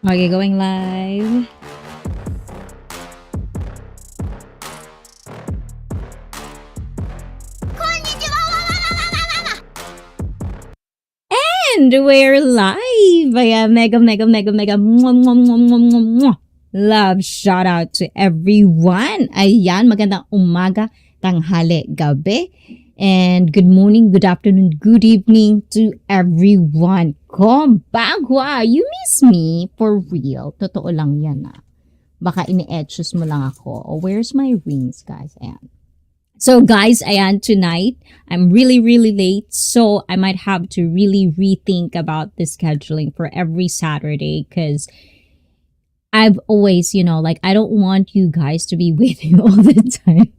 Okay, going live. And we're live. Ayan, mega, mega, mega, mega. Mwah, mwah, mwah, mwah, mwah, mwah. Love shout out to everyone. Ayan, magandang umaga, tanghali, gabi. And good morning, good afternoon, good evening to everyone. Kombagwa, you miss me? For real. Totoo lang yan Baka ini-etchos mo lang ako. Oh, where's my rings, guys? Ayan. So guys, ayan, tonight, I'm really, really late. So I might have to really rethink about the scheduling for every Saturday because I've always, I don't want you guys to be waiting all the time,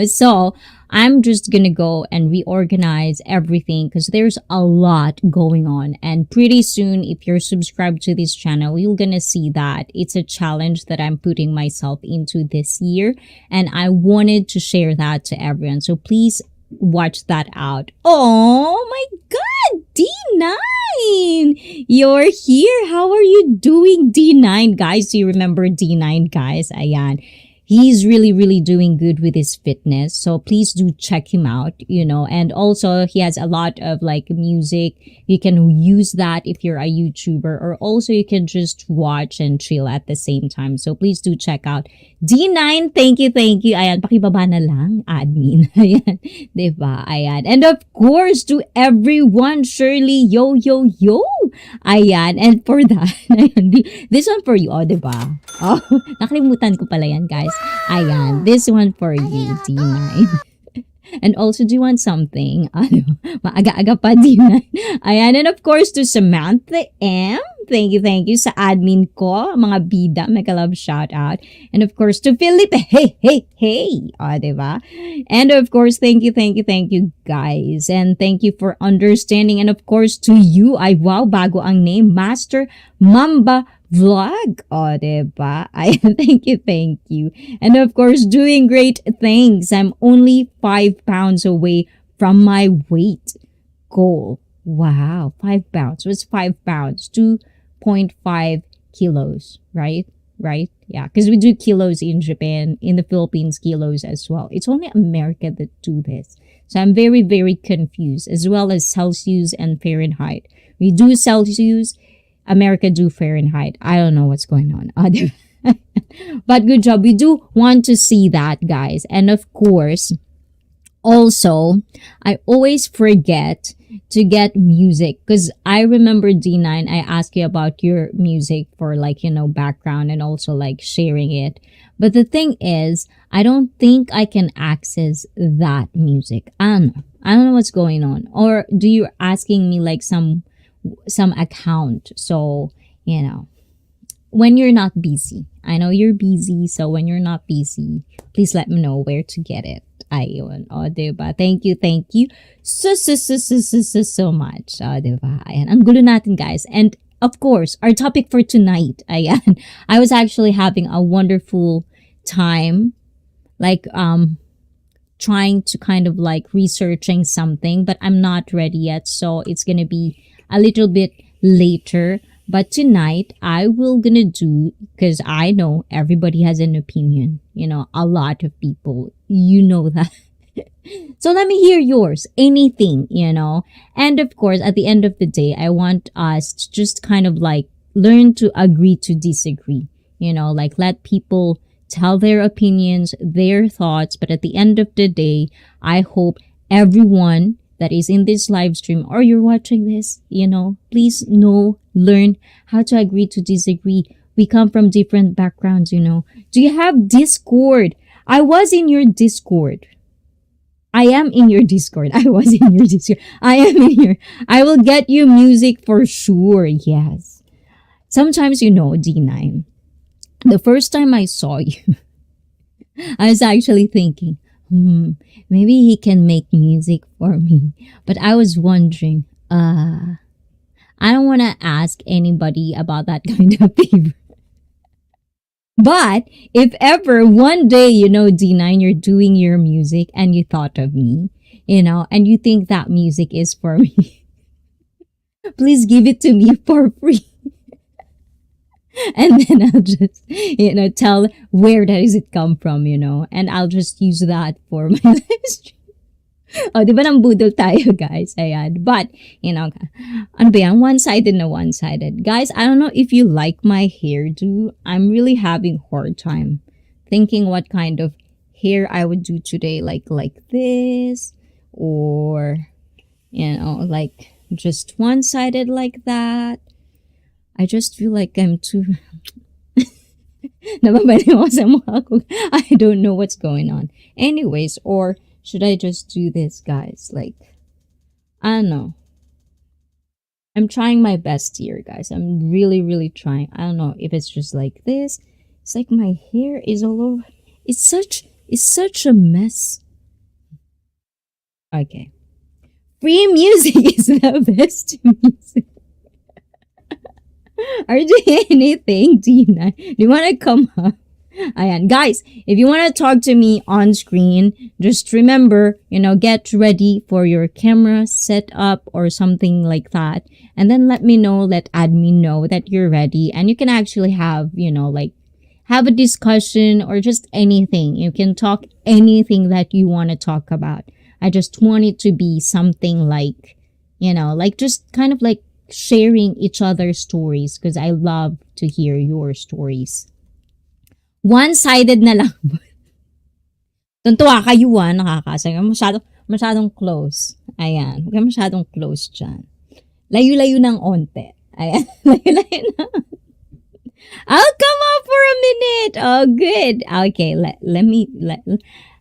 so I'm just gonna go and reorganize everything because there's a lot going on. And pretty soon, if you're subscribed to this channel, you're gonna see that it's a challenge that I'm putting myself into this year. And I wanted to share that to everyone. So please watch that out. Oh my God, D9! You're here. How are you doing, D9? Guys, do you remember D9, guys? Ayan. He's really, really doing good with his fitness. So please do check him out, and also he has a lot of music. You can use that if you're a YouTuber, or also you can just watch and chill at the same time. So please do check out D9. Thank you. Ayan, pakibaba na lang, admin. Ayan, diba? Ayan. And of course, to everyone, Shirley, yo. Ayan, and for that, this one for you, diba? Oh, nakalimutan ko pala yan, guys. Ayan, this one for you, D9. And also, do you want something? Maaga-aga pa, D9. Ayan, and of course, to Samantha M. Thank you sa admin ko, mga bida, mega love shout out. And of course, to Philip, hey. Diba? And of course, thank you, guys. And thank you for understanding. And of course, to you, wow, bago ang name, Master Mamba Vlog. Diba? Thank you. And of course, doing great things. I'm only 5 pounds away from my weight goal. Wow, 5 pounds. What's 5 pounds? 2.5 kilos, right? Yeah, because we do kilos in Japan, in the Philippines, kilos as well. It's only America that do this. So I'm very, very confused, as well as Celsius and Fahrenheit. We do Celsius, America do Fahrenheit. I don't know what's going on. But good job. We do want to see that, guys. And of course, also, I always forget to get music because I remember D9, I asked you about your music for background and also sharing it. But the thing is, I don't think I can access that music. I don't know what's going on. Or do you asking me some account? So, when you're not busy. I know you're busy, so when you're not busy, please let me know where to get it. Ayun. Diba? Thank you. So much. Diba? Ayan. Ang gulo natin, guys. And of course, our topic for tonight, ayan. I was actually having a wonderful time, trying to kind of researching something, but I'm not ready yet. So it's going to be a little bit later. But tonight, I will gonna do, because I know everybody has an opinion, a lot of people, that. So let me hear yours, anything, And of course, at the end of the day, I want us to just kind of learn to agree to disagree, let people tell their opinions, their thoughts. But at the end of the day, I hope everyone that is in this live stream, or you're watching this, please learn how to agree to disagree. We come from different backgrounds, Do you have Discord? I was in your Discord. I am in your Discord. I was in your Discord. I am in here. I will get you music for sure. Yes. Sometimes, D9, the first time I saw you, I was actually thinking, maybe he can make music for me. But I was wondering, I don't want to ask anybody about that kind of favor. But if ever one day, D9, you're doing your music and you thought of me, and you think that music is for me, please give it to me for free. And then I'll just, tell where does it come from, and I'll just use that for my live stream. Oh, di ba nang budol tayo, guys? Ayan. But, ano ba yan? One-sided na one-sided. Guys, I don't know if you like my hairdo. I'm really having hard time thinking what kind of hair I would do today. Like this. Or, like just one-sided like that. I just feel like I'm too... Nababali ako sa mukha ko. I don't know what's going on. Anyways, or... should I just do this, guys? Like, I don't know. I'm trying my best here, guys. I'm really, really trying. I don't know if it's just like this. It's like my hair is all over. It's such a mess. Okay. Free music is the best music. Are you doing anything, Tina? Do you want to come up? Ayan. Guys, if you want to talk to me on screen, just remember, get ready for your camera setup or something like that. And then let me know, let admin know that you're ready. And you can actually have, have a discussion or just anything. You can talk anything that you want to talk about. I just want it to be something like, just kind of like sharing each other's stories because I love to hear your stories. One-sided na lang. Tuntua kayo nakakasaya. Masyadong close. Ayan. Huwag ka masyadong close dyan. Layo-layo ng onte. Ayan. Layo-layo na. I'll come up for a minute. Oh, good. Okay.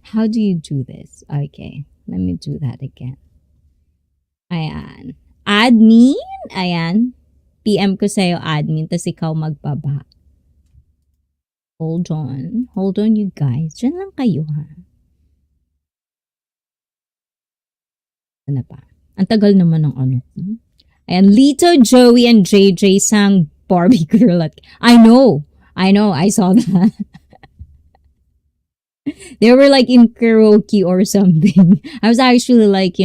How do you do this? Okay. Let me do that again. Ayan. Admin. Ayan. PM ko sa'yo, admin. Tas ikaw magbaba. Hold on, you guys. Diyan lang kayo, ha? Ano pa? Ang tagal naman ng ano. Ayan, Lito, Joey, and JJ sang Barbie Girl at... I know, I saw that. They were like in karaoke or something. I was actually like,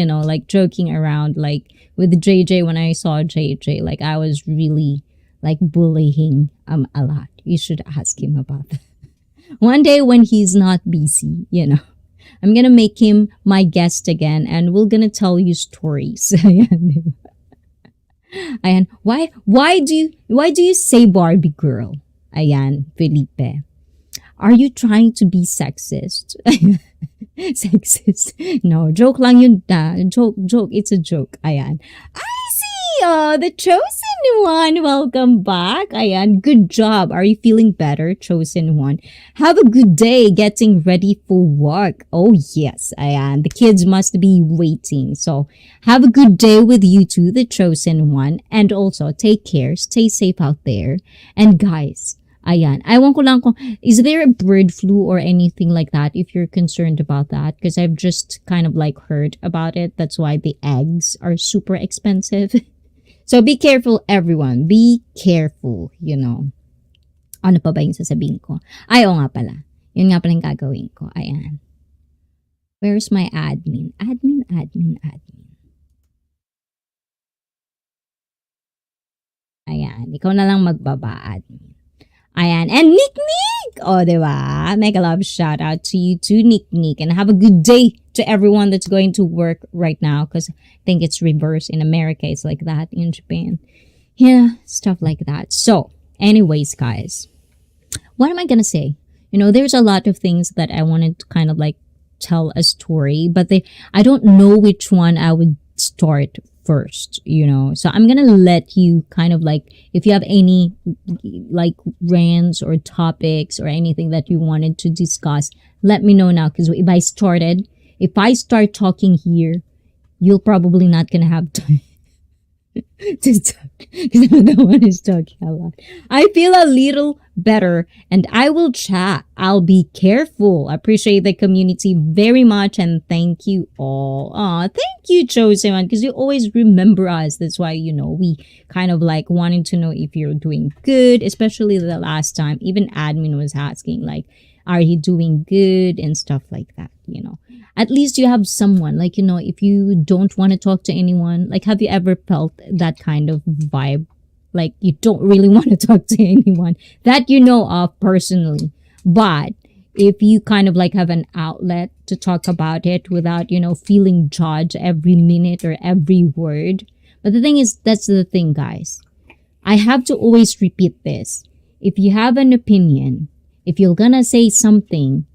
joking around like with JJ when I saw JJ. Like I was really like bullying a lot. You should ask him about that. One day when he's not busy, I'm gonna make him my guest again and we're gonna tell you stories. Ayan. Why do you say Barbie girl? Ayan, Felipe. Are you trying to be sexist? Sexist. No, joke lang yun. Joke. It's a joke. Ayan. The chosen one. Welcome back. Ayan, good job. Are you feeling better, chosen one? Have a good day getting ready for work. Oh, yes. Ayan, the kids must be waiting. So, have a good day with you too, the chosen one. And also, take care. Stay safe out there. And guys, ayan, ewan ko lang kung, is there a bird flu or anything like that if you're concerned about that? Because I've just kind of like heard about it. That's why the eggs are super expensive. So, be careful, everyone. Be careful, Ano pa ba yung sasabihin ko? Ay, oo nga pala. Yun nga pala yung gagawin ko. Ayan. Where's my admin? Admin. Ayan. Ikaw na lang magbaba, admin. Ayan. And Nick! Oh, diba? Mega love shout out to you too, Nick. And have a good day to everyone that's going to work right now. Because I think it's reverse in America. It's like that in Japan. Yeah, stuff like that. So, anyways, guys. What am I going to say? There's a lot of things that I wanted to kind of like tell a story. But I don't know which one I would start first, so I'm gonna let you kind of like, if you have any like rants or topics or anything that you wanted to discuss, let me know now, because if I start talking here, you'll probably not gonna have time to talk, because I'm the one who's talking a lot. I feel a little better and I will chat. I'll be careful. I appreciate the community very much and thank you all. Thank you, Chosen One, because you always remember us. That's why, we kind of like wanting to know if you're doing good, especially the last time. Even admin was asking like, are you doing good and stuff like that, At least you have someone, like, if you don't want to talk to anyone, like, have you ever felt that kind of vibe like you don't really want to talk to anyone that you know of personally. But if you kind of like have an outlet to talk about it without, feeling judged every minute or every word. But the thing is, that's the thing, guys. I have to always repeat this. If you have an opinion, if you're gonna say something,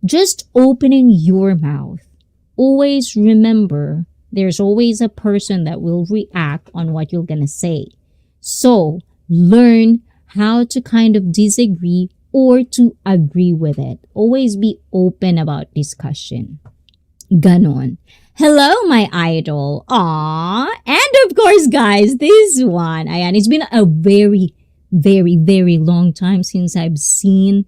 just opening your mouth, always remember there's always a person that will react on what you're gonna say. So learn how to kind of disagree or to agree with it. Always be open about discussion. Ganon. Hello, my idol. Aww. And of course, guys, this one. Ayan, it's been a very, very, very long time since I've seen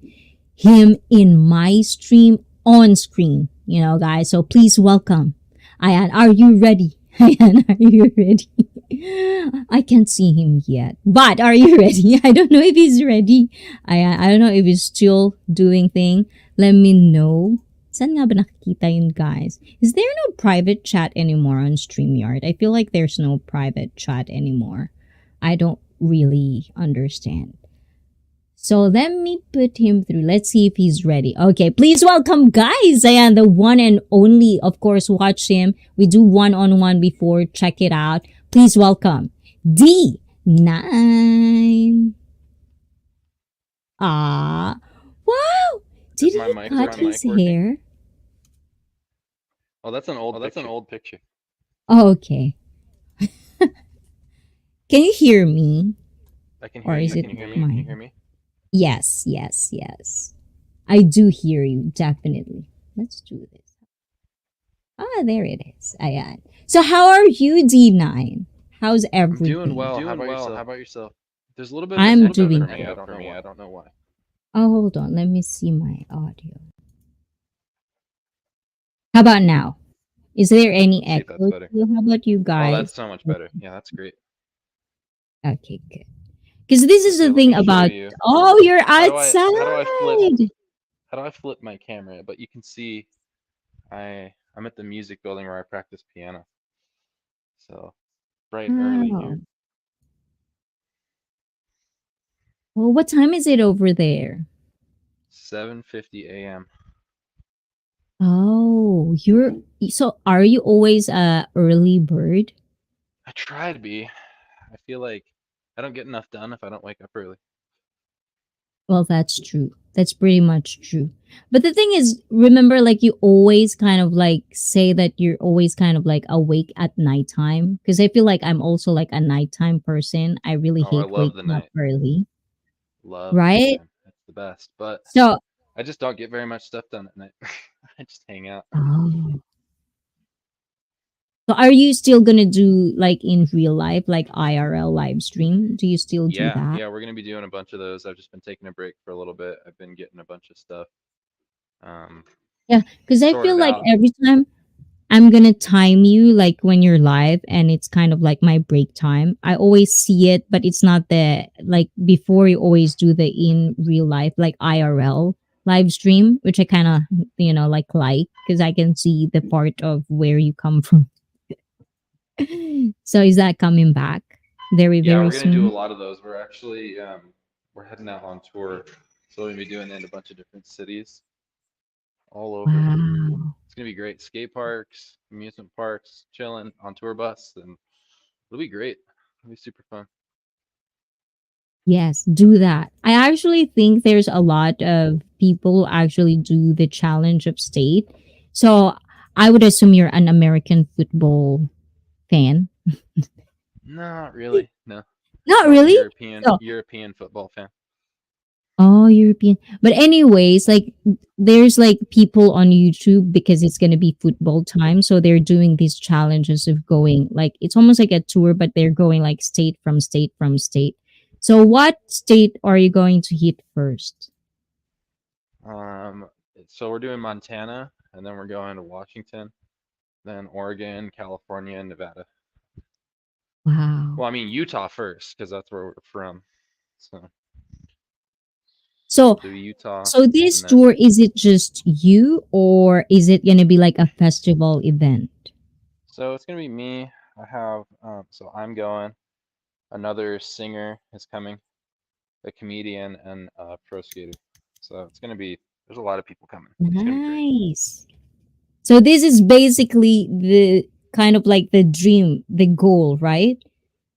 him in my stream on screen. Guys. So please welcome. Ayan, are you ready? Ayan, are you ready? I can't see him yet. But are you ready? I don't know if he's ready. Ayan, I don't know if he's still doing thing. Let me know. Saan nga ba nakikita yun, guys? Is there no private chat anymore on StreamYard? I feel like there's no private chat anymore. I don't really understand. So let me put him through. Let's see if he's ready. Okay, please welcome, guys. Ayan, the one and only. Of course, watch him. We do one-on-one before. Check it out. Please welcome D9. Ah, wow. Did he cut his hair? Oh, that's an old picture. Oh, okay. Can you hear me? I can hear you. Can you hear me? Can you hear me? Yes. I do hear you, definitely. Let's do this. Ah, there it is. Ayan. So how are you, D9? How's everything? I'm doing well. How about yourself? There's a little bit of I'm doing for me. I don't know why. Oh, hold on. Let me see my audio. How about now? Is there any echo? How about you guys? Oh, that's so much better. Yeah, that's great. Okay, good. Because this is the thing about oh, you're outside. How do I flip my camera? But you can see I'm at the music building where I practice piano. So bright early here. Well, what time is it over there? 7:50 a.m. Oh, are you always a early bird? I try to be. I feel like I don't get enough done if I don't wake up early. Well, that's true. That's pretty much true. But the thing is, remember, like you always kind of like say that you're always kind of like awake at nighttime. Because I feel like I'm also like a nighttime person. I really hate waking up early. Right? That's the best. But so I just don't get very much stuff done at night. I just hang out. Oh. So are you still gonna do like in real life, like IRL live stream? Do you still do that? Yeah, we're gonna be doing a bunch of those. I've just been taking a break for a little bit. I've been getting a bunch of stuff. Yeah, because I feel like every time I'm gonna time you like when you're live and it's kind of like my break time. I always see it, but it's not the like before you always do the in real life, like IRL live stream, which I kind of, like because I can see the part of where you come from. So is that coming back very soon? Yeah, we're gonna do a lot of those. We're actually we're heading out on tour, so we're gonna be doing that in a bunch of different cities all over. Wow. It's gonna be great. Skate parks, amusement parks, chilling on tour bus, and it'll be great. It'll be super fun. Yes, do that. I actually think there's a lot of people actually do the challenge of state. So I would assume you're an American football fan. Not really. No. Not really? European football fan. Oh, European. But anyways, like there's like people on YouTube because it's gonna be football time. So they're doing these challenges of going like it's almost like a tour, but they're going like state from state from state. So what state are you going to hit first? So we're doing Montana, and then we're going to Washington, then Oregon, California, and Nevada. Wow. Well, I mean Utah first because that's where we're from. So Utah. So this tour, is it just you, or is it gonna be like a festival event? So it's gonna be me. I have so I'm going. another singer is coming, a comedian, and a pro skater. So it's gonna be there's a lot of people coming. It's gonna be great. Nice. So this is basically the kind of like the dream, the goal, right?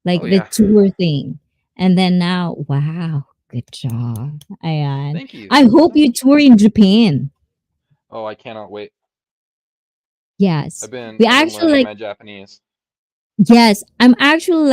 Like Oh the yeah, tour thing. And then now, wow, good job, Ayan. thank you. I hope you tour in Japan. Oh, I cannot wait. Yes. I've been We I've been actually learning like my Japanese. yes, I'm actually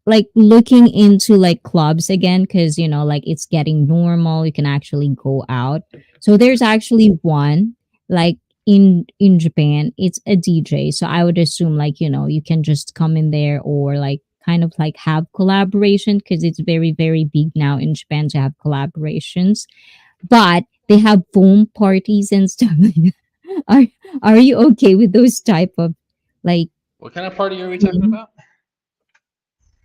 like looking into like clubs again because like it's getting normal. You can actually go out. So there's actually one like in Japan. It's a DJ. So I would assume like you can just come in there or like kind of like have collaboration because it's very very big now in Japan to have collaborations. But they have foam parties and stuff. Like that. Are are you okay with those type of like? What kind of party are we talking about?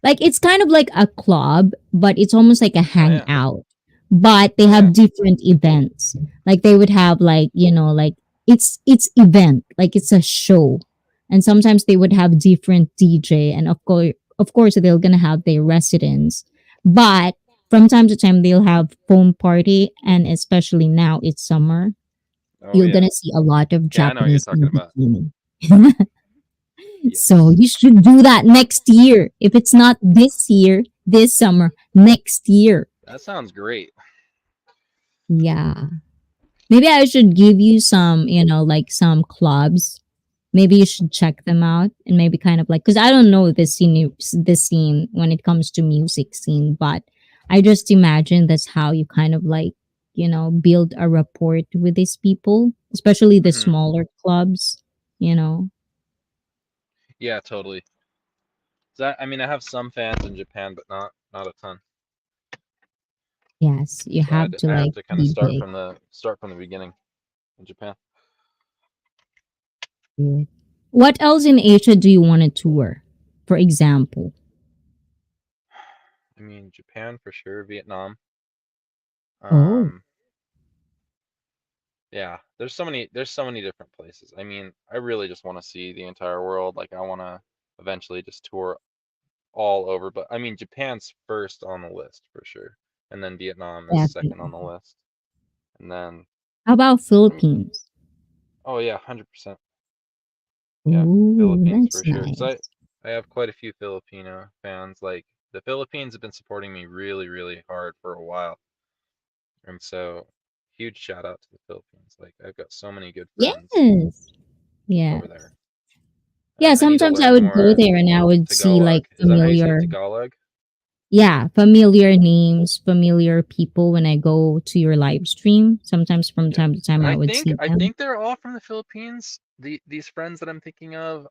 Like it's kind of like a club, but it's almost like a Oh yeah, hangout. But they oh yeah. have different events. Like they would have like, like it's event, like it's a show. And sometimes they would have different DJ and of course they're gonna have their residents. But from time to time they'll have foam party and especially now it's summer. Oh You're yeah. gonna see a lot of Yeah, I know what you're Japanese talking in about. bikini. So Yes. you should do that next year. If it's not this year, this summer, next year. That sounds great. Yeah. Maybe I should give you some, like some clubs. Maybe you should check them out and maybe kind of like, because I don't know the scene when it comes to music scene, but I just imagine that's how you kind of like, build a rapport with these people, especially the Hmm. smaller clubs, you know. Yeah, totally. I mean, I have some fans in Japan, but not a ton. Yes, you So have to I have like to kind of be big. start from the beginning in Japan. Good. What else in Asia do you want to tour? For example. I mean, Japan for sure, Vietnam. Oh, Um, yeah, there's so many different places. I mean, I really just want to see the entire world. Like I want to eventually just tour all over, but I mean, Japan's first on the list for sure, and then Vietnam is second on definitely. the list, and then How about I mean, Philippines? oh yeah, 100%. Yeah, Oh, Philippines that's for sure. Because nice. I have quite a few Filipino fans. Like the Philippines have been supporting me really, really hard for a while. And so huge shout out to the Philippines. Like I've got so many good friends Yes. Yeah. over there. Yeah, And I need to sometimes I learn would go more there and I would see Tagalog. like Is that how you say it? familiar, Tagalog? yeah, familiar names, familiar people when I go to your live stream. Sometimes from Yeah. time to time And I would see I them. think they're all from the Philippines. These friends that I'm thinking of,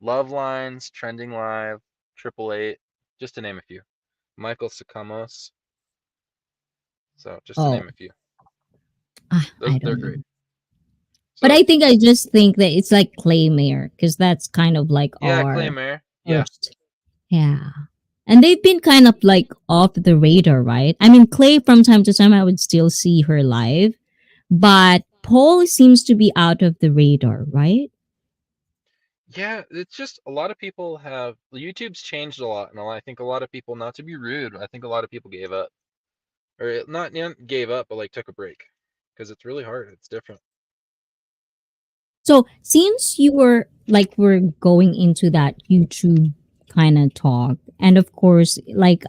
Love Lines, Trending Live, Triple Eight, just to name a few. Michael Sakamos. So just to Oh, name a few. I They're don't great. know. But So I just think that it's like Claymare because that's kind of like yeah, our Claymare. Yeah. first. Yeah. And they've been kind of like off the radar, right? I mean, Clay from time to time, I would still see her live, but Paul seems to be out of the radar, right? Yeah, it's just a lot of people have YouTube's changed a lot, and I think a lot of people, not to be rude, I think a lot of people gave up, or not gave up, but like took a break, because it's really hard. It's different. So since you were like we're going into that YouTube kind of talk, and of course, like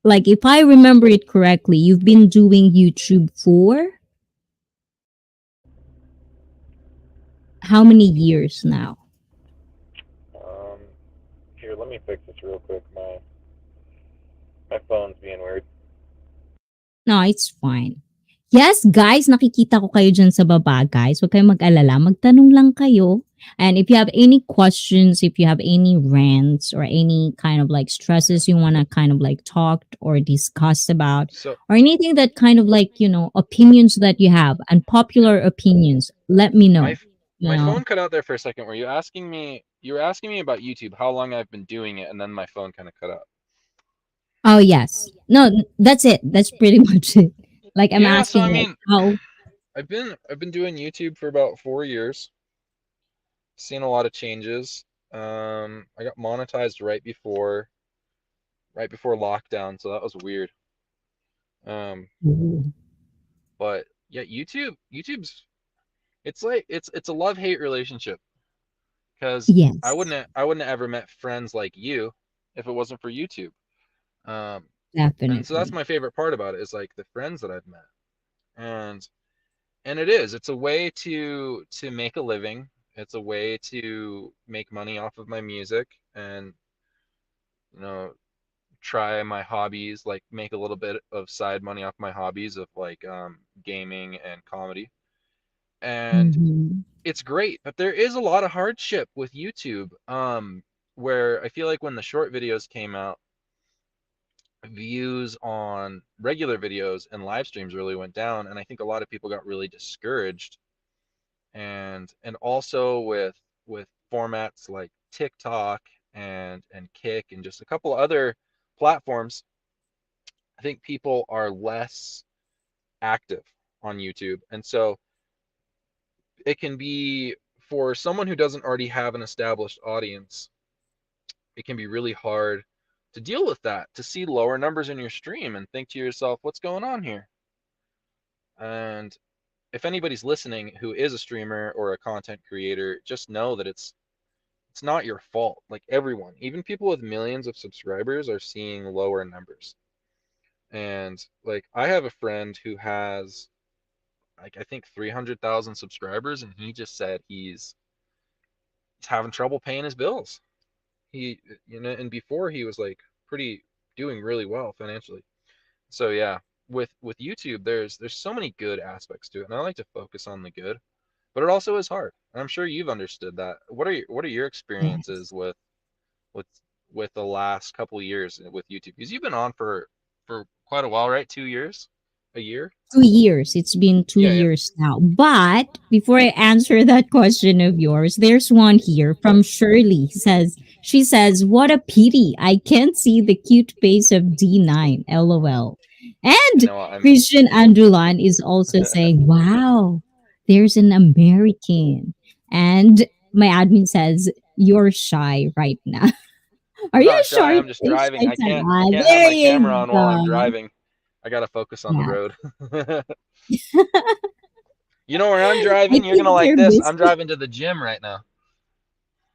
if I remember it correctly, you've been doing YouTube for how many years now? Um, Here, let me fix this real quick. My phone's being weird. No, it's fine. Yes, guys, nakikita ko kayo dyan sa baba, guys. Huwag kayong mag-alala. Magtanong lang kayo. And if you have any questions, if you have any rants or any kind of like Yeah. stresses you want to kind of like talk or discuss about, So or anything that kind of like, opinions that you have, yeah, unpopular opinions, let me know. You my know. phone cut out there for a second. Were you asking me? You were asking me about YouTube, how long I've been doing it, and then my phone kind of cut out. Oh, yes. No, that's it. That's pretty much it. Like I'm Yeah. So I asking like mean, how. I've been doing YouTube for about 4 years. Seen a lot of changes. I got monetized right before. right before lockdown, so that was weird. Um, Ooh. but yeah, YouTube's it's like it's a love-hate relationship because Yes, I wouldn't have ever met friends like you if it wasn't for YouTube. Um, and so that's definitely. my favorite part about it is like the friends that I've met. And it's a way to make a living. It's a way to make money off of my music and you know try my hobbies, like make a little bit of side money off my hobbies of like gaming and comedy. And Mm-hmm. it's great, but there is a lot of hardship with YouTube. Where I feel like when the short videos came out, views on regular videos and live streams really went down, and I think a lot of people got really discouraged. And also with formats like TikTok and Kick and just a couple other platforms, I think people are less active on YouTube. And so it can be for someone who doesn't already have an established audience, it can be really hard to deal with that, to see lower numbers in your stream and think to yourself, what's going on here? And if anybody's listening who is a streamer or a content creator, just know that it's not your fault. Like everyone, even people with millions of subscribers are seeing lower numbers. And like I have a friend who has like I think 300,000 subscribers, and he just said he's having trouble paying his bills. He and before he was like pretty doing really well financially. So yeah, with YouTube, there's so many good aspects to it, and I like to focus on the good, but it also is hard. And I'm sure you've understood that. What are your Yes. experiences with with the last couple of years with YouTube? Because you've been on for quite a while, right? 2 years, a year. 2 years. It's been two Yeah, yeah. years now. But before I answer that question of yours, there's one here from Shirley. She says, "What a pity! I can't see the cute face of D9. LOL." You And know, I'm Christian Andulan is also saying, "Wow, there's an American." And my admin says, "You're shy right now." Are I'm you not a shy. short I'm just fish? driving. I can't have There my you camera on while I'm go. driving. I gotta focus on the Yeah. road. You know where I'm I driving? You're gonna think like you're this. I'm busy. driving to the gym right now.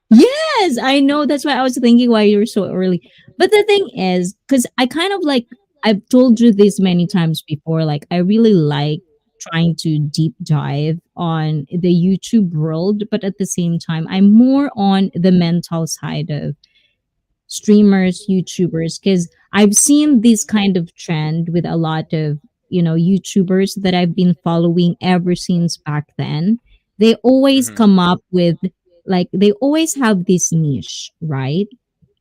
Yes, I know. That's why I was thinking why you're so early. But the thing is, because I kind of like, I've told you this many times before, like, I really like trying to deep dive on the YouTube world, but at the same time, I'm more on the mental side of streamers, YouTubers, because I've seen this kind of trend with a lot of, YouTubers that I've been following ever since back then. They always Hmm. come up with, like, they always have this niche, right?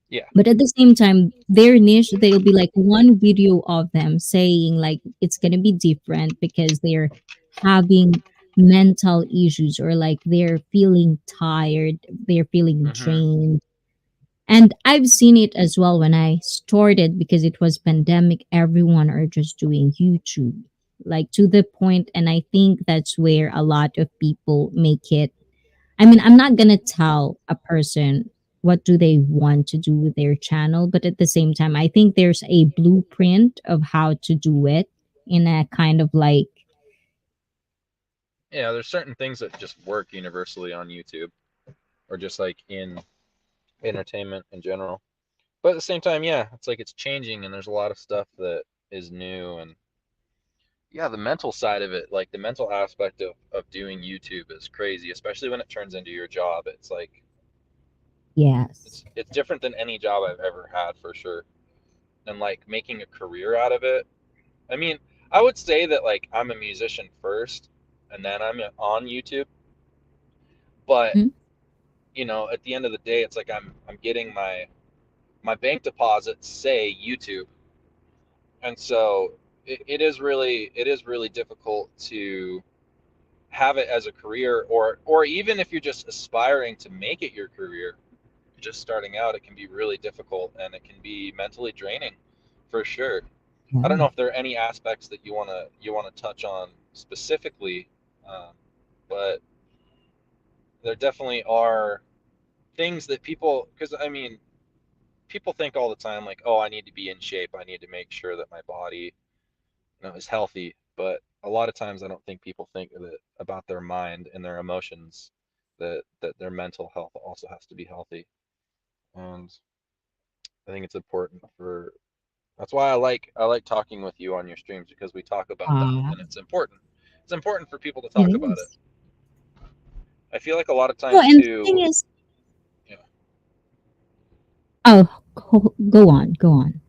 Yeah. But at the same time, their niche, they'll be like one video of them saying, like, it's going to be different because they're having mental issues or like they're feeling tired, they're feeling Hmm. drained, and I've seen it as well when I started because it was pandemic. Everyone are just doing YouTube, like to the point, and I think that's where a lot of people make it. I mean, I'm not gonna tell a person what do they want to do with their channel, but at the same time, I think there's a blueprint of how to do it in a kind of like, Yeah. There's certain things that just work universally on YouTube, or just like in entertainment in general. But at the same time, yeah, it's like it's changing, and there's a lot of stuff that is new, and yeah, the mental side of it, like the mental aspect of doing YouTube is crazy, especially when it turns into your job. It's like yes. it's different than any job I've ever had for sure. And like making a career out of it. I mean, I would say that like I'm a musician first and then I'm on YouTube, but Mhm. at the end of the day it's like I'm getting my bank deposits say YouTube. And so it is really difficult to have it as a career, or even if you're just aspiring to make it your career, just starting out, it can be really difficult and it can be mentally draining for sure. I don't know Yeah. if there are any aspects that you want to touch on specifically, um, but there definitely are things that people, because I mean, people think all the time like, oh, I need to be in shape. I need to make sure that my body, is healthy. But a lot of times, I don't think people think of it about their mind and their emotions. That their mental health also has to be healthy, and I think it's important for. That's why I like talking with you on your streams because we talk about that, Uh, and it's important. It's important for people to it talk about it. is. I feel like a lot of Oh, times and the thing too. is, Yeah. oh, go on, go on.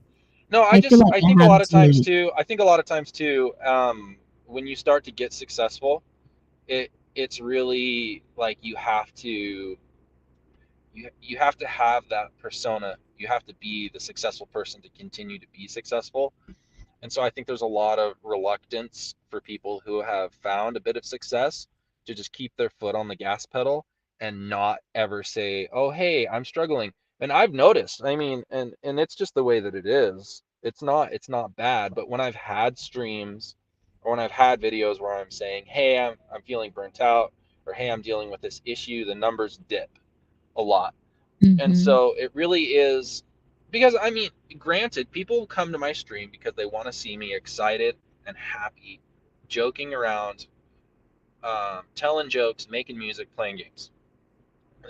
No, I feel like I I think a have lot of times to. too. I think a lot of times too. When you start to get successful, it's really like you have to have that persona. You have to be the successful person to continue to be successful. And so I think there's a lot of reluctance for people who have found a bit of success to just keep their foot on the gas pedal and not ever say, "Oh, hey, I'm struggling." And I've noticed, I mean, and it's just the way that it is. It's not bad, but when I've had streams or when I've had videos where I'm saying, "Hey, I'm feeling burnt out," or "Hey, I'm dealing with this issue," the numbers dip a lot. And Mm-hmm. so it really is because I mean, granted, people come to my stream because they want to see me excited and happy, joking around, telling jokes, making music, playing games,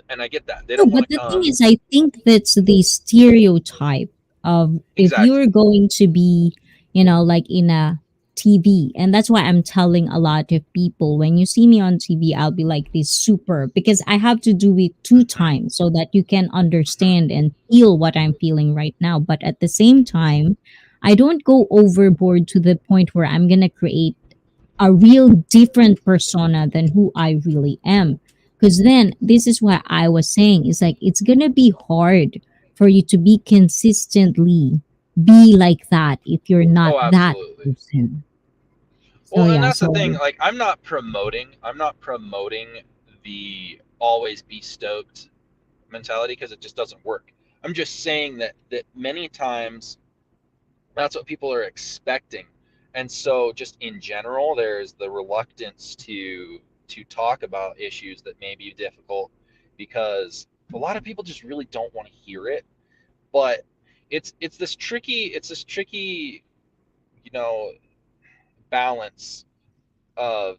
and I get that. They No, don't want but to the thing come is, I think that's the stereotype of if exactly. you're going to be, like in a TV. And that's why I'm telling a lot of people when you see me on TV, I'll be like this super because I have to do it two Hmm. times so that you can Hmm. understand and feel what I'm feeling right now. But at the same time, I don't go overboard to the point where I'm going to create a real different persona than who I really am. Because then this is what I was saying is like it's gonna be hard for you to be consistently be like that if you're not Oh, that absolutely. person. So Well, and yeah, that's the so thing. Like, I'm not promoting the always be stoked mentality because it just doesn't work. I'm just saying that many times that's what people are expecting. And so just in general there's the reluctance to talk about issues that may be difficult because a lot of people just really don't want to hear it. But it's this tricky you know balance of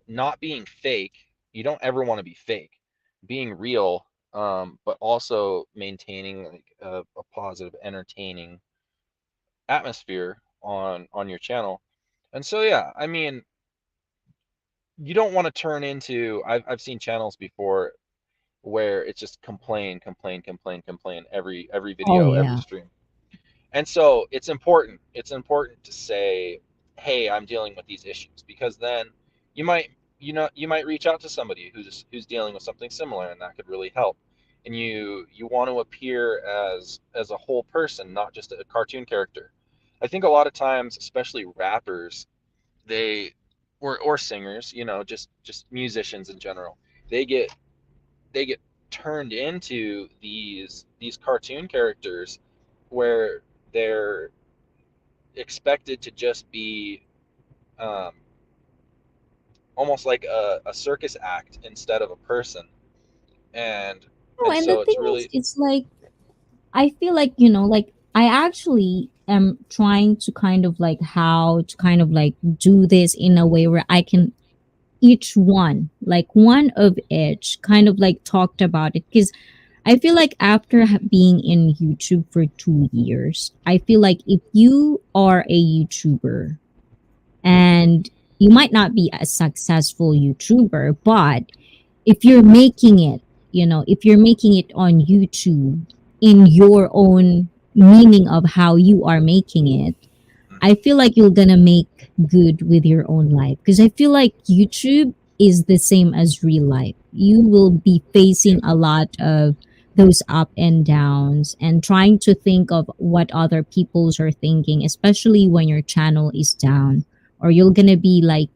not being fake. You don't ever want to be fake, being real, but also maintaining like a positive entertaining atmosphere on your channel. And so yeah, I mean, you don't want to turn into I've seen channels before where it's just complain, complain, complain, complain every oh video, every yeah. stream. And so it's important. It's important to say, "Hey, I'm dealing with these issues," because then you might you might reach out to somebody who's dealing with something similar, and that could really help. And you want to appear as a whole person, not just a cartoon character. I think a lot of times, especially rappers, they or singers, just musicians in general, they get turned into these cartoon characters where they're expected to just be um, almost like a circus act instead of a person, and Oh, and and the so it's thing is, really. it's like I feel like, like I actually am trying to kind of like how to kind of like do this in a way where I can each one, like one of each, kind of like talked about it. Because I feel like after being in YouTube for 2 years, I feel like if you are a YouTuber and you might not be a successful YouTuber, but if you're making it, if you're making it on YouTube in your own meaning of how you are making it, I Mhm. feel like you're gonna make good with your own life because I feel like YouTube is the same as real life. You will be Yeah. facing a lot of those up and downs and trying to think of what other people's are thinking, especially when your channel is down or you're gonna be like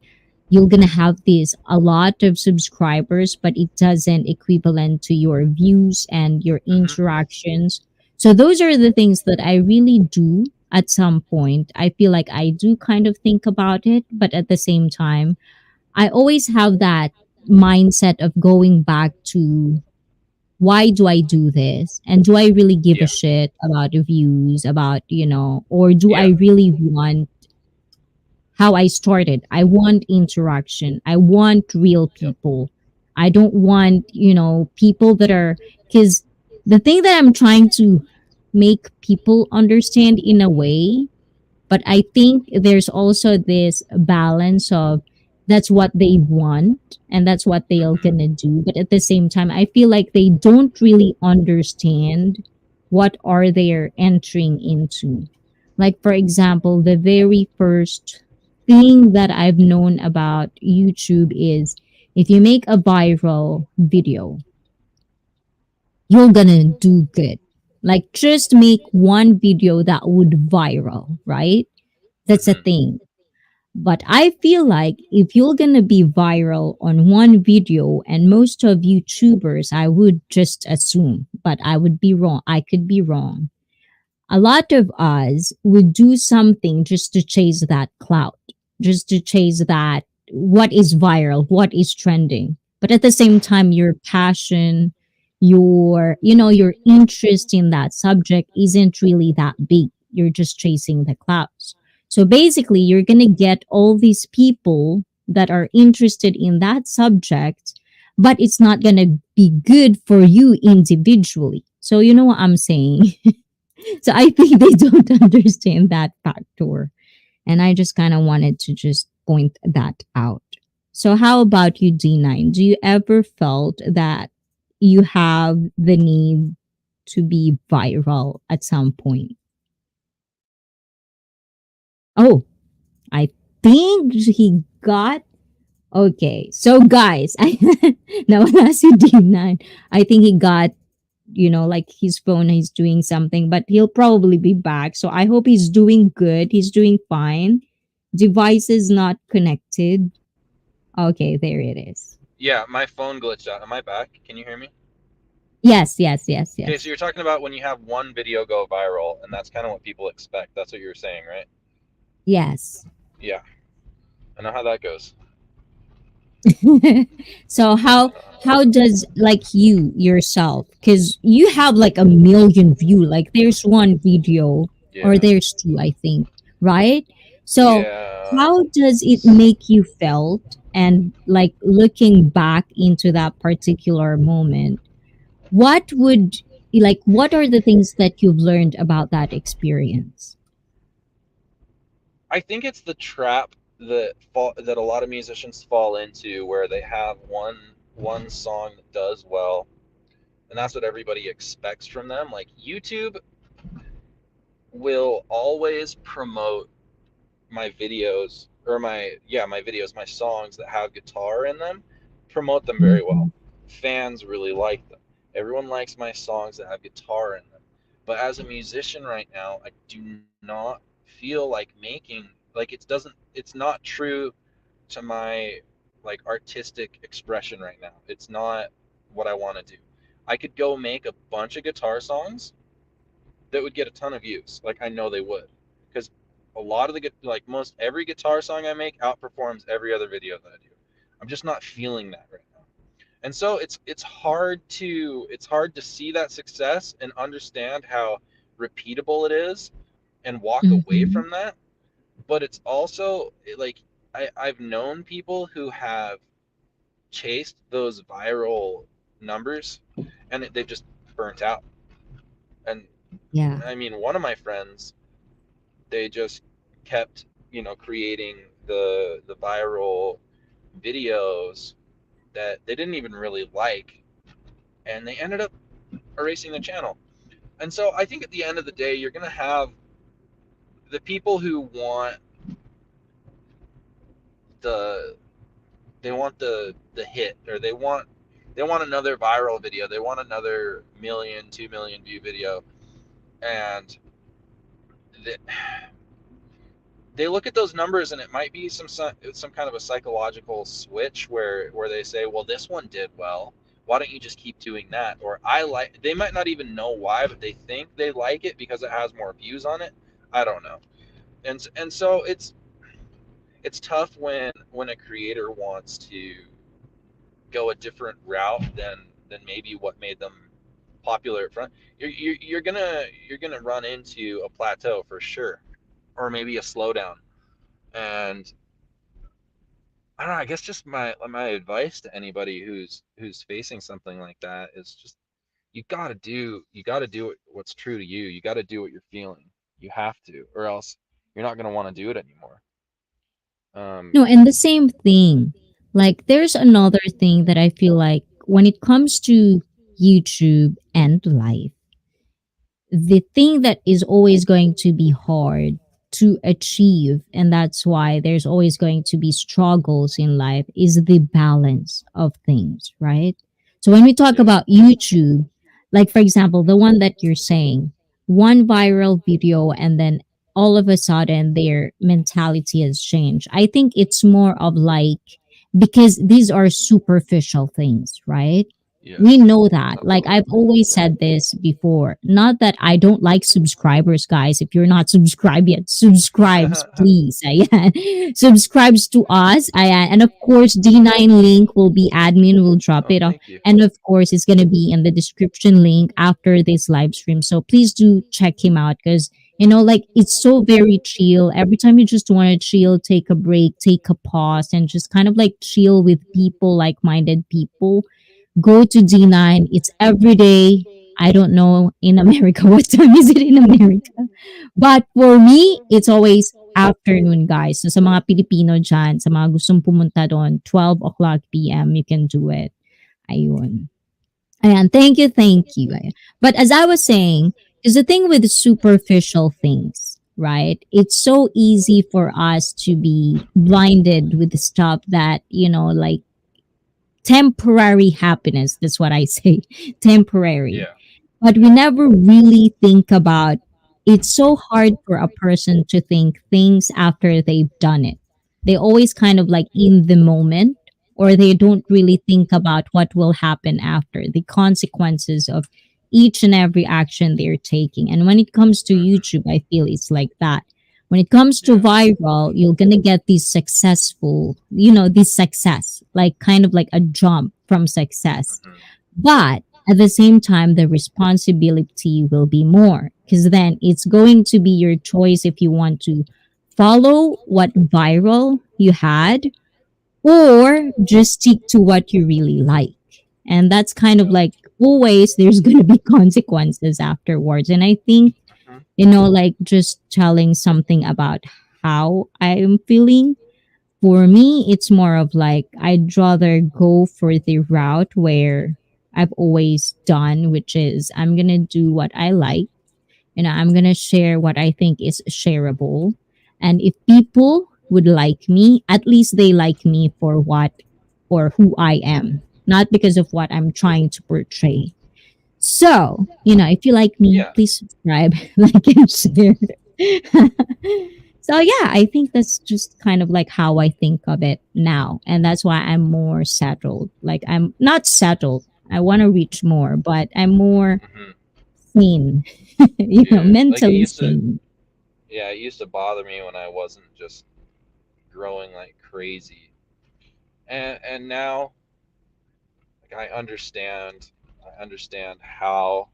you're gonna have this a lot of subscribers, but it doesn't equivalent to your views and your Hmm. interactions. So those are the things that I really do at some point. I feel like I do kind of think about it, but at the same time, I always have that mindset of going back to why do I do this? And do I really give a Yeah. shit about the views, about, or do I Yeah. really want how I started? I want interaction. I want real Yep. people. I don't want, people that are, because the thing that I'm trying to make people understand in a way, but I think there's also this balance of that's what they want and that's what they're Hmm. gonna do. But at the same time, I feel like they don't really understand what are they entering into. Like for example, the very first thing that I've known about YouTube is if you make a viral video, you're gonna do good. Like just make one video that would viral, right? That's a Hmm. thing. But I feel like if you're gonna be viral on one video, and most of YouTubers, I would just assume, but I would be wrong. I could be wrong. A lot of us would do something just to chase that clout, just to chase that what is viral, what is trending. But at the same time, your passion, your interest in that subject isn't really that big. You're just chasing the clouds. So basically, you're going to get all these people that are interested in that subject, but it's not going to be good for you individually. So, you know what I'm saying? So I think they don't understand that factor. And I just kind of wanted to just point that out. So how about you, D9? Do you ever felt that you have the need to be viral at some point? Oh, I think he got okay. So guys, I now that's you D9. I think he got like his phone, he's doing something, but he'll probably be back. So I hope he's doing good. He's doing fine. Device is not connected. Okay, there it is. Yeah, my phone glitched out. Am I back? Can you hear me? Yes, yes, yes, Okay, so yes. you're talking about when you have one video go viral, and that's kind of what people expect. That's what you were saying, right? Yes. Yeah, I know how that goes. So how Uh, does like you yourself, because you have like a million view, like there's one video or yeah, there's two, I think, right? So yeah. how does it make you felt, and like looking back into that particular moment, what would what are the things that you've learned about that experience? I think it's the trap that a lot of musicians fall into, where they have one song that does well, and that's what everybody expects from them. Like YouTube will always promote my videos, or my videos, my songs that have guitar in them, promote them very well. Mhm. Fans really like them. Everyone likes my songs that have guitar in them. But as a musician right now, I do not feel like making, like, it's not true to my, like, artistic expression right now. It's not what I want to do. I could go make a bunch of guitar songs that would get a ton of views. Like, I know they would, because a lot of like most every guitar song I make outperforms every other video that I do. I'm just not feeling that right now, and so it's hard to see that success and understand how repeatable it is and walk away Mhm. from that. But it's also like I've known people who have chased those viral numbers, and they've just burnt out. And Yeah. I mean, one of my friends, they just kept creating the viral videos that they didn't even really like, and they ended up erasing the channel. And so I think at the end of the day, you're going to have the people who want the the hit, or they want another viral video, they want another 1 million 2 million view video, and the, they look at those numbers, and it might be some kind of a psychological switch where they say, well, this one did well, why don't you just keep doing that? Or they might not even know why, but they think they like it because it has more views on it. I don't know. And so it's tough when a creator wants to go a different route than maybe what made them popular at front, you're gonna run into a plateau for sure, or maybe a slowdown. And I don't know. I guess just my advice to anybody who's facing something like that is just you gotta do what's true to you. You gotta do what you're feeling. You have to, or else you're not gonna want to do it anymore. Um, No, and the same thing. Like, there's another thing that I feel like when it comes to YouTube and life, the thing that is always going to be hard to achieve, and that's why there's always going to be struggles in life, is the balance of things, right? So when we talk yeah, about YouTube, like for example, the one that you're saying, one viral video and then all of a sudden their mentality has changed. I think it's more of like, because these are superficial things, right? We yes, know that. Like, absolutely. I've always said this before. Not that I don't like subscribers, guys. If you're not subscribed yet, subscribes, please. Ayan. Subscribes to us. Ayan. And of course, D9 link will be admin, will drop Oh, it. thank you. And of course, it's going to be in the description link after this live stream. So please do check him out because, like, it's so very chill. Every time you just want to chill, take a break, take a pause, and just kind of like chill with people, like minded people, go to D9. It's every day. I don't know in America what time is it in America. But for me, it's always afternoon, guys. So sa mga Pilipino dyan, sa mga gustong pumunta doon, 12 o'clock p.m., you can do it. Ayun. Ayan, thank you, thank you. Ayan. But as I was saying, is the thing with superficial things, right? It's so easy for us to be blinded with the stuff that, like temporary happiness. That's what I say. Temporary. Yeah, But we yeah. never really think about, it's so hard for a person to think things after they've done it. They always kind of like in the moment, or they don't really think about what will happen after, the consequences of each and every action they're taking. And when it comes to Hmm. YouTube, I feel it's like that. When it comes to Yeah. viral, you're gonna get this successful, this success, like kind of like a jump from success. Hmm. But at the same time, the responsibility will be more, because then it's going to be your choice if you want to follow what viral you had, or just stick to what you really like. And that's kind of Yeah. like, always there's going to be consequences afterwards. And I think, Hmm. like just telling something about how I am feeling, for me, it's more of like I'd rather go for the route where I've always done, which is I'm going to do what I like. I'm going to share what I think is shareable. And if people would like me, at least they like me for what or who I am, not because of what I'm trying to portray. So, if you like me, Yeah. please subscribe, like, and share. So, yeah, I think that's just kind of like how I think of it now. And that's why I'm more settled. Like, I'm not settled. I want to reach more, but I'm more Hmm. sane, Yeah. Like it mentally used to. sane. Yeah, it used to bother me when I wasn't just growing like crazy, and now like I understand how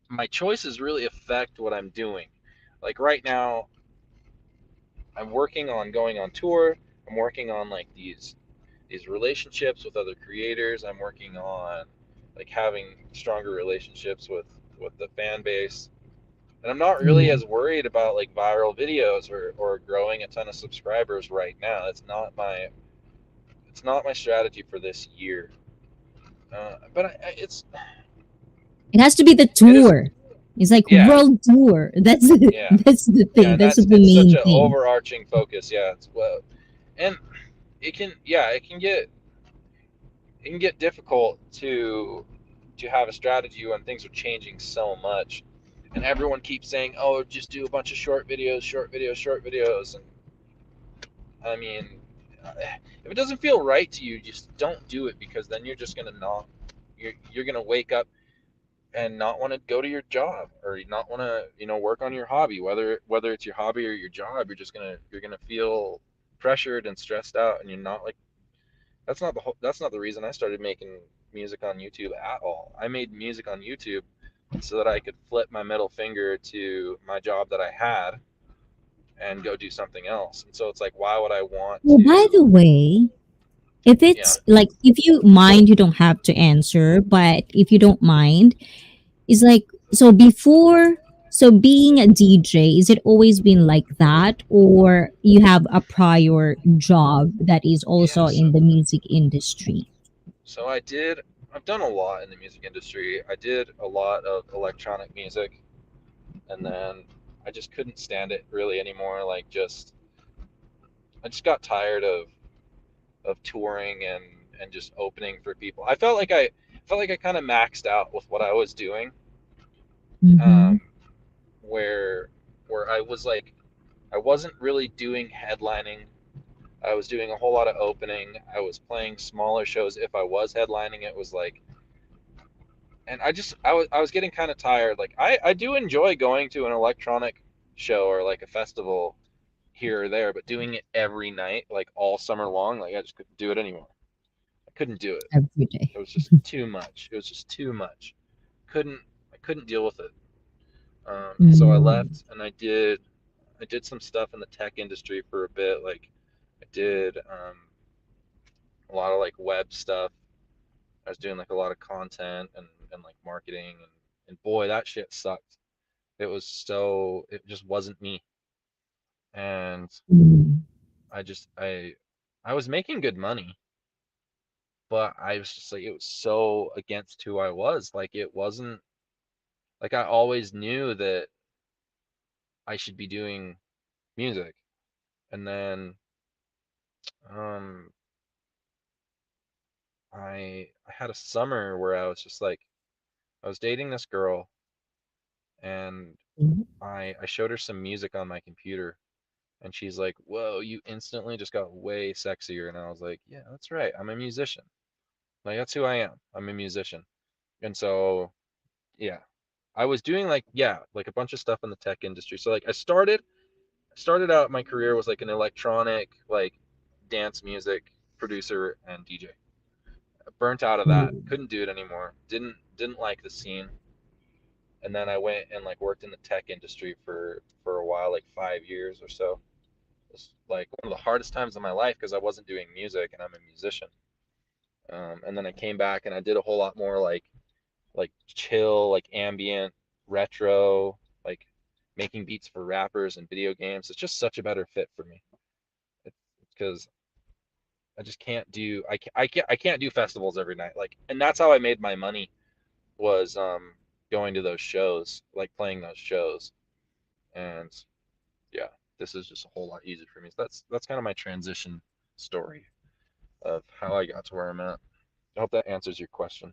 my choices really affect what I'm doing. Like right now, I'm working on going on tour. I'm working on like these relationships with other creators. I'm working on like having stronger relationships with the fan base. And I'm not really Yeah. as worried about like viral videos or growing a ton of subscribers right now. It's not my strategy for this year. But It has to be the it is. tour. It's like Yeah, world tour. That's it. yeah, That's the yeah, thing. and That's that's the it's such main an thing. overarching focus. Yeah, it's well, and it can get difficult to have a strategy when things are changing so much, and everyone keeps saying, "Oh, just do a bunch of short videos, short videos, short videos." And I mean, if it doesn't feel right to you, just don't do it because then you're just gonna not you're gonna wake up and not want to go to your job or not want to work on your hobby, whether it's your hobby or your job. You're gonna feel pressured and stressed out, and you're not like that's not the reason I started music on YouTube at all. I made music on YouTube so that I could flip my middle finger to my job that I had and go do something else. And so it's like, why would I want Well, by to? the way, if Yeah, it's like, if you mind, you don't have to answer, but if you don't mind, it's like, so before, so being a DJ, is it always been like that? Or you have a prior job that is also yeah. in the music industry? So I did. I've done a lot in the music industry. I did a lot of electronic music, and then I just couldn't stand it really anymore. Like, just I just got tired of touring and just opening for people. I felt like I kind of maxed out with what I was doing. Mm-hmm. Um, where I was like, I wasn't really doing headlining. I was doing a whole lot of opening. I was playing smaller shows. If I was headlining, it was like, and I was getting kind of tired. Like, I do enjoy going to an electronic show or like a festival here or there, but doing it every night, like all summer long, like I just couldn't do it anymore. I couldn't do it. Every day. It was just too much. It was just too much. Couldn't I couldn't deal with it. So I Mm. left and I did some stuff in the tech industry for a bit. Like, I did a lot of like web stuff. I was doing like a lot of content and like marketing, and boy, that shit sucked. It just wasn't me. And Mm. I just I was making good money, but I was just like, it was so against who I was. Like, it wasn't like, I always knew that I should be doing music. And then um I had a summer where I was just like, I was dating this girl, and I showed her some music on my computer, and she's like, "Whoa, you instantly just got way sexier." And I was like, "Yeah, that's right. I'm a musician. Like, that's who I am. I'm a musician." And so, yeah, I was doing like, yeah, like a bunch of stuff in the tech industry. So like, I started out my career was like an electronic, like, dance music producer and DJ. Burnt out of that. Mm. Couldn't do it anymore. Didn't like the scene. And then I went and like worked in the tech industry for a while, like 5 years or so. It was like one of the hardest times of my life because I wasn't doing music and I'm a musician. And then I came back and I did a whole lot more like chill, like ambient, retro, like making beats for rappers and video games. It's just such a better fit for me. Because I just can't do I can't do festivals every night. Like, and that's how I made my money, was going to those shows, like playing those shows. And yeah, this is just a whole lot easier for me. So that's kind of my transition story of how I got to where I'm at. I hope that answers your question.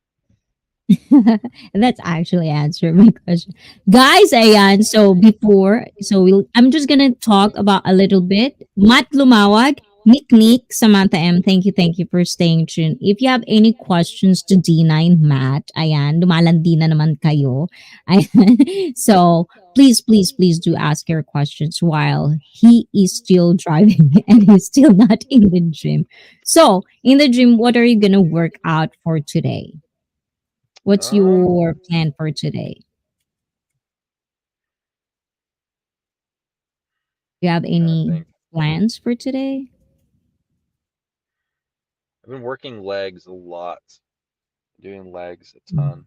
That's actually answered my question. Guys, ayan, so before, so I'm just gonna talk about a little bit. Matt Lumawag, Nick, Samantha M, thank you for staying tuned. If you have any questions to D9 Matt, ayan, lumalandi na naman kayo. Ayan. So, please do ask your questions while he is still driving and he's still not in the gym. So, in the gym, what are you gonna work out for today? What's Um, your plan for today? Do you have Trying to any think. plans for today? I've been working legs a lot, doing legs a Mm. ton.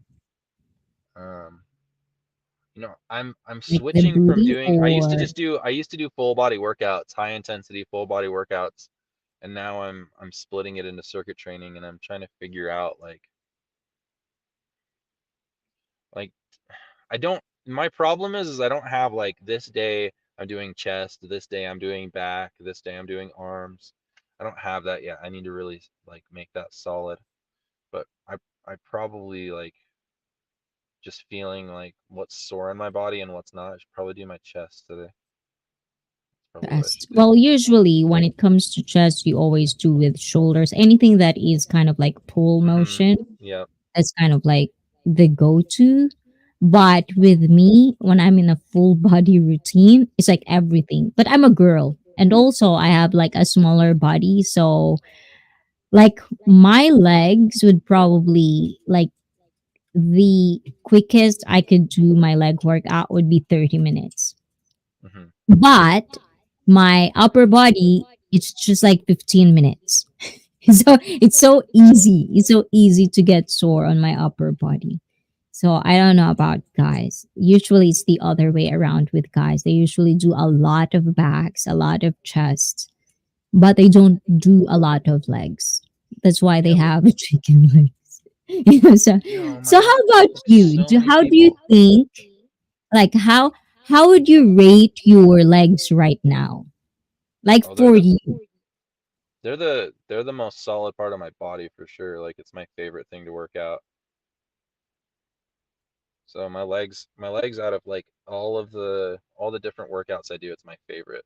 Um, I'm Like the switching from booty doing. or I used to do full body workouts, high intensity full body workouts, and now I'm splitting it into circuit training, and I'm trying to figure out like I don't. My problem is I don't have like, this day I'm doing chest, this day I'm doing back, this day I'm doing arms. I don't have that yet. I need to really like make that solid. But I probably like just feeling like what's sore in my body and what's not. I should probably do my chest today. That's probably what I chest? should do. Well, usually when it comes to chest, you always do with shoulders. Anything that is kind of like pull Mm-hmm. motion, Yep. that's kind of like the go to. But with me, when I'm in a full body routine, it's like everything. But I'm a girl. And also, I have like a smaller body. So Like my legs would probably like the quickest I could do my leg workout would be 30 minutes. Hmm. But my upper body, it's just like 15 minutes. So it's so easy. It's so easy to get sore on my upper body. So I don't know about guys. Usually it's the other way around with guys. They usually do a lot of backs, a lot of chest, but they don't do a lot of legs. That's why they Yeah, but have chicken legs. So, oh my so God, how about you? so many How do you people. think? Like how would you rate your legs right now? Like Oh, for you? they're the most solid part of my body for sure. Like it's my favorite thing to work out. So my legs out of like all the different workouts I do, it's my favorite.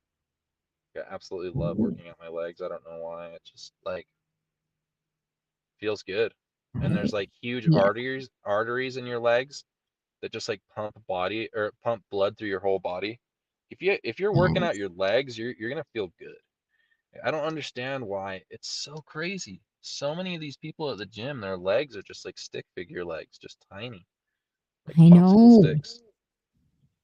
I absolutely love working out my legs. I don't know why. It just like feels good. And there's like huge Yeah, arteries in your legs that just like pump body or pump blood through your whole body. If you're working out yes, your legs, you're gonna feel good. I don't understand why it's so crazy. So many of these people at the gym, their legs are just like stick figure legs, just tiny, like I popsicle know. sticks.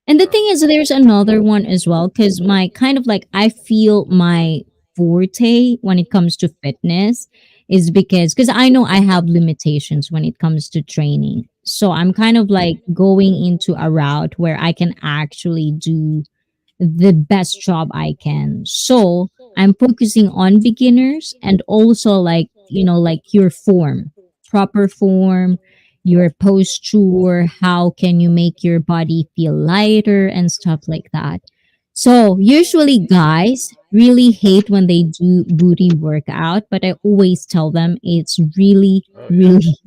And the So thing is, there's another one as well because my kind of like I feel my forte when it comes to fitness is because I know I have limitations when it comes to training. So I'm kind of like going into a route where I can actually do the best job I can. So I'm focusing on beginners and also like, like your form, proper form, your posture, how can you make your body feel lighter and stuff like that. So usually guys really hate when they do booty workout, but I always tell them it's really, oh yeah, really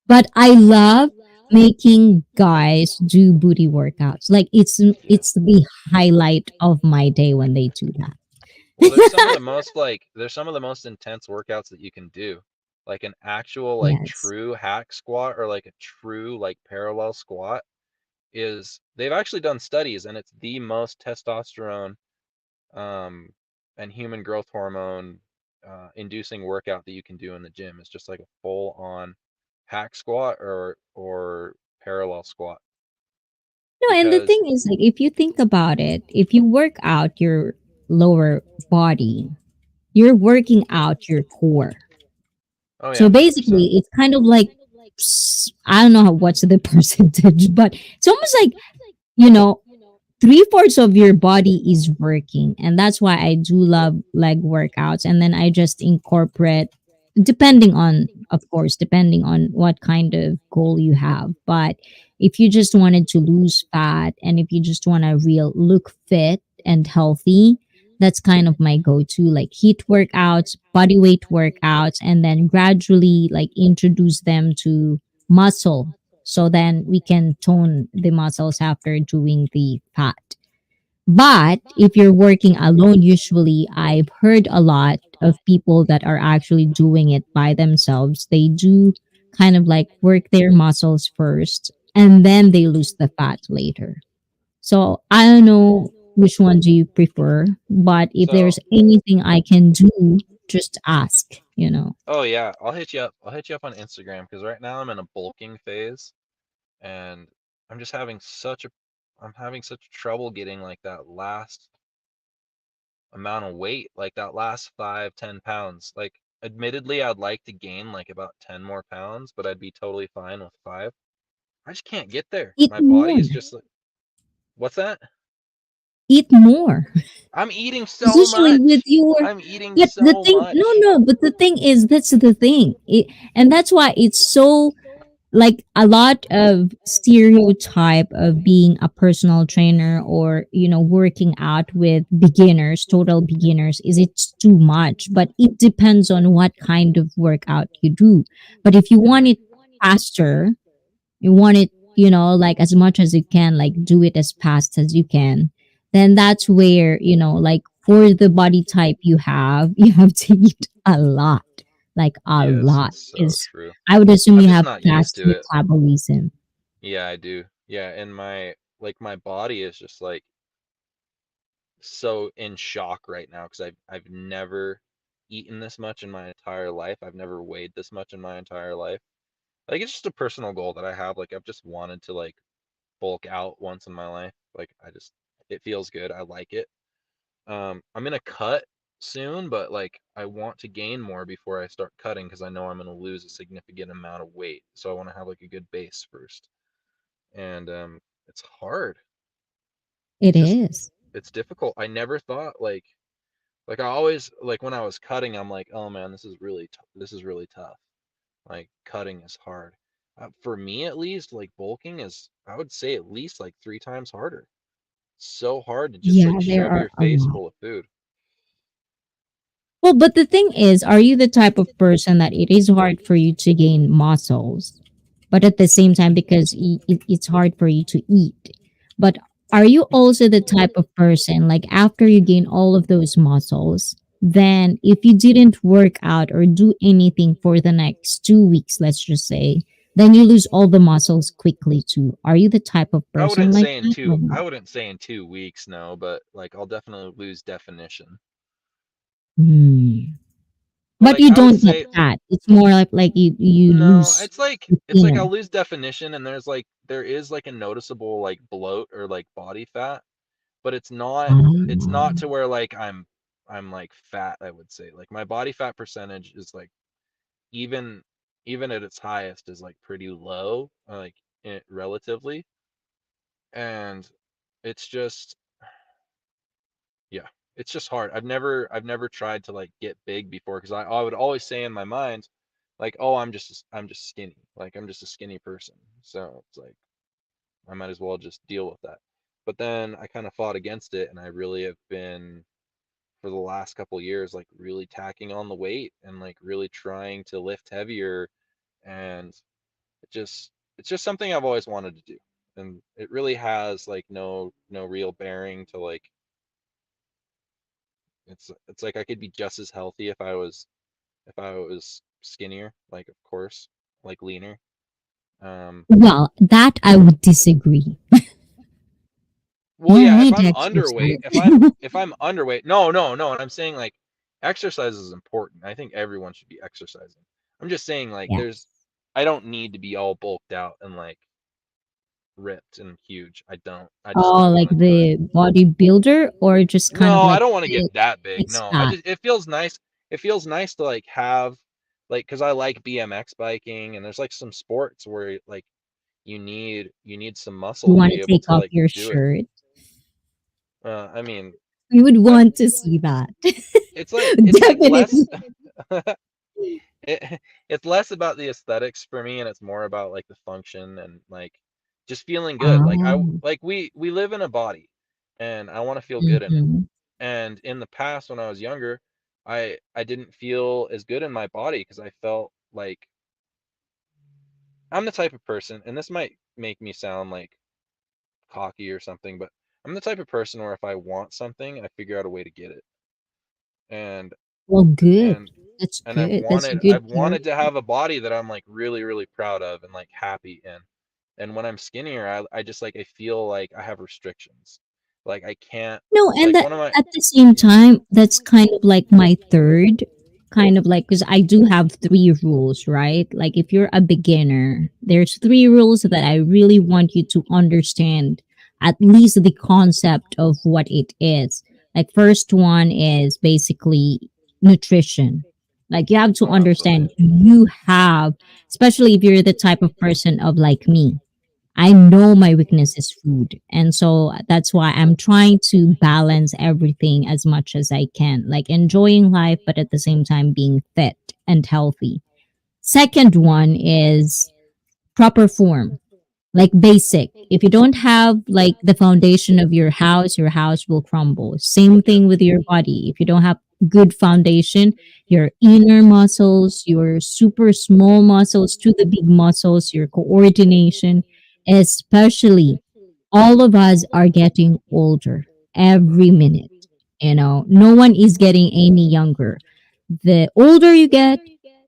but I love making guys do booty workouts. Like yeah. it's the highlight of my day when they do Well, that. there's some of the most intense workouts that you can do. Like an actual like Yes. true hack squat or like a true like parallel squat is they've actually done studies and it's the most testosterone um and human growth hormone inducing workout that you can do in the gym. It's just like a full on hack squat or parallel squat No, and the because thing is like if you think about it, if you work out your lower body, you're working out your core. oh yeah, So 100%. basically it's kind of like I don't know what's the percentage, but it's almost like, you know, three-fourths of your body is working, and that's why I do love leg workouts. And then I just incorporate, depending on, of course, depending on what kind of goal you have. But if you just wanted to lose fat and if you just want to real look fit and healthy, that's kind of my go-to, like heat workouts, body weight workouts, and then gradually like introduce them to muscle, so then we can tone the muscles after doing the fat. But if you're working alone, usually I've heard a lot of people that are actually doing it by themselves. They do kind of like work their muscles first and then they lose the fat later. So I don't know which one do you prefer, but if there's So anything I can do, just ask. oh yeah, I'll hit you up on Instagram because right now I'm in a bulking phase and I'm just having I'm having such trouble getting like that last amount of weight, like that last 5, 10 pounds. Like admittedly I'd like to gain like about 10 more pounds, but I'd be totally fine with 5. I just can't get there. Eat My body more. is just like, what's that? Eat more. I'm eating so Usually with much. your I'm eating but the so thing no much. no but the thing is that's the thing and that's why it's so like a lot of stereotype of being a personal trainer or working out with beginners, total beginners, is it's too much, but it depends on what kind of workout you do. But if you want Hmm. it faster, you want it, like as much as you can, like do it as fast as you can, then that's where, like for the body type you have, you have to eat a lot, like a Yes, lot. it's so Is true. I would assume I'm you just have not used fast to it. metabolism. Yeah, I do. Yeah, and my body is just like so in shock right now because I've never eaten this much in my entire life. I've never weighed this much in my entire life. Like it's just a personal goal that I have. Like I've just wanted to like bulk out once in my life. Like I just it feels good. I like it. I'm gonna cut soon, but like I want to gain more before I start cutting because I know I'm gonna lose a significant amount of weight. So I want to have like a good base first. And it's hard. It It's just is. it's difficult. I never thought like I always like when I was cutting, I'm like, oh man, this is really tough. Like cutting is hard. For me at least, like bulking is I would say at least like 3 times harder. It's so hard to just Yeah, like there shove are your a face lot. full of food. Well, but the thing is, are you the type of person that it is hard for you to gain muscles, but at the same time, because it's hard for you to eat? But are you also the type of person, like after you gain all of those muscles, then if you didn't work out or do anything for the next 2 weeks, let's just say, then you lose all the muscles quickly too? Are you the type of person like that or I not? wouldn't say in 2 weeks, no, but like I'll definitely lose definition. Hmm. But But like you I would don't get say fat. It's more like you no, lose it's like thinner. I'll lose definition and there is like a noticeable like bloat or like body fat, but it's not Ah. to where like I'm like fat, I would say. Like my body fat percentage is like even even at its highest is like pretty low, like relatively. And it's just yeah, it's just hard. I've never tried to like get big before because I would always say in my mind like, oh, I'm just skinny. Like I'm just a skinny person. So it's like I might as well just deal with that. But then I kind of fought against it and I really have been for the last couple years like really tacking on the weight and like really trying to lift heavier and it's just something I've always wanted to do. And it really has like no real bearing to like it's like I could be just as healthy if I was skinnier, like of course, like leaner. Um Well, that I would disagree. well All yeah, right, exercise. if I'm underweight, no, and I'm saying like exercise is important. I think everyone should be exercising. I'm just saying like Yeah. there's I don't need to be all bulked out and like ripped and huge. I don't. I just Oh, don't like want to do it. the bodybuilder or just kind of No, I like don't want to fit, get that big. six No, I pack. just it feels nice. It feels nice to like have like because I like BMX biking and there's like some sports where like you need some muscle You to want be to able take to off like your do it. shirt. I mean, We would I want to see that. it's like less Definitely. it, it's less about the aesthetics for me and it's more about like the function and like just feeling good. Like Um, we live in a body and I want to feel good in it. mhm. And in the past when I was younger, I didn't feel as good in my body because I felt like I'm the type of person, and this might make me sound like cocky or something, but I'm the type of person where if I want something, I figure out a way to get it. And Well, good. and That's good. That's a good I've wanted to character. have a body that I'm like really proud of and like happy in. And when I'm skinnier, I just like I feel like I have restrictions. Like I can't No, and like that one of my at the same time, that's kind of like my third kind of like because I do have three rules, right? Like if you're a beginner, there's three rules that I really want you to understand at least the concept of what it is. Like first one is basically nutrition. Like you have to oh absolutely. understand you have, especially if you're the type of person of like me, I know my weakness is food. And so that's why I'm trying to balance everything as much as I can, like enjoying life, but at the same time being fit and healthy. Second one is proper form, like basic. If you don't have like the foundation of your house will crumble. Same Yep. thing with your body. If you don't have good foundation, your inner muscles, your super small muscles to the big muscles, your coordination, especially all of us are getting older every minute. You know, no one is getting any younger. The older you get,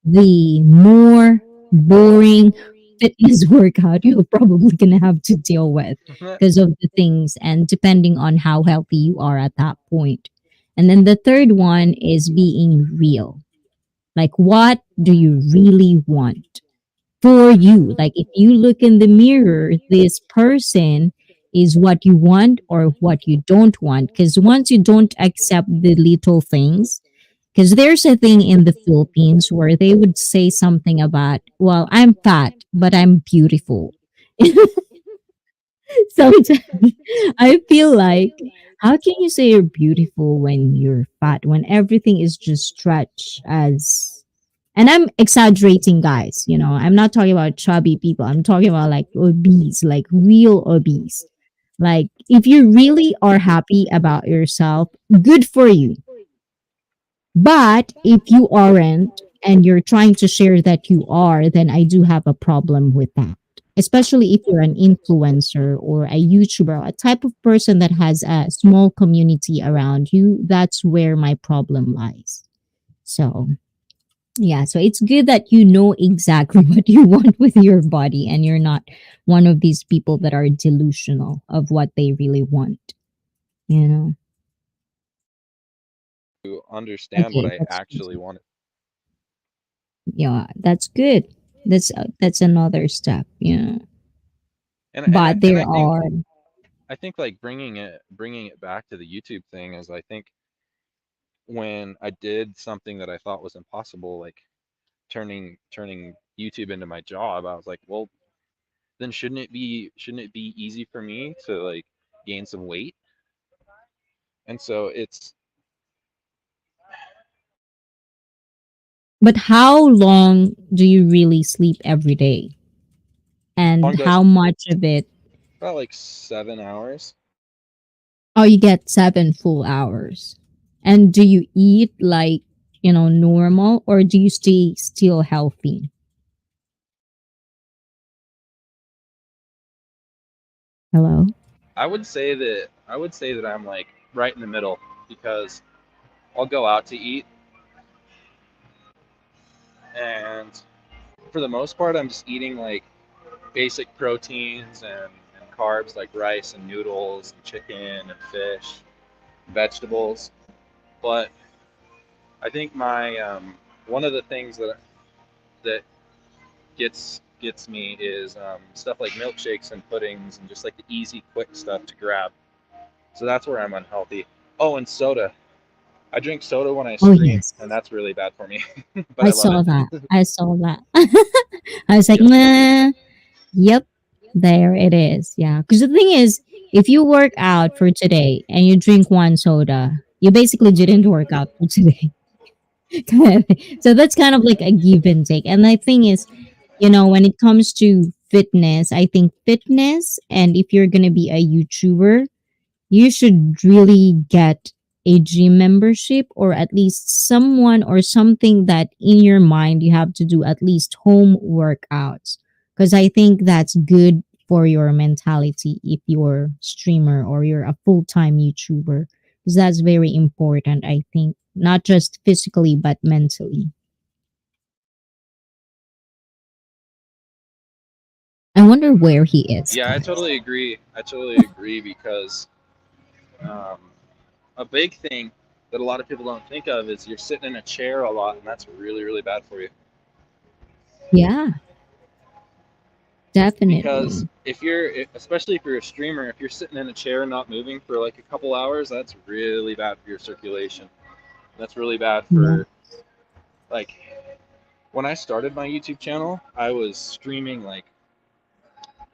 the more boring fitness workout you're probably going to have to deal with because of the things and depending on how healthy you are at that point. And then the third one is being real. Like, what do you really want for you? Like, if you look in the mirror, this person is what you want or what you don't want. Because once you don't accept the little things, because there's a thing in the Philippines where they would say something about, well, I'm fat, but I'm beautiful. Sometimes I feel like, how can you say you're beautiful when you're fat, when everything is just stretched as, and I'm exaggerating, guys. I'm not talking about chubby people. I'm talking about like obese, like real obese. Like, if you really are happy about yourself, good for you. But if you aren't and you're trying to share that you are, then I do have a problem with that. Especially if you're an influencer or a YouTuber, a type of person that has a small community around you, that's where my problem lies. So, yeah, so it's good that you know exactly what you want with your body and you're not one of these people that are delusional of what they really want, you know? To understand what Okay, I that's actually wanted. yeah, that's good. That's another step, And But and there I think are, I think like bringing it back to the YouTube thing is, I think when I did something that I thought was impossible, like turning YouTube into my job, I was like, well, then shouldn't it be easy for me to like gain some weight? And so it's but how long do you really sleep every day? And long do I how sleep? much of it, About like 7 hours. oh, you get 7 full hours? And do you eat like, normal, or do you stay still healthy? Hello? I would say that I'm like right in the middle, because I'll go out to eat, and for the most part I'm just eating like basic proteins and carbs like rice and noodles and chicken and fish, vegetables. But I think my one of the things that gets me is stuff like milkshakes and puddings and just like the easy, quick stuff to grab. So that's where I'm unhealthy. Oh, and soda. I drink soda when I Oh, stream, yes. and that's really bad for me, but I I love saw it. that. I saw that. I was like, Yep. nah, yep, there it is. Yeah. Because the thing is, if you work out for today and you drink one soda, you basically didn't work out for today. So that's kind of like a give and take. And the thing is, when it comes to fitness, I think fitness, and if you're going to be a YouTuber, you should really get a gym membership, or at least someone or something that in your mind you have to do at least home workouts, because I think that's good for your mentality if you're streamer or you're a full-time YouTuber, because that's very important, I think, not just physically but mentally. I wonder where he is, Yeah, I guys. totally agree. I totally agree, because um, a big thing that a lot of people don't think of is you're sitting in a chair a lot, and that's really, really bad for you. Yeah, Because definitely. especially if you're a streamer, if you're sitting in a chair and not moving for like a couple hours, that's really bad for your circulation. That's really bad Yeah. for, like, when I started my YouTube channel, I was streaming like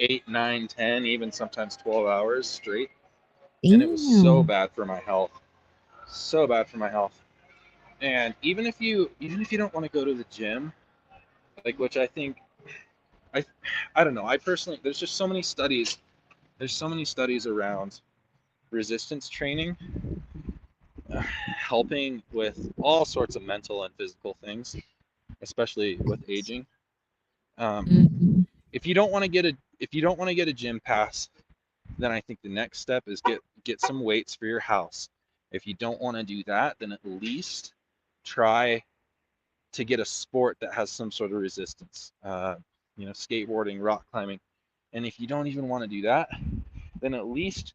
8, 9, 10, even sometimes 12 hours straight, and it was so Damn. bad for my health. So bad for my health. And even if you don't want to go to the gym, like, which I think, I I don't know, I personally, there's so many studies around resistance training, helping with all sorts of mental and physical things, especially with aging. Um, Mhm. if you don't want to get a gym pass, then I think the next step is get some weights for your house. If you don't want to do that, then at least try to get a sport that has some sort of resistance. Skateboarding, rock climbing. And if you don't even want to do that, then at least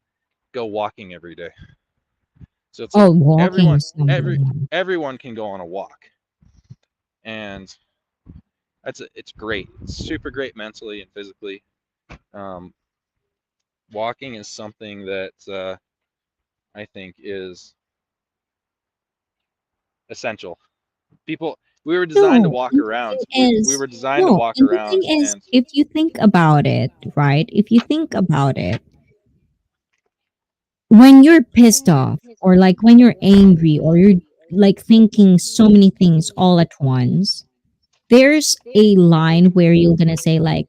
go walking every day. So it's like Oh, walking everyone is something. everyone can go on a walk, and it's great. It's super great mentally and physically. Um, Walking is something that I think is essential. People, we were designed to No, walk and the thing around. We is, were designed to no, walk and the thing around, is, and if you think about it, right? If you think about it, when you're pissed off, or like when you're angry, or you're like thinking so many things all at once, there's a line where you're gonna say like,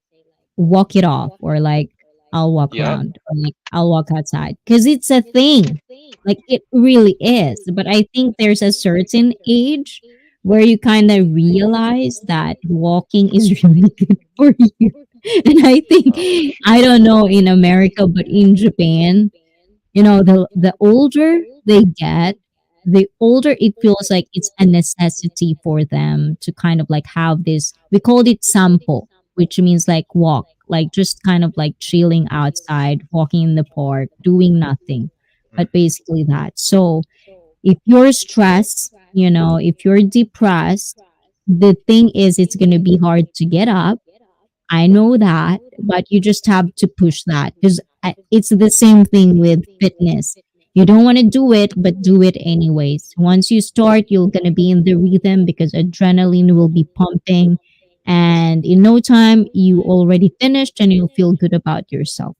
walk it off, or like, I'll walk yep. around, or like, I'll walk outside, because it's a thing. Like it really is. But I think there's a certain age where you kind of realize that walking is really good for you. And I think, Oh, for I sure. don't know in America, but in Japan, the older they get, the older it feels like it's a necessity for them to kind of like have this, we called it sampo, which means like walk, like just kind of like chilling outside, walking in the park, doing nothing, but Hmm. basically that. So if you're stressed, if you're depressed, the thing is it's going to be hard to get up. I know that, but you just have to push that, because it's the same thing with fitness. You don't want to do it, but do it anyways. Once you start, you're going to be in the rhythm because adrenaline will be pumping. And in no time, you already finished and you'll feel good about yourself,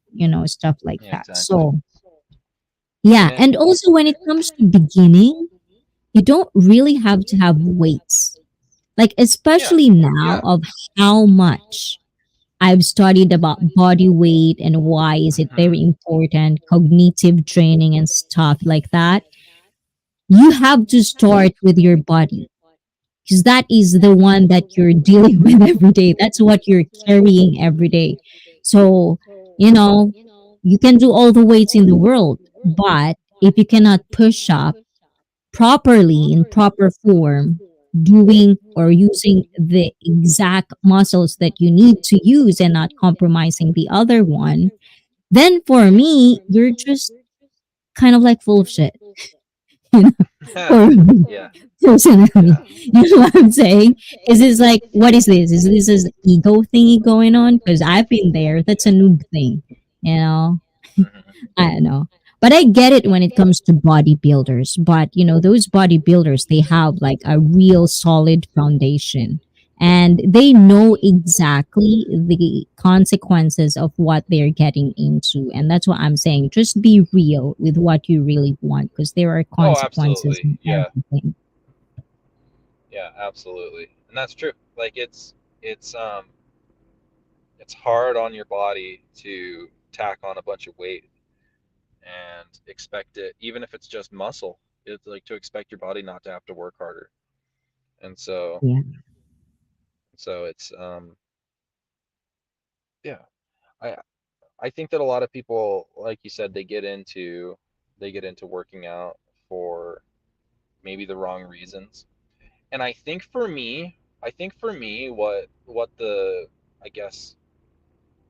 stuff like Yeah, that. exactly. So, yeah. And And also, when it comes to beginning, you don't really have to have weights. Like, yeah, especially now, yeah. of how much I've studied about body weight and why is it Hmm. very important, cognitive training and stuff like that. You have to start with your body, because that is the one that you're dealing with every day. That's what you're carrying every day. So, you know, you can do all the weights in the world, but if you cannot push up properly in proper form, doing or using the exact muscles that you need to use and not compromising the other one, then for me, you're just kind of like full of shit. You know, for me, Yeah, personally. yeah. You know what I'm saying? Is this like, what is this? Is this an ego thingy going on? Because I've been there. That's a noob thing, you know? Hmm. I don't know. But I get it when it comes to bodybuilders. But, those bodybuilders, they have like a real solid foundation. And they know exactly the consequences of what they're getting into. And that's what I'm saying. Just be real with what you really want, because there are Oh, consequences absolutely. in Yeah, everything. yeah, absolutely. And that's true. Like it's it's hard on your body to tack on a bunch of weight and expect it, even if it's just muscle. It's like to expect your body not to have to work harder. And Yeah. so it's yeah. I I think that a lot of people, like you said, they get into working out for maybe the wrong reasons. And I think for me, what the I guess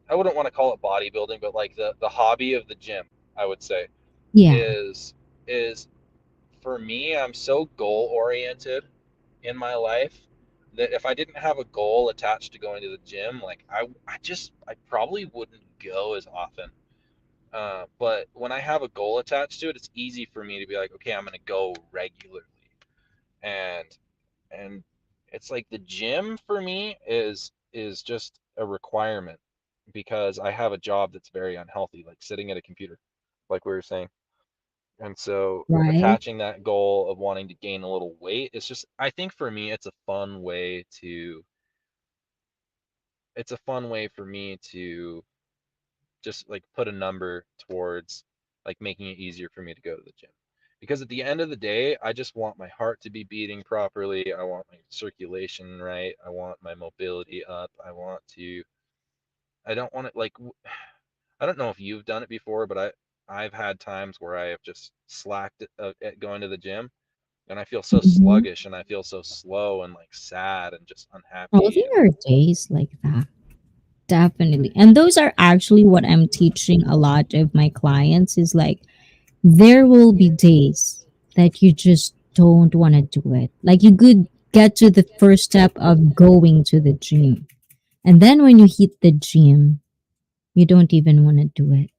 I wouldn't want to call it bodybuilding, but like the hobby of the gym, I would say, Yeah. is is for me, I'm so goal oriented in my life that if I didn't have a goal attached to going to the gym, like I probably wouldn't go as often. But when I have a goal attached to it, it's easy for me to be like, okay, I'm gonna go regularly. And and it's like the gym for me is just a requirement because I have a job that's very unhealthy, like sitting at a computer, like we were saying. And so Right. attaching that goal of wanting to gain a little weight, it's just I think for me it's a fun way to it's a fun way for me to just like put a number towards like making it easier for me to go to the gym. Because at the end of the day, I just want my heart to be beating properly. I want my circulation right. I want my mobility up. I don't want it like I don't know if you've done it before, but I've had times where I have just slacked at going to the gym and I feel so Hmm. sluggish and I feel so slow and like sad and just Oh, unhappy and there are days like that. Definitely. And those are actually what I'm teaching a lot of my clients, is like, there will be days. that you just don't want to do it. Like you could get to the first step of going to the gym. And then when you hit the gym, you don't even want to do it.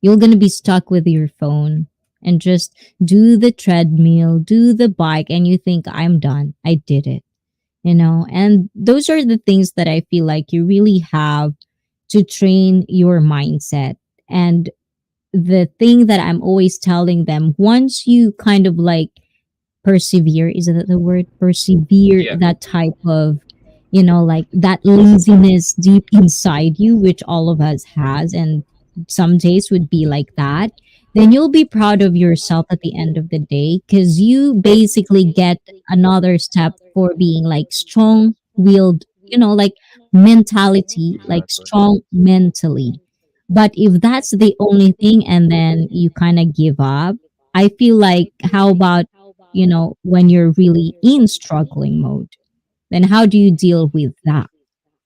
You're going to be stuck with your phone and just do the treadmill, do the bike, and you think, I'm done. I did it. And those are the things that I feel like you really have to train your mindset. And the thing that I'm always telling them, once you kind of like persevere, is that the word, persevere, Yeah. that type of, like that laziness deep inside you, which all of us has, and some days would be like that, then you'll be proud of yourself at the end of the day, because you basically get another step for being like strong willed, like mentality, like Exactly. strong mentally. But if that's the only thing and then you kind of give up, I feel like, how about, when you're really in struggling mode, then how do you deal with that?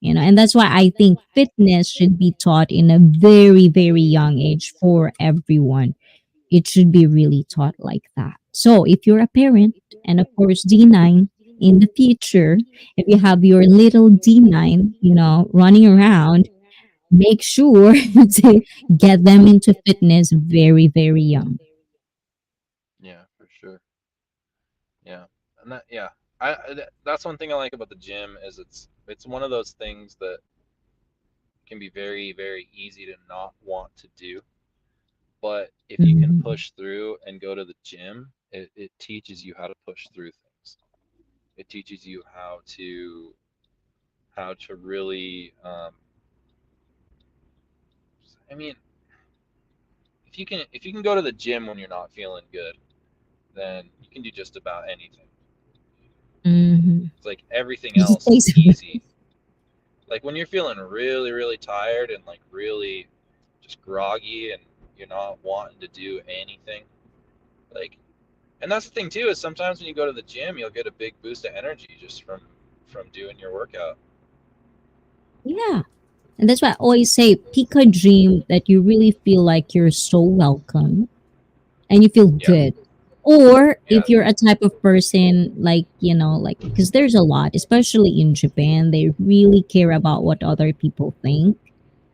And that's why I think fitness should be taught in a very, very young age for everyone. It should be really taught like that. So if you're a parent, and of course, D9 in the future, if you have your little D9, running around, make sure to get them into fitness very, very young. Yeah, for sure. Yeah, and yeah, that's one thing I like about the gym is it's one of those things that can be very very easy to not want to do, but if you can Mhm. push through and go to the gym, it teaches you how to push through things. It teaches you how to really I mean, if you can go to the gym when you're not feeling good, then you can do just about anything. Mhm. It's like everything You else say is so. easy. Like when you're feeling really really tired and like really just groggy and you're not wanting to do anything, like, and that's the thing too, is sometimes when you go to the gym you'll get a big boost of energy just from doing your workout. Yeah. And that's why I always say, pick a dream that you really feel like you're so welcome and you feel Yeah. good. Or Yeah. if you're a type of person like, like, because there's a lot, especially in Japan, they really care about what other people think.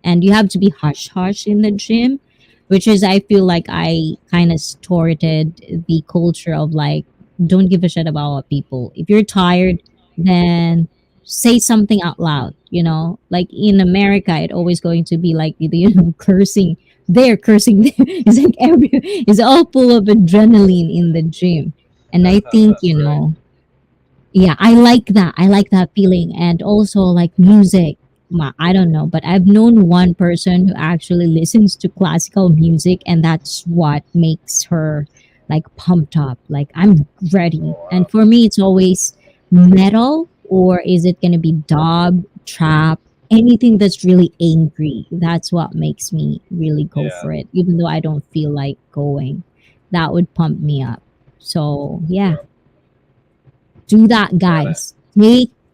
And you have to be hush hush in the gym, which is, I feel like I kind of started the culture of like, don't give a shit about what people. If you're tired, then say something out loud. Like in America, it always going to be like, cursing there, cursing there. It's like it's all full of adrenaline in the gym. And I think, Right. yeah, I like that feeling. And also like music. I don't know, but I've known one person who actually listens to classical music, and that's what makes her like pumped up. Like, I'm ready. Oh And wow. for me, it's always metal, or is it going to be dub, trap, anything that's really angry. That's what makes me really go Yeah. for it, even though I don't feel like going. That would pump me up. So, yeah, Yeah. do that, Yeah. That, guys.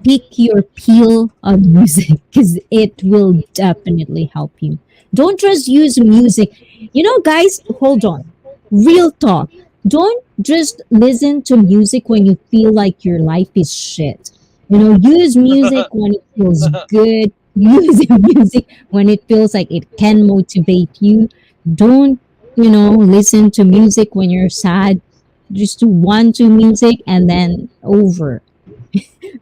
Pick your peel of music because it will definitely help you. Don't just use music. Guys, hold on. Real talk. Don't just listen to music when you feel like your life is shit. Use music when it feels good. Use music when it feels like it can motivate you. Don't, listen to music when you're sad. Just do one, two music and then over.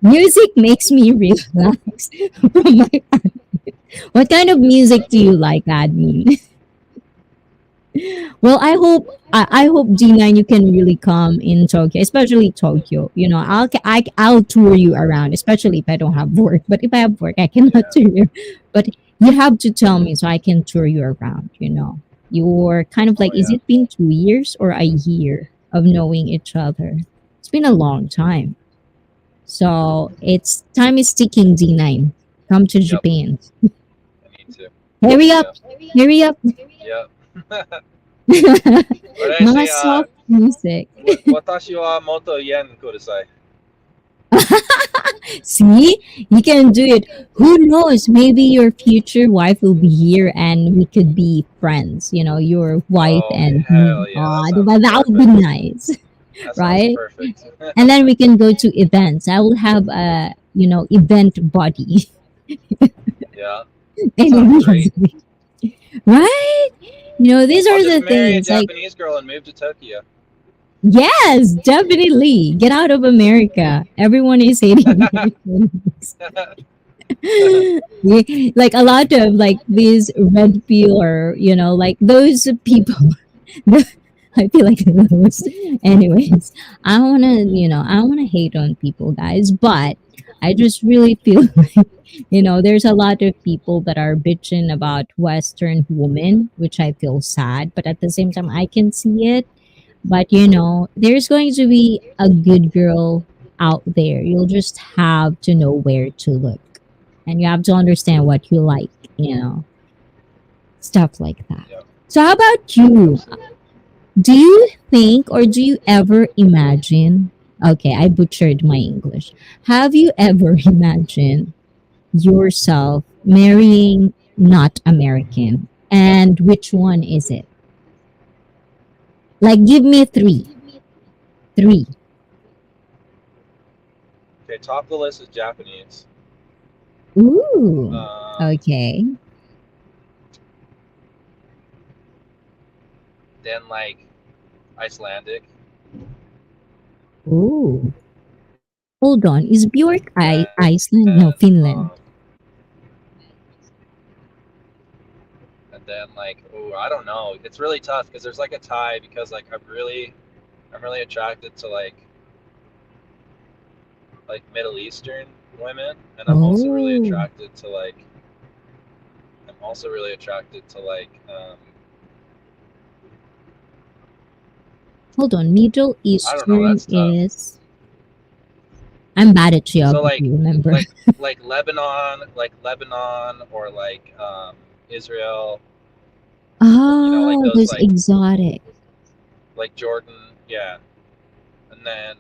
Music makes me relax from my. What kind of music do you like, admin? Well, I hope D9 you can really come in Tokyo, especially Tokyo. I'll tour you around, especially if I don't have work. But if I have work, I cannot yeah. tour you. But you have to tell me so I can tour you around. You're kind of Oh like, is yeah. it been 2 years or a year of knowing each other? It's been a long time. So it's time is ticking, D9. Come to Yep. Japan. I need to. Hurry up! Yep. Hurry up! Yep. 私 Mga soft music. 私はもっとyenください. See? You can do it. Who knows? Maybe your future wife will be here and we could be friends. Your wife Oh and me. hell yeah, Oh, that sounds that would be perfect. nice. That sounds right? perfect. And then we can go to events. I will have a, event body. Yeah, that sounds Anyways, great. right? These I'll are just the marry a things like, Japanese girl and move to Tokyo. yes, definitely. Get out of America. Everyone is hating Americans. Like a lot of like these red pill or, like those people. I feel like those. Anyways, I wanna hate on people, guys, but I just really feel like, there's a lot of people that are bitching about Western women, which I feel sad, but at the same time, I can see it. But there's going to be a good girl out there. You'll just have to know where to look, and you have to understand what you like, stuff like that. Yep, So, how about you? absolutely. Do you think or do you ever imagine? Okay, I butchered my English. Have you ever imagined yourself marrying not American? And which one is it? Like, give me three. Three. Okay, top of the list is Japanese. Ooh. Um, Okay. then like Icelandic. Ooh. Hold on. Is Bjork Then Iceland? No, Finland. and then like oh I don't know. It's really tough because there's like a tie because like I'm really attracted to like Middle Eastern women, and Oh. I'm also really attracted to Hold on. Middle I don't know. Eastern That's tough. is. I'm bad at So geography, remember? like Lebanon or like Israel. Like Oh, those those exotic. like Jordan, yeah. And then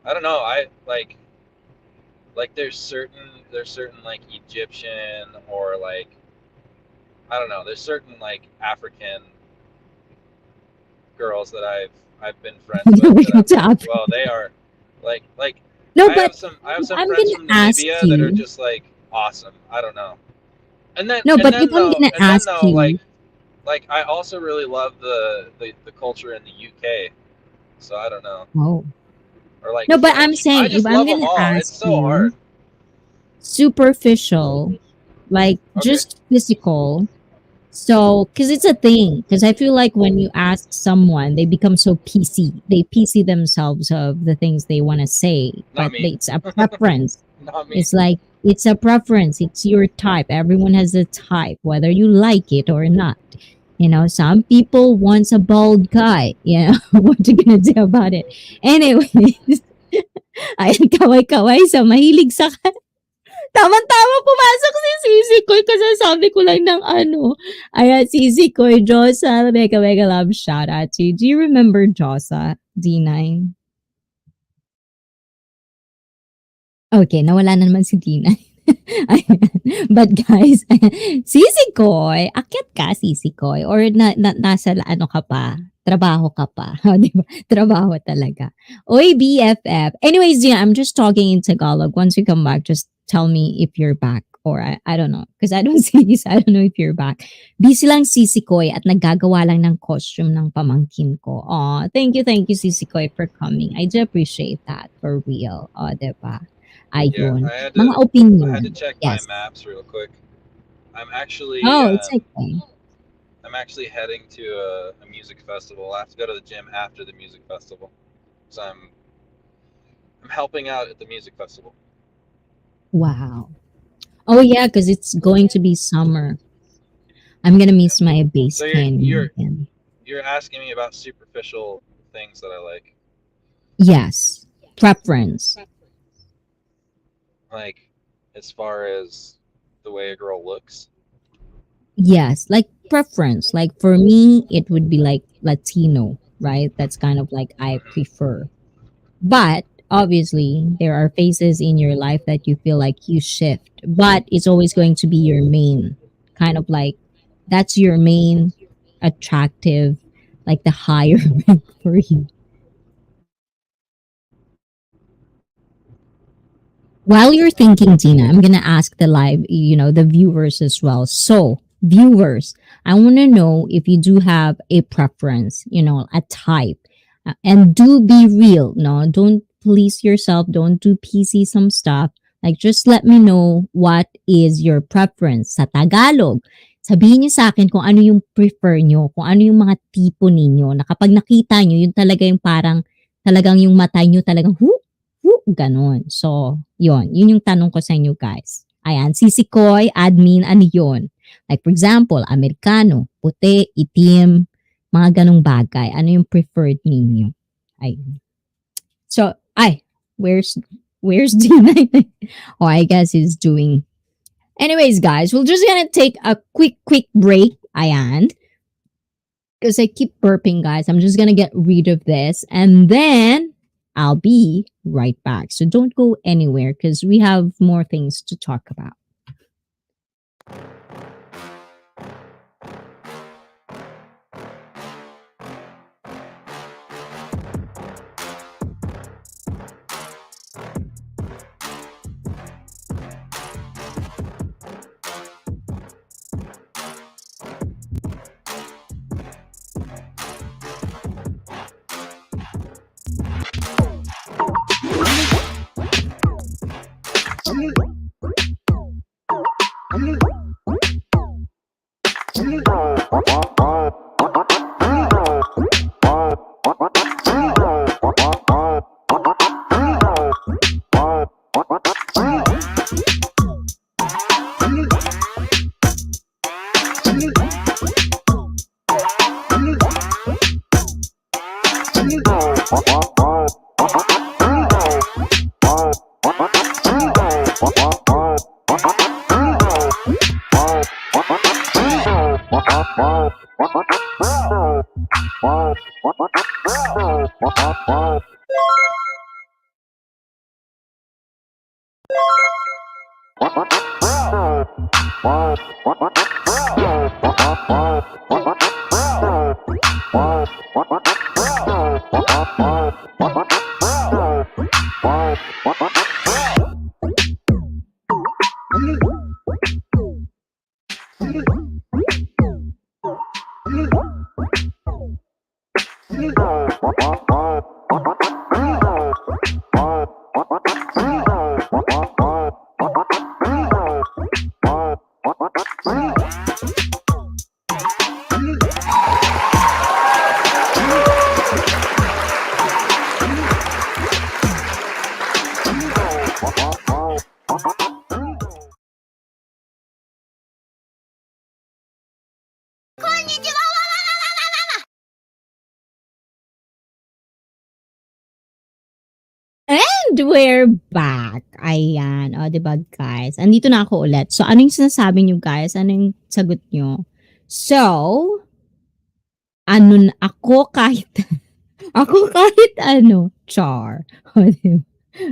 I don't know. I like there's certain like Egyptian or like I don't know. There's certain like African girls that I've been friends with We that got I'm to like, Africa. well, they are like No, but I have some I'm friends gonna from ask Namibia that are you. just like awesome. I don't know. No, but if I'm gonna ask you. Like I also really love the culture in the UK. So I don't know. Oh. Or like No, but I'm French. I saying if just I'm love them gonna all. It's ask so hard. you superficial, like Okay. just physical. So, because it's a thing, because I feel like when you ask someone, they become so PC. They PC themselves of the things they want to say, Not but me. it's a preference. Not me. It's like, it's a preference. It's your type. Everyone has a type, whether you like it or not. Some people wants a bald guy. What you gonna do about it? Anyways, ay, kaway-kaway sa mahilig sa Tamang-tama pumasok si Sisi Koy kasasabi ko lang ng ano. Ayan, Sisi Koy, Josa, mega mega love shout out to you. Do you remember Josa, D9? Okay, nawala na naman si D9. Ayan. But guys, Sisi Koy, akyat ka Sisi Koy or nasa ano ka pa? Trabaho ka pa. O, di ba? Trabaho talaga. Oy, BFF. Anyways, yeah, I'm just talking in Tagalog. Once we come back, just tell me if you're back. Or I don't know. Because I don't see this. I don't know if you're back. Busy lang Sisi Koy at naggagawa lang ng costume ng pamangkin ko. Aw, thank you, Sisi Koy, for coming. I do appreciate that. For real. O, diba? Yeah, Ayun. Mga I had to opinion. check my Yes. maps real quick. I'm actually Oh, it's okay. I'm actually heading to a music festival. I have to go to the gym after the music festival. So I'm helping out at the music festival. Wow. Oh, yeah, because it's going to be summer. I'm going to Yeah. miss my base So tanning again. you're asking me about superficial things that I Yes. Preference. like as far as the way a girl looks. Yes. Like preference. Like for me, it would be like Latino, right? That's kind of like I Hmm. prefer. But obviously, there are phases in your life that you feel like you shift, but it's always going to be your main kind of like that's your main attractive, like the higher rank for you. While you're thinking, Tina, I'm gonna ask the live, the viewers as well. So, viewers, I want to know if you do have a preference, a type, and do be real. No, don't police yourself. Don't do PC some stuff. Like, just let me know what is your preference sa Tagalog. Sabihin niyo sa akin kung ano yung prefer nyo, kung ano yung mga tipo ninyo, na kapag nakita nyo, yun talaga yung parang, talagang yung mata nyo talagang, ganon. So, yun yung tanong ko sa inyo guys. Ayan, si Sikoy, admin, ano yun? Like for example, Amerikano, puti, itim, mga ganong bagay. Ano yung preferred ninyo? Ay. So, where's D9? Oh, I guess he's doing. Anyways, guys, we're just gonna take a quick break. Ayan. Because I keep burping, guys. I'm just gonna get rid of this. And then I'll be right back. So don't go anywhere because we have more things to talk about. And we're back. Ayan. O, diba guys? Andito na ako ulit. So, ano yung sinasabi nyo guys? Ano yung sagot nyo? So, ako kahit, ako kahit ano, char. O, diba?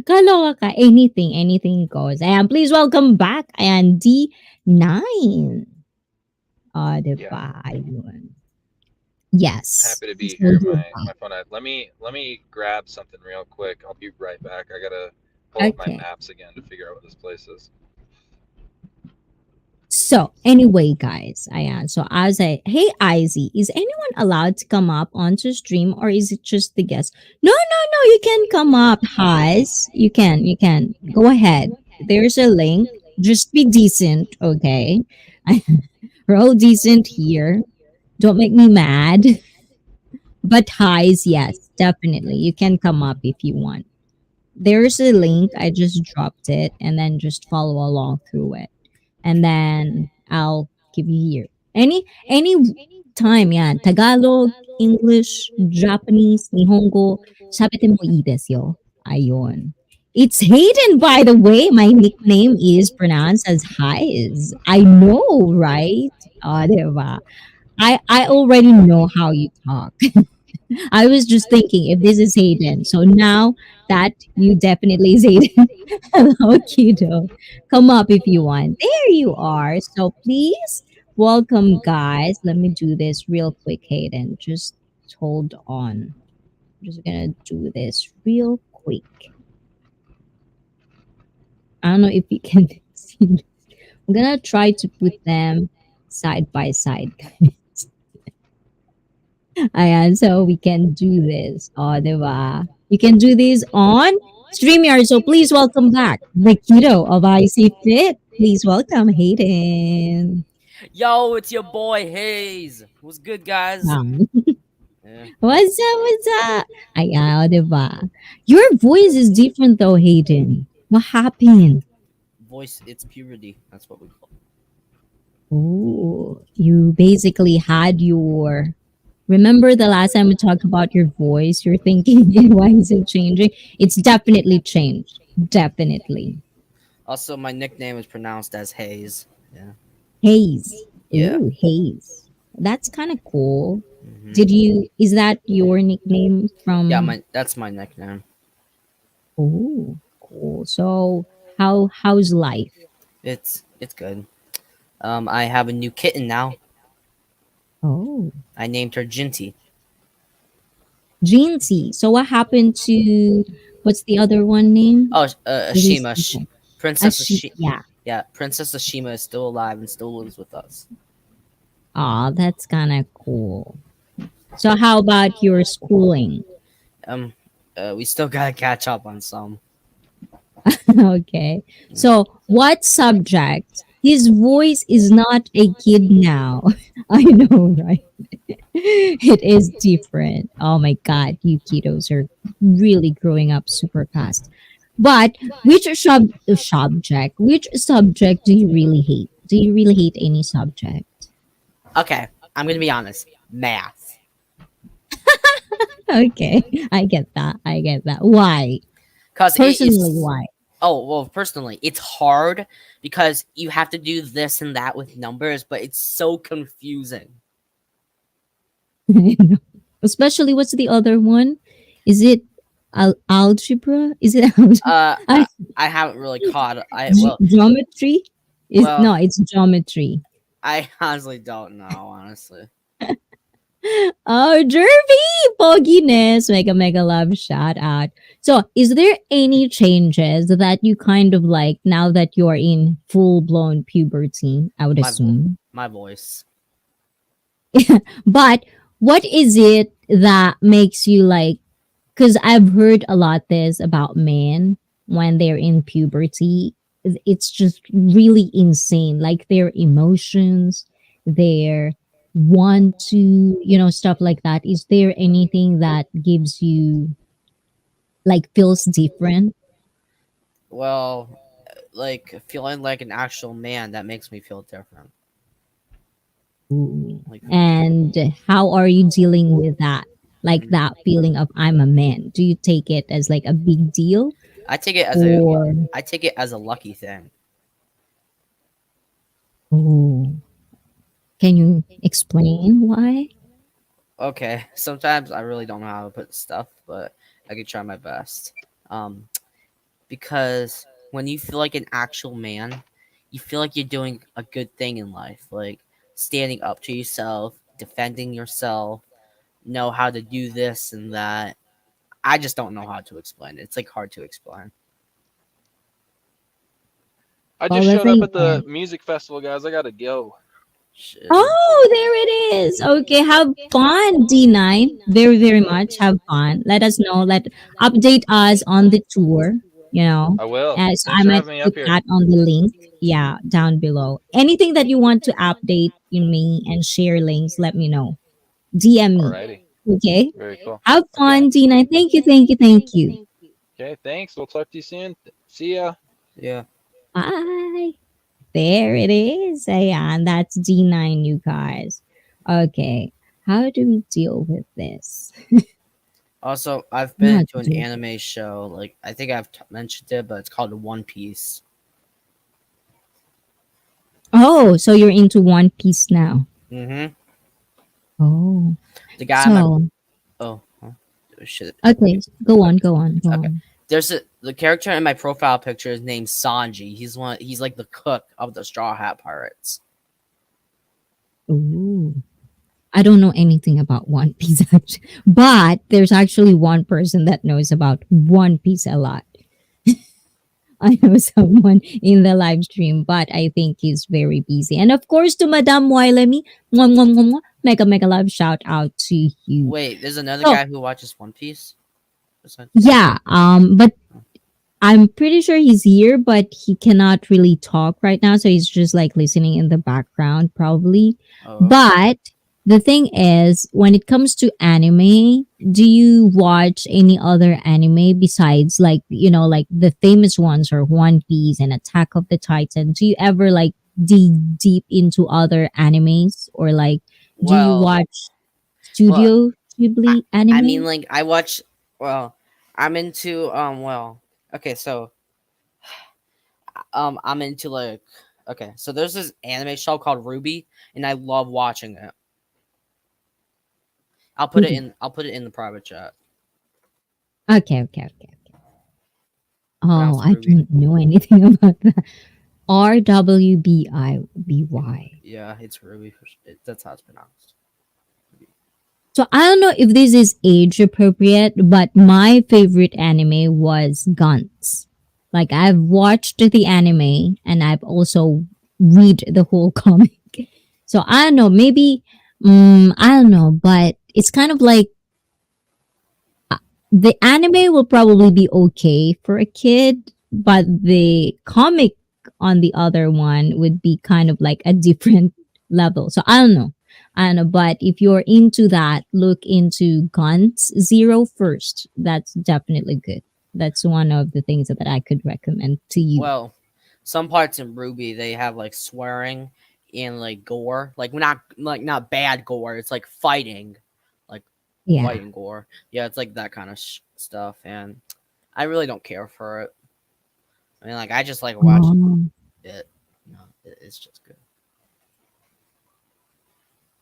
Kaloka ka, anything goes. Ayan, please welcome back. Ayan, D9. O, diba? Yeah. Ayun. Yes. Happy to be here. My phone. Let me grab something real quick. I'll be right back. I gotta pull up my maps again to figure out what this place is. So anyway, guys, ayan. So as hey HAYZ, is anyone allowed to come up onto stream or is it just the guest? No, you can come up, HAYZ. You can. Go ahead. There's a link. Just be decent, okay? We're all decent here. Don't make me mad. But HAYZ, yes, definitely. You can come up if you want. There's a link. I just dropped it and then just follow along through it. And then I'll give you here. Any time yan. Tagalog, English, Japanese, Nihongo, sabitin mo ides yo. Ayun. It's Hayden, by the way. My nickname is pronounced as HAYZ. I know, right? Diba? I already know how you talk. I was just thinking if this is Hayden. So now that you definitely is Hayden. Hello, kiddo. Come up if you want. There you are. So please welcome, guys. Let me do this real quick, Hayden. Just hold on. I'm just gonna do this real quick. I don't know if you can see. I'm gonna try to put them side by side. Ayan, so we can do this. Oh, diba? You can do this on StreamYard. So please welcome back the keto of IC Fit. Please welcome Hayden. Yo, it's your boy HAYZ. What's good, guys? Um, Yeah, what's up? What's up? Ayan, oh, diba? Your voice is different though, Hayden. What happened? voice, it's puberty. That's what we call it. Oh, you basically had your. Remember the last time we talked about your voice? You're thinking, why is it changing? It's definitely changed. Definitely. Also, my nickname is pronounced as HAYZ. Yeah. Haze. Yeah. Ooh, Haze. That's kind of cool. hmm Did you, is that your nickname Yeah, from, my that's my nickname. oh, cool. So, how's life? It's good. I have a new kitten now. Oh, I named her Jinty. Jeansy. So, what happened to, what's the other one name? Oh, It is Ashima. different. Princess She, Ashima. yeah. Yeah, Princess Ashima is still alive and still lives with us. Aw, that's kind of cool. So, how about your schooling? Um, we still gotta catch up on some. Okay. So, what subject? His voice is not a kid now. I know, right? It is different. Oh my God, you kiddos are really growing up super fast. But which subject do you really hate? Do you really hate any subject? Okay, I'm gonna be honest. Math. Okay, I get that. I get that. Why? Cause it Personally, is. why? Oh, well, personally, it's hard because you have to do this and that with numbers, but it's so confusing. Especially what's the other one? Is it algebra? Is it Uh, I, I, I haven't really caught. I well, geometry? Is well, no, it's geometry. I honestly don't know. Honestly, Oh, Jervy, Poginess, mega mega love shout out. So, is there any changes that you kind of like now that you're in full blown puberty? I would assume. my voice. But what is it that makes you like? Because I've heard a lot this about men when they're in puberty. It's just really insane. Like their emotions, their want to, stuff like that. Is there anything that gives you like feels different? Well, like feeling like an actual man that makes me feel different. Ooh. Like And how are you dealing with that? Like that feeling of I'm a man. Do you take it as like a big deal I take it as a or I take it as a lucky thing. ooh, can you explain why? Okay, sometimes I really don't know how to put stuff, but I can try my best. Um, because when you feel like an actual man, you feel like you're doing a good thing in life, like standing up to yourself, defending yourself, know how to do this and that. I just don't know how to explain it. It's like hard to explain. I Well, just the showed up thing at the is, music festival, guys. I gotta go. Shit. oh, there it is. Okay, have fun, D9. Very, very much. Have fun. Let us know. Update us on the tour, you know. I will. So Thanks I for might having me up put here. that on the link. Yeah, down below. Anything that you want to update in me and share links, let me know. DM me. Alrighty. Okay. Very cool. Have Okay. fun, D9. Thank you, thank you, thank you. Okay, thanks. We'll talk to you soon. See ya. Yeah. Bye. There it is. Ayan, that's D9, you guys. Okay. How do we deal with this? Also, I've been Not to an do. anime show. Like I think I've mentioned it, but it's called One Piece. Oh, so you're into One Piece now. Mm-hmm. Oh, The guy on my so oh, huh? Shit. okay, go Okay. on, go on, go Okay. on. There's the character in my profile picture is named Sanji. He's like the cook of the Straw Hat Pirates. Ooh, I don't know anything about One Piece, actually, but there's actually one person that knows about One Piece a lot. I know someone in the live stream, but I think he's very busy. And of course, to Madame Wailemi, mwah, mwah, mwah, mwah, mega, mega love shout out to you. Wait, there's another So, guy who watches One Piece. yeah, but I'm pretty sure he's here, but he cannot really talk right now. So he's just like listening in the background, probably. Oh, But the thing is, when it comes to anime, do you watch any other anime besides like, like the famous ones or One Piece and Attack of the Titan? Do you ever like dig deep into other animes or like do you well, watch well, Studio I, Ghibli I mean, anime? like I watch. Well, I'm into okay, so I'm into like okay, so there's this anime show called Ruby, and I love watching it. I'll put it in the private chat. Okay, okay, okay. Oh, Pronounce I Ruby. don't know anything about that. RWBIBY. Yeah, it's Ruby. That's how it's pronounced. So I don't know if this is age appropriate, but my favorite anime was Guns. Like I've watched the anime and I've also read the whole comic. So I don't know, maybe I don't know, but it's kind of like the anime will probably be okay for a kid, but the comic on the other one would be kind of like a different level. So I don't know. I don't know, but if you're into that, look into Guns Zero first. That's definitely good. That's one of the things that I could recommend to you. Well, some parts in Ruby they have like swearing and like gore, like not bad gore. It's like fighting, like Yeah. fighting gore. Yeah, it's like that kind of stuff, and I really don't care for it. I mean, like I just like watching Um, it. No, it's just good.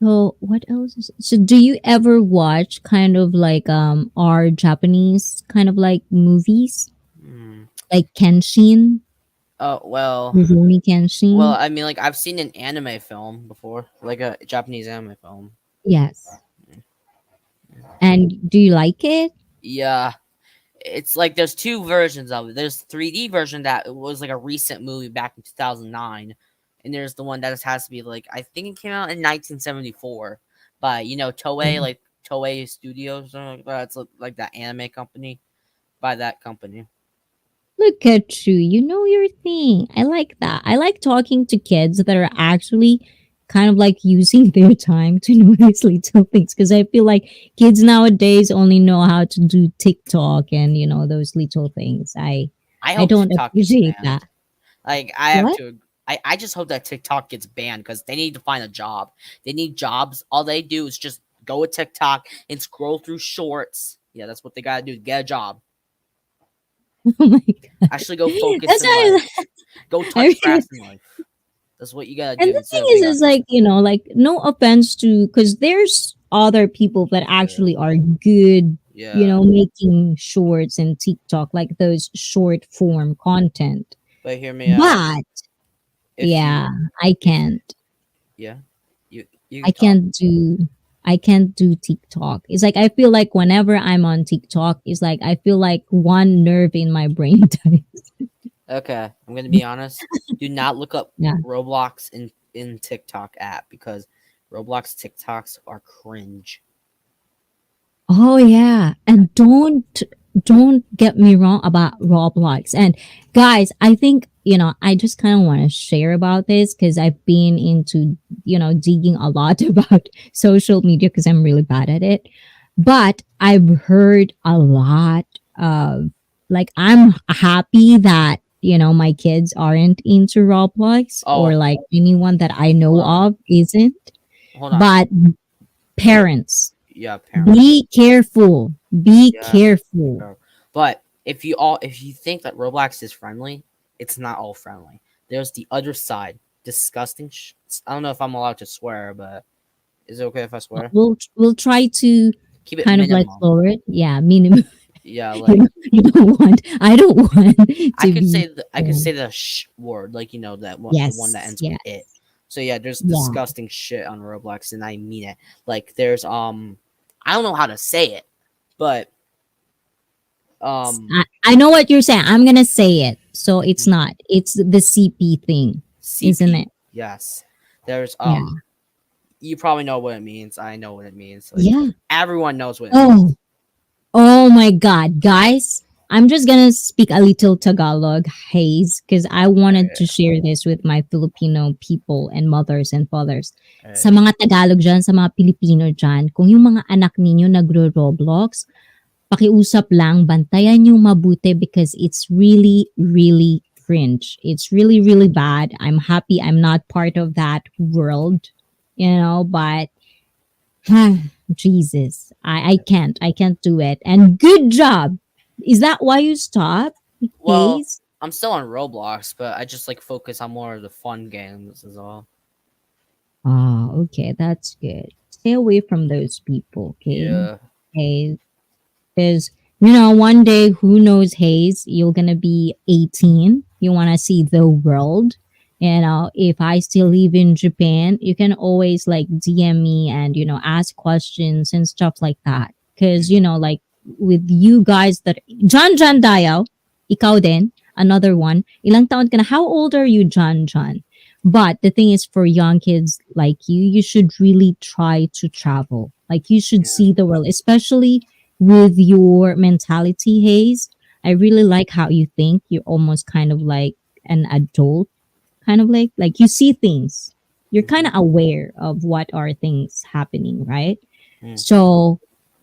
so what else so do you ever watch kind of like our Japanese kind of like movies? Mm. Like Kenshin? Oh Rurouni Kenshin? I mean, like I've seen an anime film before, like a Japanese anime film. Yes. And do you like it? Yeah, it's like there's two versions of it. There's 3D version that was like a recent movie back in 2009, and there's the one that has to be like I think it came out in 1974 by Toei, like Toei Studios, or something like that. It's like that anime company by that company. Look at you. You know your thing. I like that. I like talking to kids that are actually kind of like using their time to know these little things because I feel like kids nowadays only know how to do TikTok and those little things. I I hope don't TikTok gets appreciate banned. that. Like I have What? to. I just hope that TikTok gets banned because they need to find a job. They need jobs. All they do is just go with TikTok and scroll through shorts. Yeah, that's what they gotta do to get a job. Oh my god. Actually, go focus That's in why life. Go I touch really grass in life. That's what you gotta and do the instead thing of being is on. like, like no offense to because there's other people that actually are good, Yeah, making shorts and TikTok, like those short form content. but hear me out. But If you, yeah, I if can't. yeah, you I can talk. can't do TikTok. It's like I feel like whenever I'm on TikTok, it's like I feel like one nerve in my brain dies. Okay, I'm gonna be honest. Do not look up Yeah. Roblox in TikTok app because Roblox TikToks are cringe. Oh yeah, and don't get me wrong about Roblox. And guys, I think I just kind of want to share about this because I've been into digging a lot about social media because I'm really bad at it. But I've heard a lot of like I'm happy that my kids aren't into Roblox or Oh, like anyone that I know hold on, of isn't. hold on. But But parents, yeah, parents. be careful. Be Yeah, careful. sure. But if you think that Roblox is friendly, it's not all friendly. There's the other side. Disgusting. I don't know if I'm allowed to swear, but is it okay if I swear? We'll try to Keep it kind of like minimum. lower it. Yeah, minimum. Yeah, like You don't want. I don't want I to could be. say I could say the sh word, like that one, the one that Yes. ends with Yeah. it. So yeah, there's Yeah. disgusting shit on Roblox, and I mean it. Like there's I don't know how to say it, but I know what you're saying. I'm gonna say it. So it's not. It's the CP thing, isn't CP. it? Yes. There's Yeah. you probably know what it means. I know what it means. Like Yeah. everyone knows what it Oh. means. Oh my God, guys. I'm just gonna speak a little Tagalog, Haze, because I wanted Okay. to share this with my Filipino people and mothers and fathers. Sa Okay. mga Tagalog dyan, sa mga Pilipino dyan, kung yung mga anak ninyo nagro-Roblox, pakiusap lang, bantayan yung mabuti because it's really, really cringe. It's really, really bad. I'm happy I'm not part of that world, but Jesus, I can't do it. And good job. Is that why you stopped, Well, Hayes? I'm still on Roblox, but I just like focus on more of the fun games is all. Oh, okay, that's good. Stay away from those people, okay? Yeah. Hayes. Because, one day, who knows, Hayes, you're going to be 18. You want to see the world. If I still live in Japan, you can always like DM me and, ask questions and stuff like that. Because, Mm, like with you guys that, John Dayo, ikaw din, another one. Ilang taon ka na? How old are you, John? But the thing is, for young kids like you should really try to travel. Like, you should yeah. see the world, especially with your mentality, Hayes. I really like how you think. You're almost kind of like an adult, kind of like you see things. You're kind Mm-hmm. of aware of what are things happening, right? Mm, So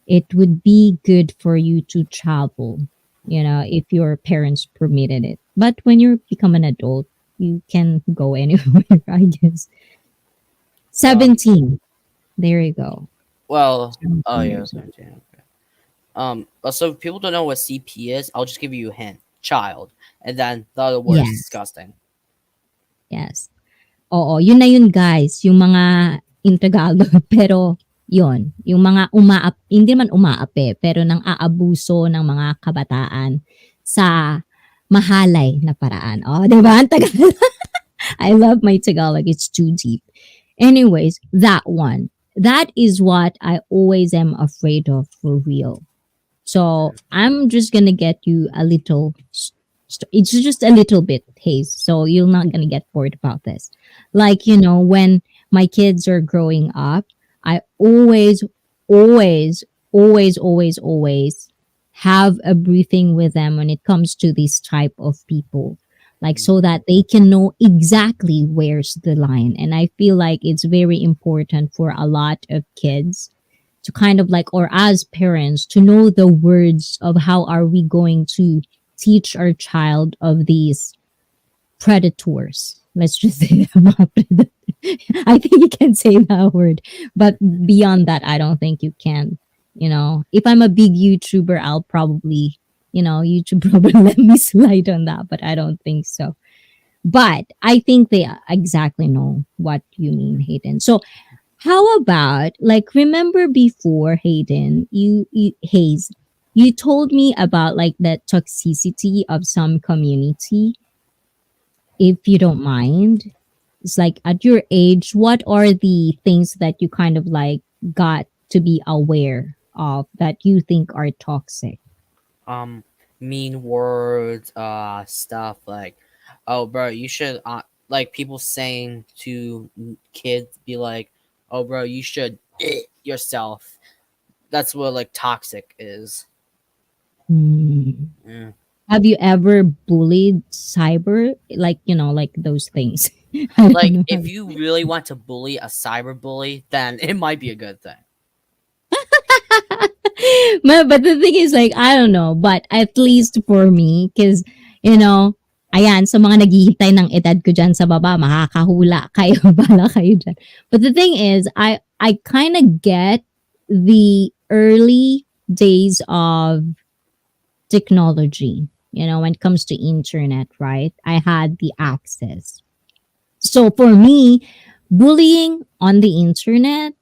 it would be good for you to travel, if your parents permitted it. But when you become an adult, you can go anywhere, I guess. um. 17. There you go. Well. Oh 17 yeah. years old. 17. Okay. So if people don't know what CP is, I'll just give you a hint. Child, and then the other word is Yes. disgusting. Yes. Oo, yun na yun guys, yung mga in Tagalog, pero yun, yung mga hindi man umaapi, pero nang aabuso ng mga kabataan sa mahalay na paraan. Oh, di ba? Ang Tagalog. I love my Tagalog. It's too deep. Anyways, that one. That is what I always am afraid of for real. So I'm just gonna get you a little. It's just a little bit haze, so you're not gonna get bored about this. Like when my kids are growing up, I always, always have a briefing with them when it comes to this type of people, like Mm, so that they can know exactly where's the line. And I feel like it's very important for a lot of kids to kind of like, or as parents, to know the words of how are we going to teach our child of these predators. Let's just say about I think you can say that word, but beyond that, I don't think you can. If I'm a big YouTuber, I'll probably, YouTube probably let me slide on that, but I don't think so. But I think they exactly know what you mean, Hayden. So how about like remember before Hayden, you Hayes, you told me about like the toxicity of some community, if you don't mind. It's like at your age, what are the things that you kind of like got to be aware of that you think are toxic? um. Mean words. Stuff like, oh, bro, you should. Like people saying to kids, be like, oh, bro, you should yourself. That's what like toxic is. Hmm. Mm. Have you ever bullied cyber? Like, like those things. I don't Like know. if you really want to bully a cyber bully, then it might be a good thing. But the thing is, like, I don't know, but at least for me, because, ayan, sa mga naghihintay ng edad ko dyan sa baba, makakahula kayo, bala kayo dyan. But the thing is, I kind of get the early days of technology, when it comes to internet, right? I had the access. So for me, bullying on the internet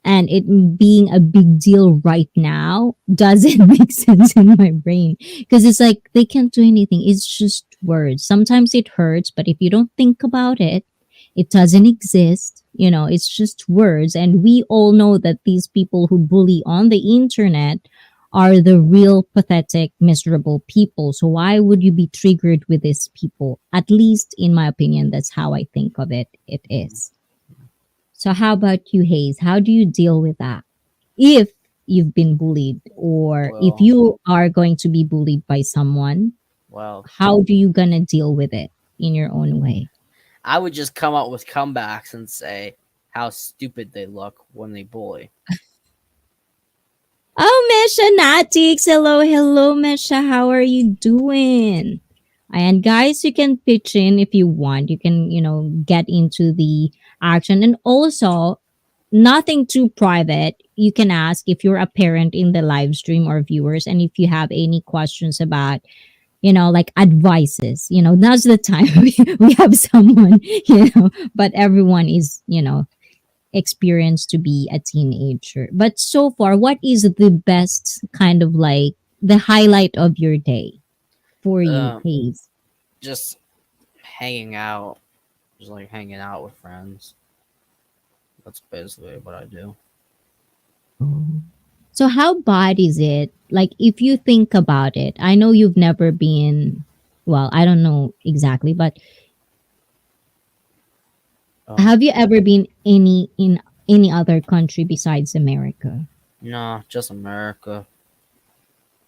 and it being a big deal right now doesn't make sense in my brain because it's like they can't do anything. It's just words. Sometimes it hurts, but if you don't think about it, it doesn't exist. It's just words. And we all know that these people who bully on the internet are the real pathetic, miserable people. So why would you be triggered with these people? At least in my opinion, that's how I think of it. It is. So how about you, Hayes? How do you deal with that? If you've been bullied or if Well, you are going to be bullied by someone, well, how do you gonna deal with it in your own way? I would just come up with comebacks and say how stupid they look when they bully. Oh, Mesha Natix. Hello, hello, Mesha. How are you doing? And guys, you can pitch in if you want. You can, get into the action. And also, nothing too private. You can ask if you're a parent in the live stream or viewers. And if you have any questions about, like advices, now's the time we have someone, but everyone is, experience to be a teenager. But so far, what is the best kind of like the highlight of your day for you, Um, Hayes? just hanging out, just like hanging out with friends. That's basically what I do. So how bad is it? Like if you think about it, I know you've never been, well, I don't know exactly, but Um, have you ever been in any other country besides America? no, just America.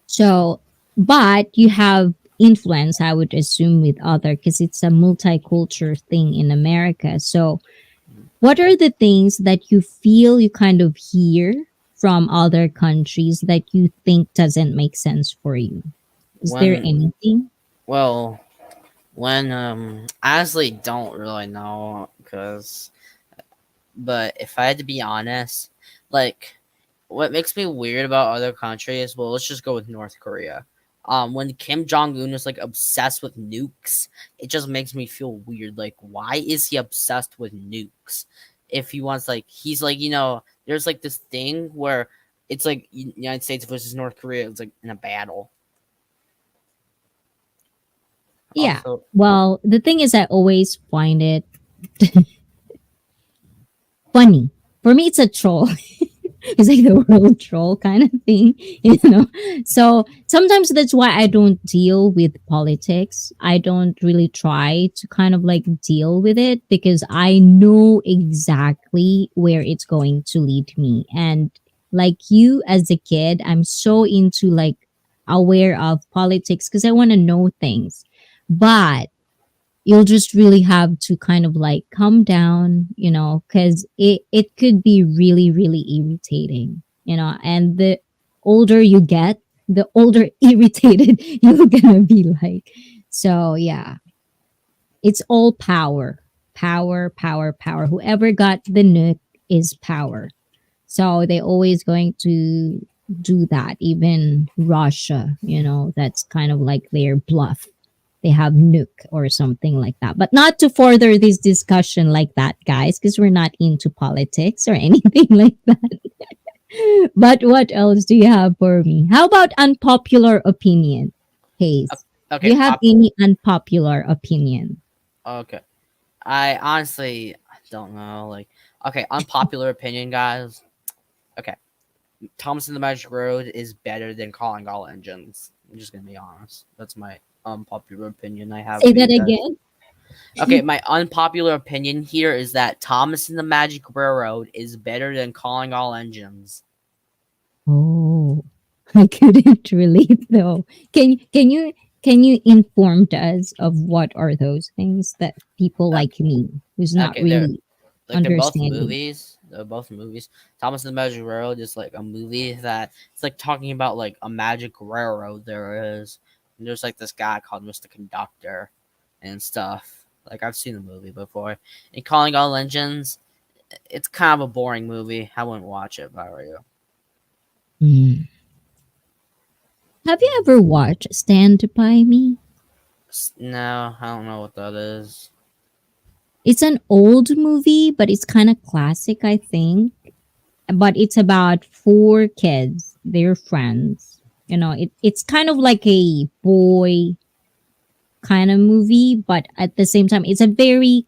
So, but you have influence, I would assume, with other because it's a multicultural thing in America. So, what are the things that you feel you kind of hear from other countries that you think doesn't make sense for you? Is there When anything? well, when I honestly don't really know because, but if I had to be honest, like what makes me weird about other countries, well, let's just go with North Korea. When Kim Jong Un is like obsessed with nukes, it just makes me feel weird. Like, why is he obsessed with nukes? If he wants, like, he's like, there's like this thing where it's like United States versus North Korea. It's like in a battle. Yeah. Also, Well, the thing is, I always find it funny. For me, it's a troll. It's like the world troll kind of thing, So sometimes that's why I don't deal with politics. I don't really try to kind of like deal with it because I know exactly where it's going to lead me. And like you as a kid, I'm so into like aware of politics because I want to know things. But you'll just really have to kind of like calm down, because it could be really, really irritating, and the older you get, the older irritated you're gonna be like. So yeah, it's all power, power, power, power. Whoever got the nuke is power. So they always going to do that. Even Russia, that's kind of like their bluff. They have nuke or something like that. But not to further this discussion like that, guys, because we're not into politics or anything like that. But what else do you have for me? How about unpopular opinion, Hayes? Do okay, you have any unpopular opinion? okay. I honestly don't know. Like, okay, unpopular opinion, guys. Okay, Thomas and the Magic Road is better than Calling All Engines. I'm just gonna be honest. That's my unpopular opinion I have Say for that you guys. again. Okay, my unpopular opinion here is that Thomas and the Magic Railroad is better than Calling All Engines. Oh, I couldn't relate though. Can you inform us of what are those things that people Uh, like me who's not okay, they're really like they're both understanding? movies. They're both movies. Thomas and the Magic Railroad is like a movie that it's like talking about like a magic railroad there is. And there's like this guy called Mr. Conductor and stuff. Like I've seen the movie before. And Calling All Engines, it's kind of a boring movie. I wouldn't watch it if I were you. Hmm. Have you ever watched Stand By Me? No, I don't know what that is. It's an old movie, but it's kind of classic, I think. But it's about four kids. They're friends. It's kind of like a boy kind of movie, but at the same time, it's a very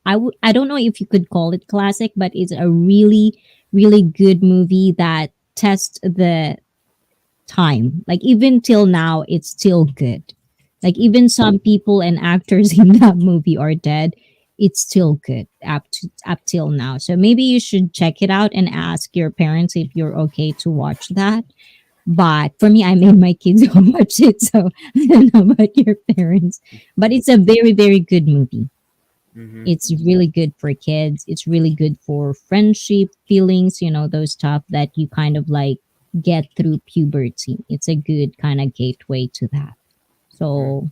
I don't know if you could call it classic, but it's a really, really good movie that tests the time. Like even till now, it's still good. Like even some people and actors in that movie are dead. It's still good up till now. So maybe you should check it out and ask your parents if you're okay to watch that. But for me, I made my kids watch it, so I don't know about your parents. But it's a very, very good movie. Mm-hmm. It's really good for kids. It's really good for friendship feelings, those stuff that you kind of like get through puberty. It's a good kind of gateway to that. So,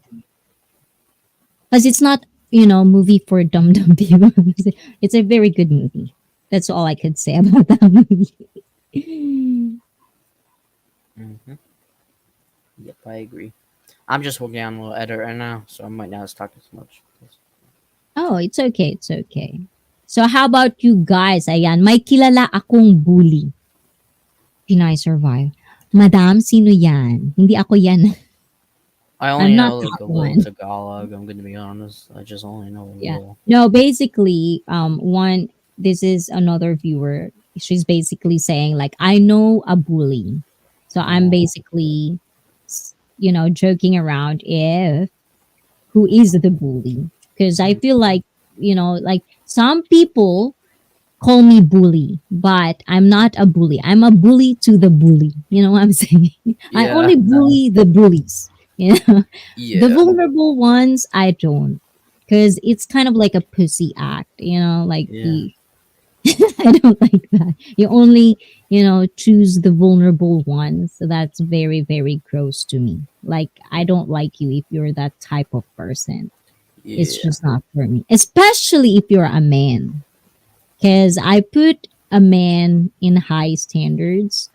because it's not, movie for dumb dumb people. It's a very good movie. That's all I could say about that movie. Mm-hmm. Yep, I agree. I'm just working on a little edit right now, so I might not talk as much. Oh, it's okay. It's okay. So how about you guys? Ayan, may kilala akong bully. Can I survive? Madam, sino yan? Hindi ako yan. I I'm only not know like that a little one. Tagalog. I'm gonna be honest. I just only know a Yeah. little. No, basically, this is another viewer. She's basically saying like, I know a bully. So I'm Oh, basically, joking around if who is the bully. Because I feel like, like some people call me bully, but I'm not a bully. I'm a bully to the bully. You know what I'm saying? I yeah, only bully the bullies. You know, the yeah, vulnerable ones I don't, because it's kind of like a pussy act. Like yeah, the I don't like that. You only choose the vulnerable ones. So that's very very gross to me. Like I don't like you if you're that type of person. It's yeah. just not for me, especially if you're a man because I put a man in high standards.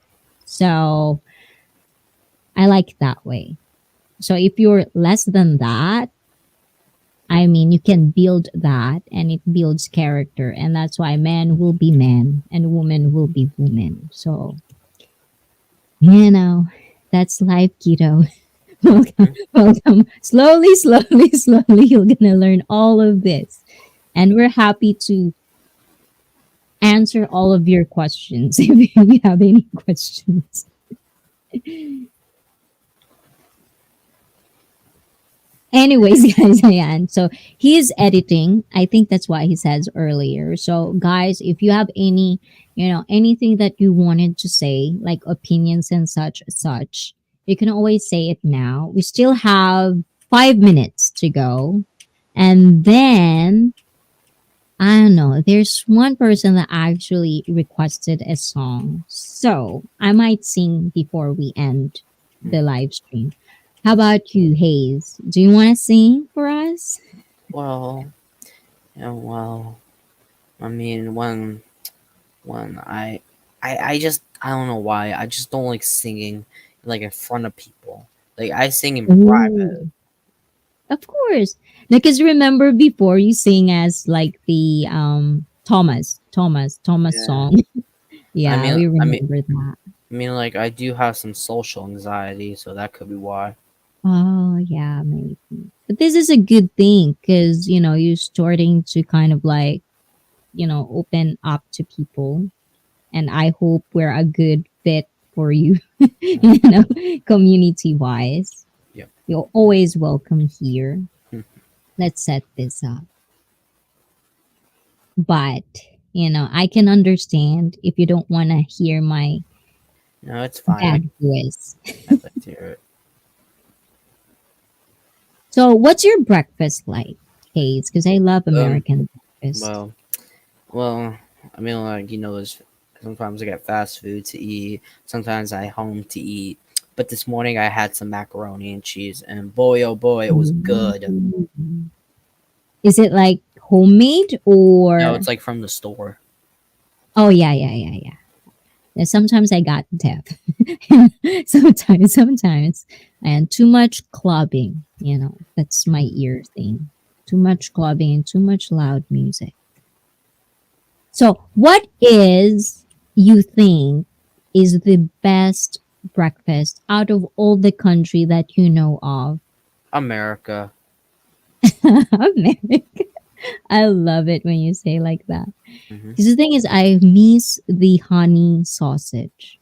So I like that way. So if you're less than that, I mean, you can build that and it builds character. And that's why man will be man and woman will be woman. So, you know, that's life, kiddo. welcome, Mhm. welcome. Slowly, slowly, slowly, you're going to learn all of this. And we're happy to answer all of your questions if you have any questions. Anyways, guys, ayan. So he's editing. I think that's what he says earlier. So guys, if you have any, anything that you wanted to say, like opinions and such, you can always say it now. We still have 5 minutes to go. And then I don't know. There's one person that actually requested a song. So I might sing before we end the live stream. How about you, Hayes? Do you want to sing for us? Well, yeah, well, I mean, when I just I don't know why I just don't like singing like in front of people. Like I sing in private. Ooh, of course. Because remember before you sing as like the Thomas Yeah. song. I Yeah, mean, we I mean, remember that. I mean, like I do have some social anxiety, so that could be why. Oh, yeah, maybe. But this is a good thing because, you're starting to kind of like, open up to people. And I hope we're a good fit for you, Mm, community wise. yep. You're always welcome here. Let's set this up. But, I can understand if you don't want to hear my No, it's fine. bad voice. I'd like to hear it. So, what's your breakfast like, Hayes? Because I love Um, American breakfast. well, well, I mean, like there's sometimes I get fast food to eat. Sometimes I home to eat. But this morning I had some macaroni and cheese, and boy, oh boy, it was good. Mm. Is it like homemade No, or? it's like from the store. Oh, yeah, yeah, yeah, yeah. And sometimes I got deaf. sometimes. And too much clubbing, that's my ear thing. Too much clubbing and too much loud music. So, what is you think is the best breakfast out of all the country that you know of? America. America. I love it when you say like that. Hmm. Because the thing is, I miss the honey sausage.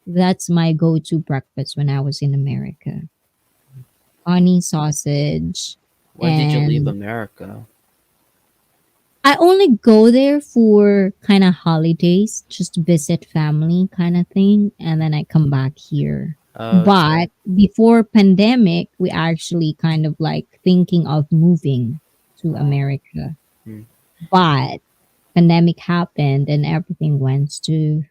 That's my go-to breakfast when I was in America. Honey sausage, When did you leave and America? I only go there for kind of holidays, just visit family kind of thing, and then I come back here. Okay. But before pandemic, we actually kind of like thinking of moving to Oh, America. hmm. But pandemic happened and everything went to,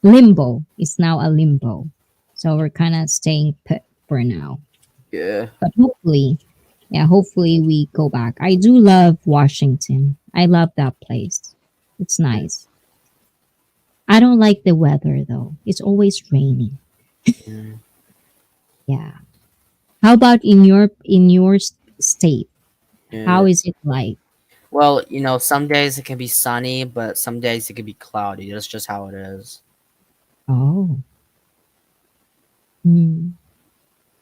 limbo. It's now a limbo. So we're kind of staying put for now. Yeah. But hopefully we go back. I do love Washington. I love that place. It's Yeah. nice. I don't like the weather though. It's always raining. Mm, Yeah. How about in your state? How yeah. is it like? Well, some days it can be sunny, but some days it can be cloudy. That's just how it is. Oh, hmm.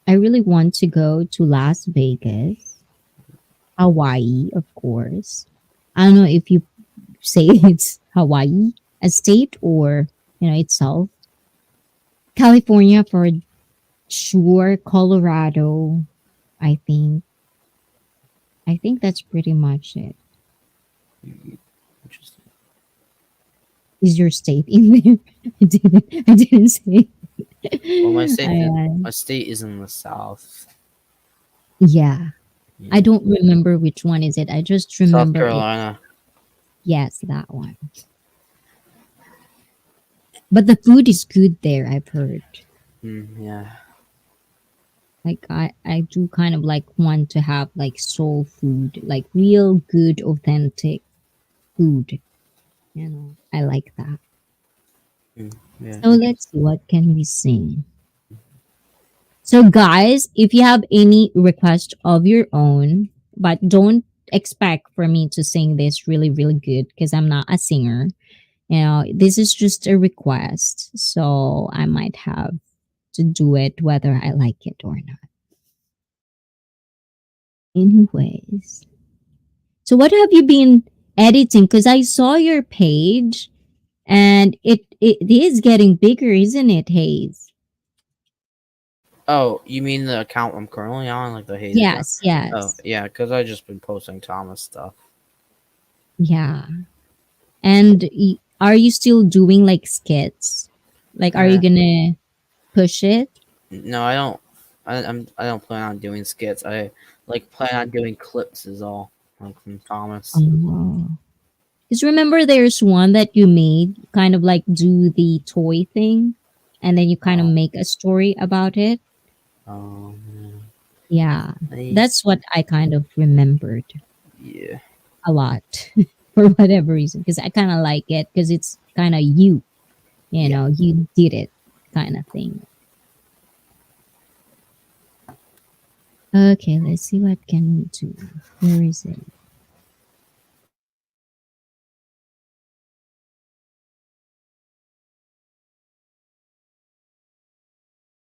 I really want to go to Las Vegas, Hawaii, of course. I don't know if you say it's Hawaii, a state, or itself. California for sure, Colorado, I think. I think that's pretty much it. Mm, interesting. Is your state in there? I didn't say. Well, my state is I, my state is in the south. yeah, I Yeah. don't remember which one is it. I just South remember it. Carolina. Yes, that one. But the food is good there, I've heard. Yeah. Like I do kind of like want to have like soul food, like real good authentic food. I like that. Yeah. So let's see what can we sing. So guys, if you have any request of your own, but don't expect for me to sing this really really good because I'm not a singer. This is just a request. So I might have to do it whether I like it or not. Anyways. So what have you been editing? Because I saw your page and it is getting bigger, isn't it, Hayes? Oh, you mean the account I'm currently on, like the HAYZ account? Yes, Oh, yes. yeah, because I just been posting Thomas stuff. Yeah. And are you still doing like skits? Like, are you Uh, gonna push it? no, I don't. I don't plan on doing skits. I like plan on doing clips is all, like from Thomas. Oh. Because remember, there's one that you made, kind of like do the toy thing, and then you kind of Oh, make a story about it. um, Yeah, yeah, that's what I kind of remembered yeah, a lot for whatever reason. Because I kind of like it because it's kind of yeah. you did it kind of thing. Okay, let's see what can we do. Where is it?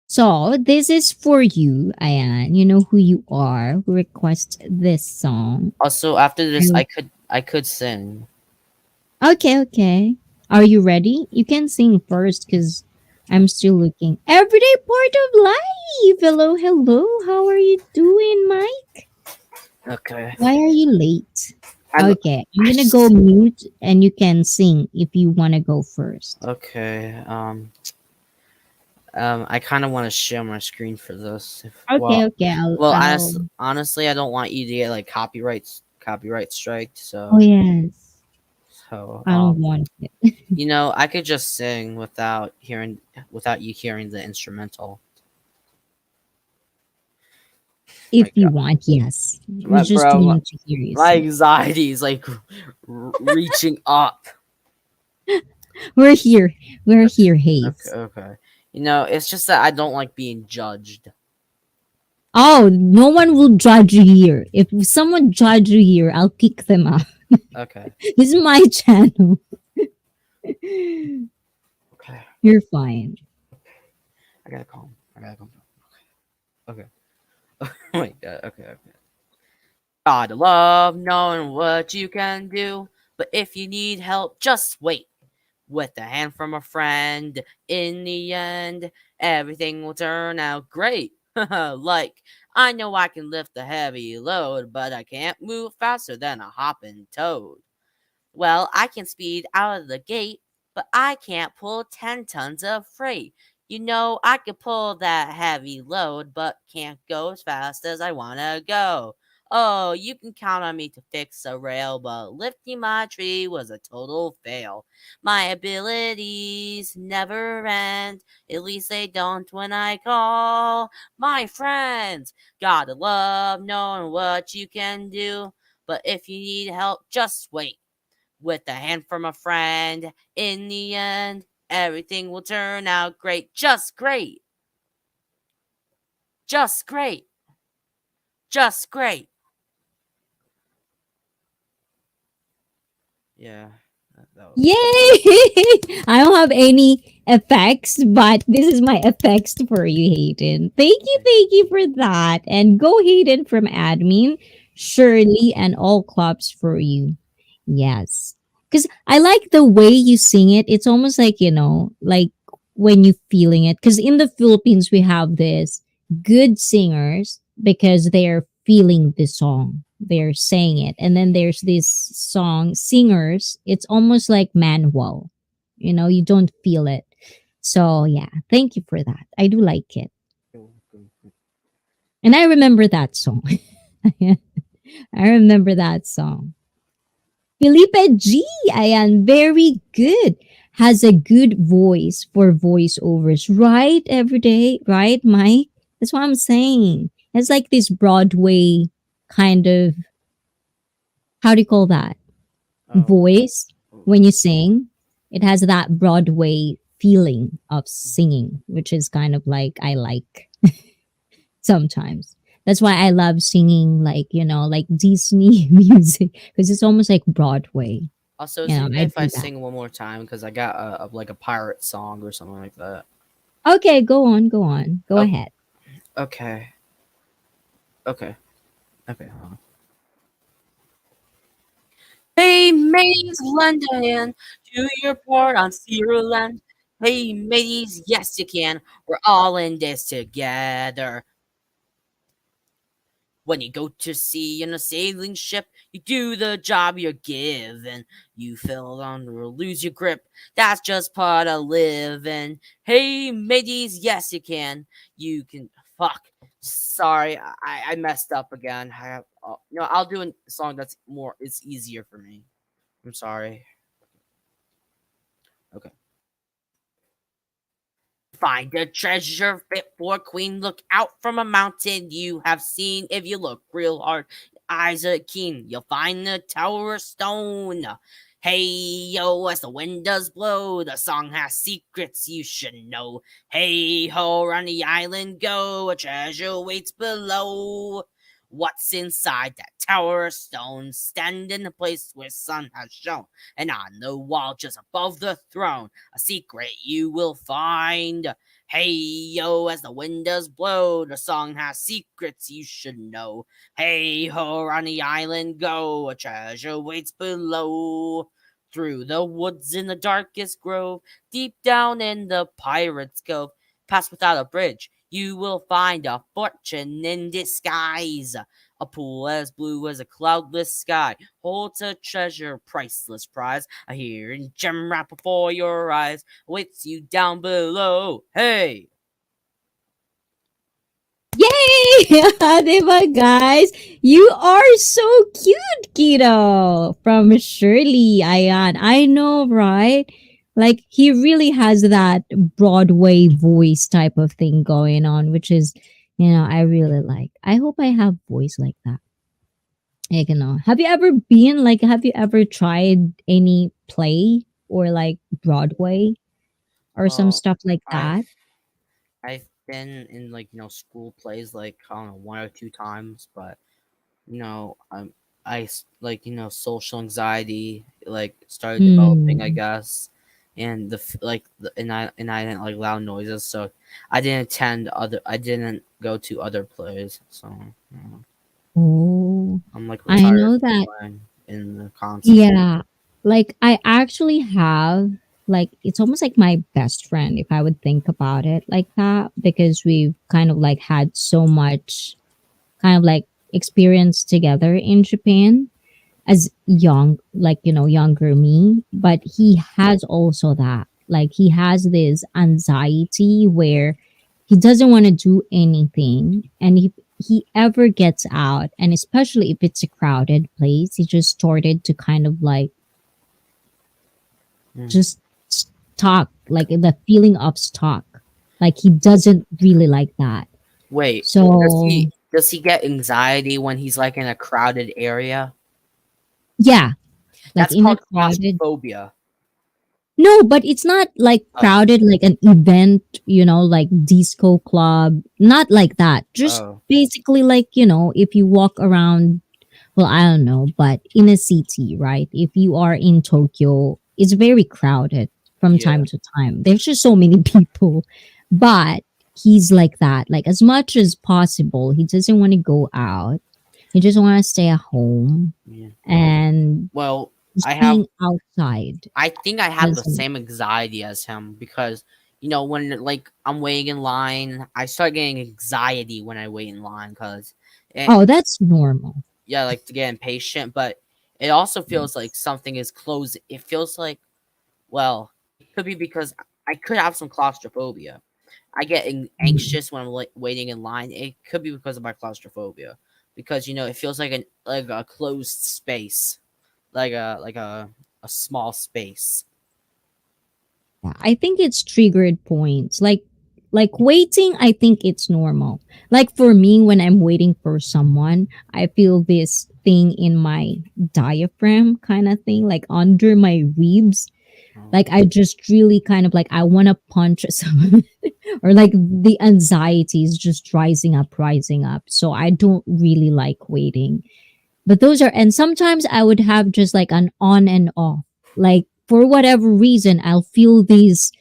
So this is for you, Ayan. You know who you are. Who request this song? Also, after this, I- I could sing. Okay, okay. Are you ready? You can sing first because I'm still looking. Everyday part of life. Hello, hello. How are you doing, Mike? Okay. Why are you late? I'm. Okay, I'm I gonna go just. mute and you can sing if you wanna go first. Okay. I kind of want to share my screen for this. Okay, okay. Well, I'll. honestly, I don't want you to get like copyright strike. Oh yes. So I don't want it. I could just sing without you hearing the instrumental. If My you God, want, yes. We my just bro, want to hear you my sing. anxiety is like reaching up. We're here. We're Okay, here, okay, Hayes. okay. It's just that I don't like being judged. Oh, no one will judge you here. If someone judge you here, I'll kick them out. Okay, This is my channel. okay. You're fine. I gotta calm. I gotta calm down. Okay. Oh my God. Okay. Okay. Gotta love knowing what you can do, but if you need help, just wait. With a hand from a friend, in the end, everything will turn out great. Like, I know I can lift a heavy load, but I can't move faster than a hopping toad. Well, I can speed out of the gate, but I can't pull 10 tons of freight. You know, I could pull that heavy load, but can't go as fast as I want to go. Oh, you can count on me to fix a rail, but lifting my tree was a total fail. My abilities never end, at least they don't when I call my friends. Gotta love knowing what you can do, but if you need help, just wait. With a hand from a friend, in the end, everything will turn out great. Just great. Just great. Just great. Yeah, that was Yay! I don't have any effects, but this is my effects for you, Hayden. Thank you for that. And go Hayden from admin, Shirley, and all clubs for you. Yes. Because I like the way you sing it. It's almost like, like when you feeling it. Because in the Philippines, we have this good singers because they're feeling the song. They're saying it. And then there's this song singers. It's almost like manual. You don't feel it. So yeah, thank you for that. I do like it. cool. And I remember that song. I remember that song. Felipe G. Ayan, very good. Has a good voice for voiceovers, right? Every day, right, Mike? That's what I'm saying. It's like this Broadway kind of, how do you call that? Oh, Voice oh, when you sing. It has that Broadway feeling of singing, which is kind of like I like sometimes. That's why I love singing like, like Disney music because it's almost like Broadway. also, is it okay I if I do that. sing one more time? Because I got like a pirate song or something like that. Okay, go on, go on. Go Oh, ahead. okay. Okay. Okay. Hold on. Hey, mateys, London, do your part on Zero Land. Hey, mateys, yes, you can. We're all in this together. When you go to sea in a sailing ship, you do the job you're given. You fail on or lose your grip. That's just part of living. Hey, mateys, yes, you can. You can. Fuck. Sorry, I messed up again. I have. I'll do a song that's more. It's easier for me. I'm sorry. Okay. Find a treasure fit for a queen. Look out from a mountain you have seen. If you look real hard, eyes are keen. You'll find the tower of stone. Hey yo, as the wind does blow, the song has secrets you should know. Hey ho, around the island go, a treasure waits below. What's inside that tower of stone? Stand in the place where sun has shone, and on the wall just above the throne, a secret you will find. Hey yo, as the wind does blow, the song has secrets you should know. Hey ho, on the island go, a treasure waits below. Through the woods in the darkest grove, deep down in the pirate's cove, pass without a bridge, you will find a fortune in disguise. A pool as blue as a cloudless sky holds a treasure, priceless prize. A hidden gem right before your eyes waits you down below. Hey! Yay! Diba, guys? You are so cute, kiddo. From Shirley, Ayan. I know, right? Like, he really has that Broadway voice type of thing going on, which is, I really like. I hope I have voice like that. Have you ever tried any play or like Broadway or some Well, stuff like I've that? I've been in like school plays like I don't know 1 or 2 times, but like social anxiety like started developing, I Hmm. guess, and and I didn't like loud noises, so I didn't go to other plays, so Oh, I'm like I retired know from that. playing in the concerts. Yeah. Like I actually have like it's almost like my best friend if I would think about it like that, because we've kind of like had so much kind of like experience together in Japan as young, like, younger me. But he has also that, like, he has this anxiety where he doesn't want to do anything. And he ever gets out, and especially if it's a crowded place, he just started to kind of like Mm. just talk, like the feeling of stuck. Like he doesn't really like that. Wait, So does he get anxiety when he's like in a crowded area? yeah, like That's in a called crowded. claustrophobia. No, but it's not like Oh, crowded like an event, like disco club. Not like that. Just oh, basically like, if you walk around, well, I don't know, but in a city, right? If you are in Tokyo, it's very crowded from yeah. time to time. There's just so many people. But he's like that. Like as much as possible, he doesn't want to go out. He just want to stay at home Yeah. and Well, just I have being outside. I think I have the Doesn't. same anxiety as him because when like I'm waiting in line, I start getting anxiety when I wait in line because Oh, that's normal. yeah, like to get impatient, but it also feels like something is closed. It feels like, well, it could be because I could have some claustrophobia. I get Mm. anxious when I'm waiting in line. It could be because of my claustrophobia, because it feels like a closed space, like a small space. Yeah, I think it's triggered points. Like waiting, I think it's normal. Like for me, when I'm waiting for someone, I feel this thing in my diaphragm kind of thing, like under my ribs. Oh. Like I just really kind of like I want to punch someone, or like the anxiety is just rising up. So I don't really like waiting. But those are, and sometimes I would have just like an on and off. Like for whatever reason, I'll feel these,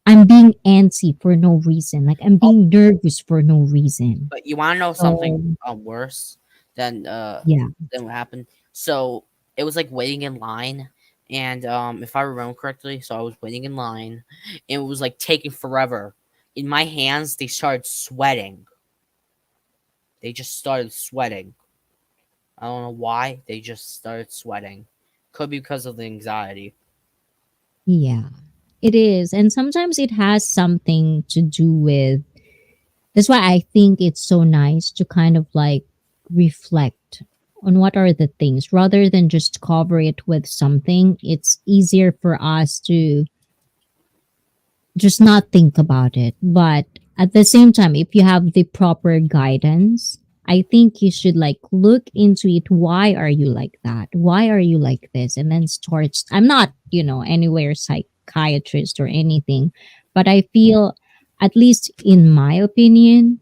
I'm being antsy for no reason. Like I'm Oh, being nervous for no reason. but you want to know something So worse than yeah. what happened? So it was like waiting in line, and if I remember correctly, so I was waiting in line, and it was like taking forever. In my hands, they started sweating. They just started sweating. I don't know why. They just started sweating. Could be because of the anxiety. Yeah. It is. And sometimes it has something to do with, that's why I think it's so nice to kind of like reflect on what are the things rather than just cover it with something. It's easier for us to just not think about it. But at the same time, if you have the proper guidance, I think you should like look into it. Why are you like that? Why are you like this? And then start. I'm not, anywhere psychiatrist or anything, but I feel, at least in my opinion,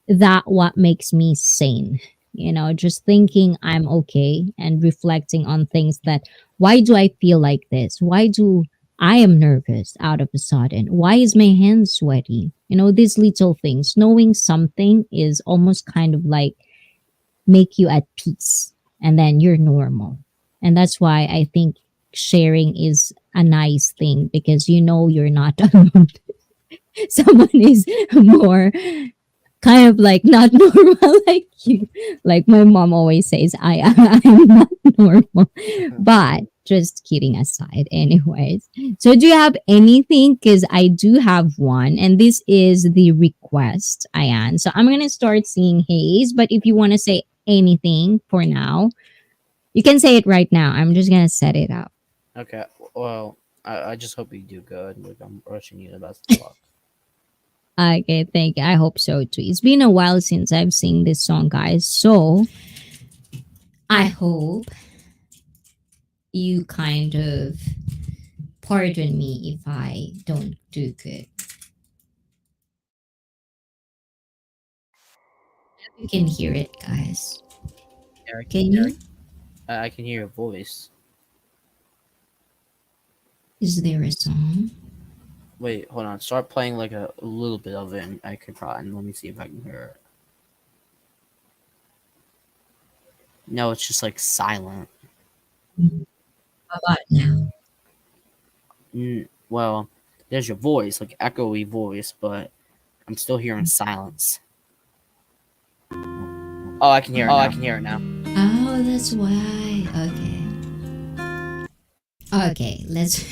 that what makes me sane. Just thinking I'm okay and reflecting on things that, why do I feel like this? Why do I am nervous out of a sudden? Why is my hand sweaty? These little things. Knowing something is almost kind of like make you at peace, and then you're normal. And that's why I think sharing is a nice thing, because you're not alone. Someone is more kind of like not normal like you. Like my mom always says, I'm not normal. But just kidding aside, anyways. So do you have anything? Because I do have one, and this is the request, Ayan. So I'm gonna start seeing Hayes, but if you want to say anything for now, you can say it right now. I'm just gonna set it up. Okay, well, I just hope you do good. Like, I'm rushing you the best of luck. Okay, thank you. I hope so too. It's been a while since I've seen this song, guys. So I hope you kind of pardon me if I don't do good. You can hear it, guys. Yeah, Can you? I can hear your voice. Is there a song? Wait, hold on. Start playing like a little bit of it, and I could probably. Let me see if I can hear it. No, it's just like silent. How about now? Well, there's your voice, like echoey voice, but I'm still hearing silence. Oh, I can hear it now. I can hear it now. Oh, that's why. Okay. Okay, let's.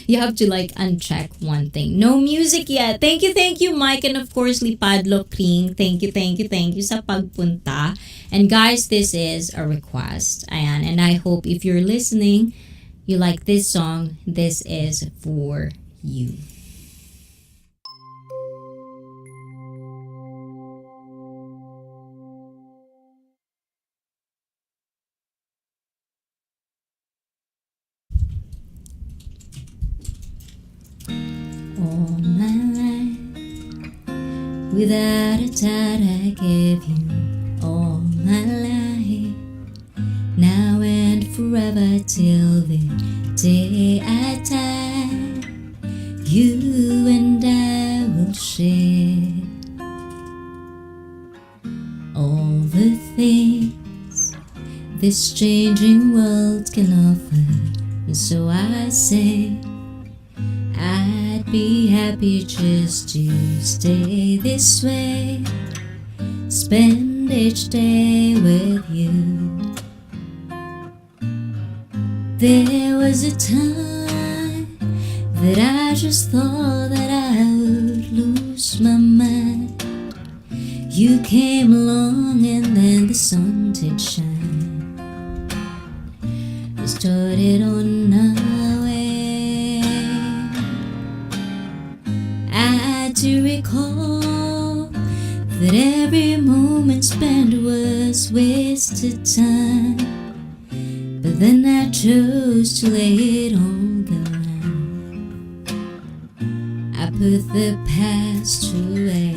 You have to like uncheck one thing. No music yet. Thank you, Mike, and of course, Lipadlo Kring. Thank you sa pagpunta. And guys, this is a request. Ayan, and I hope if you're listening, you like this song. This is for you. All my life, without a doubt, I gave you all my life. Now and forever till the day I die, you and I will share all the things this changing world can offer. And so I say, I'd be happy just to stay this way, spend each day with you. There was a time that I just thought that I would lose my mind. You came along and then the sun did shine. We started on our way. I do recall that every moment spent was wasted time. But then I chose to lay it on the line. I put the past away,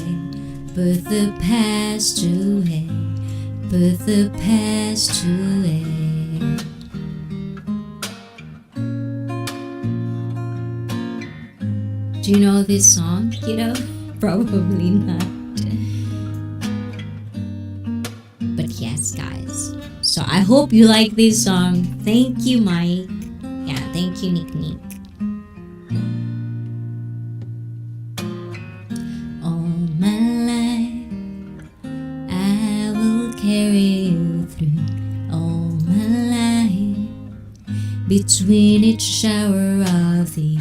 put the past away, put the past away. Do you know this song, kiddo? Probably not. But yes, guys. So I hope you like this song. Thank you, Mike. Yeah, thank you, Nick. All my life, I will carry you through all my life. Between each shower of the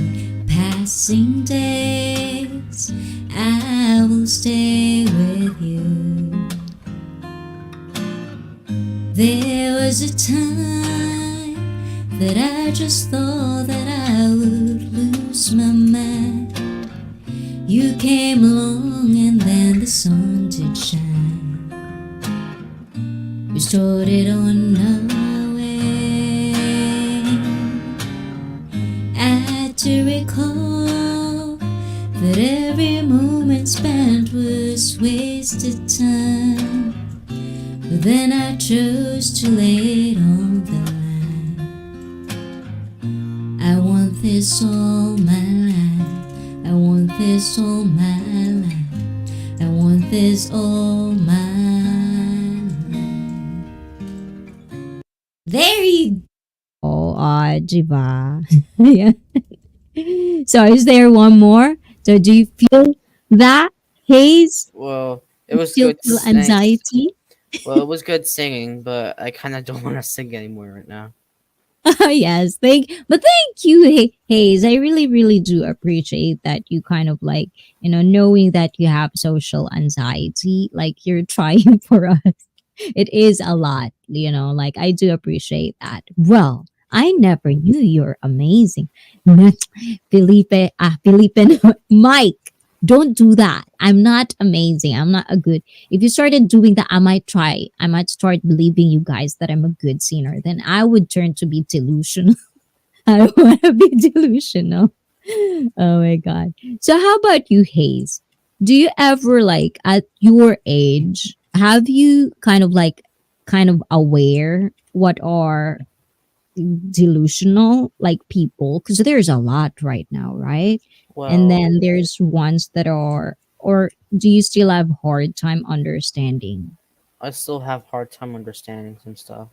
passing days, I will stay with you. There was a time that I just thought that I would lose my mind. You came along and then the sun did shine. We started on our way. I do recall that every moment spent was wasted time. But then I chose to lay it on the line. I want this all my life. I want this all my life. I want this all my life. There you go. Diba? Yeah. So is there one more? So do you feel that, Hayes? Well, it was Feel good singing. anxiety? Well, it was good singing, but I kind of don't want to sing anymore right now. Yes, but thank you, Hayes. I really do appreciate that you kind of like, knowing that you have social anxiety, like you're trying for us. It is a lot, like I do appreciate that. Well, I never knew you're amazing. Felipe, Mike, don't do that. I'm not amazing. I'm not a good. If you started doing that, I might try. I might start believing you guys that I'm a good singer. Then I would turn to be delusional. I don't want to be delusional. Oh my God. So how about you, Hayes? Do you ever like at your age, have you kind of aware what are delusional like people? Because there's a lot right now, right? And Well, then there's ones that are, or do you still have hard time understanding? I still have hard time understanding some stuff.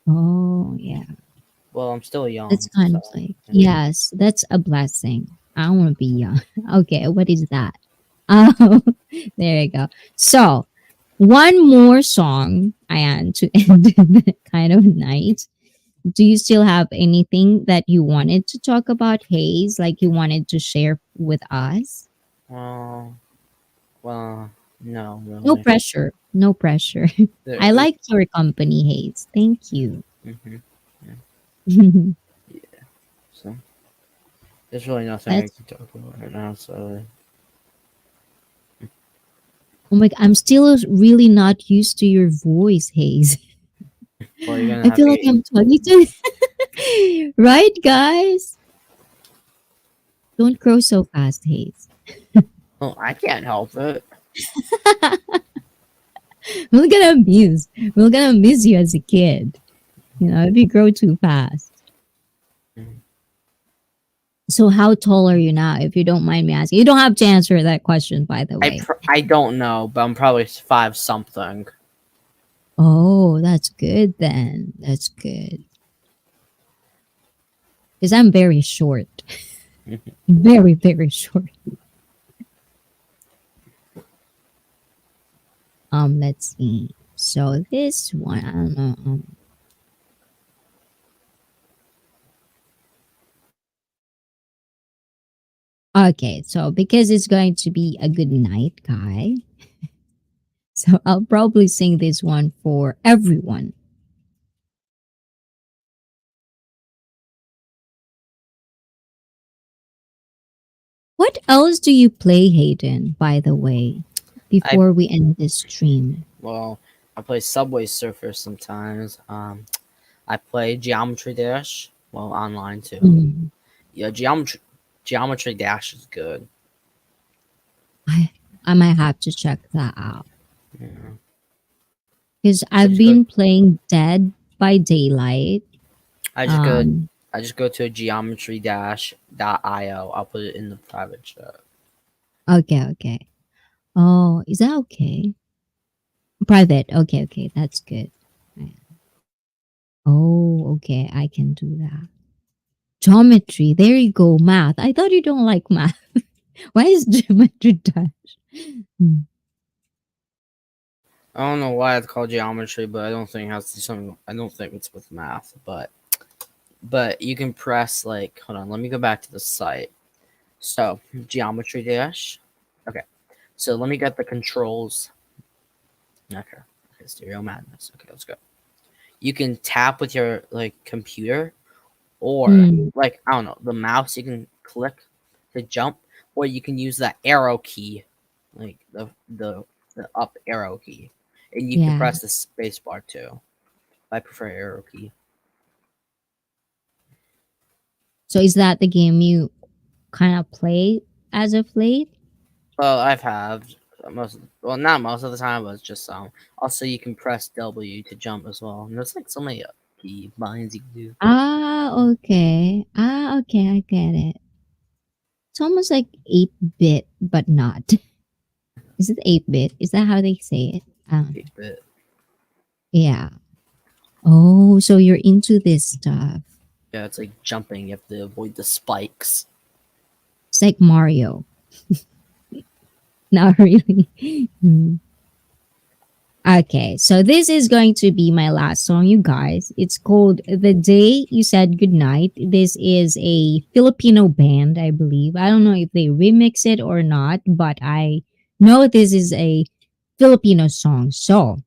Oh, yeah. Well, I'm still That's young, kind so of like, yeah. yes, that's a blessing. I want to be young. Okay, what is that? Oh, there you go. So, one more song, Ayan, to end the kind of night. Do you still have anything that you wanted to talk about, Hayes? Like you wanted to share with us? Well, well, no, No really. pressure. No pressure. I There, like your company, Hayes. Thank you. hmm yeah. That's Yeah. So there's really nothing I can talk about right now. So oh my god, I'm still really not used to your voice, Hayes. well, you're gonna I have feel to like get. I'm talking to right, guys? Don't grow so fast, Hayes. Oh, I can't help it. We're gonna miss. We're gonna miss you as a kid. You know, if you grow too fast. Mm. So, how tall are you now? If you don't mind me asking, you don't have to answer that question, by the way. I don't know, but I'm probably five something. Oh, that's good then. That's good. Because I'm very short. Mhm. Very, very short. Let's see. So this one, I don't know. Okay, so because it's going to be a good night, guy. So I'll probably sing this one for everyone. What else do you play, Hayden, by the way, I before we end this stream? well, I play Subway Surfer sometimes. I play Geometry Dash. Well, online too. Mm, Yeah, Geometry Dash is good. I, I might have to check that out. Yeah. Because I I've just go. been playing Dead by Daylight. I just go. Um, I just go to geometry dash.io. I'll put it in the private chat. okay, okay. Oh, is that okay? Private. Okay, okay. That's good. Right. Oh, okay. I can do that. Geometry. There you go. Math. I thought you don't like math. Why is geometry dash? Hmm. I don't know why it's called geometry, but I don't think it has to do something. I don't think it's with math, but you can press like. Hold on, let me go back to the site. So geometry dash. Okay, so let me get the controls. Okay, stereo madness. Okay, let's go. You can tap with your like computer, or Mm, like I don't know, the mouse. You can click to jump, or you can use the arrow key, like the up arrow key, and you can yeah. press the space bar too. I prefer arrow key. So is that the game you kind of play as of late? Well, I've had well, not most of the time, but it's just also you can press W to jump as well, and there's like so many key binds you can do. Ah, okay. Ah, okay. I get it. It's almost like 8-bit, but not. Is it 8-bit? Is that how they say it? Eight bit. Yeah. Oh, so you're into this stuff. Yeah, it's like jumping. You have to avoid the spikes. It's like Mario. Not really. Hmm. Okay, so this is going to be my last song, you guys. It's called The Day You Said Goodnight. This is a Filipino band, I believe. I don't know if they remix it or not, but I know this is a Filipino song. So,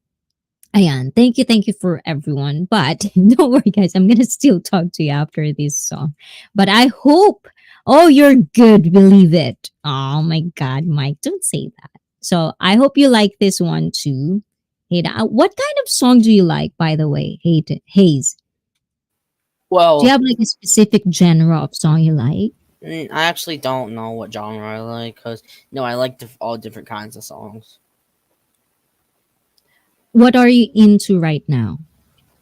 ayan, thank you for everyone. But don't worry, guys, I'm gonna still talk to you after this song. But I hope, oh, you're good, believe it. Oh my God, Mike, don't say that. So I hope you like this one too. Hey, what kind of song do you like, by the way? Hey, Hayes, do you Well, have like a specific genre of song you like? I actually don't know what genre I like because no, I like all different kinds of songs. What are you into right now?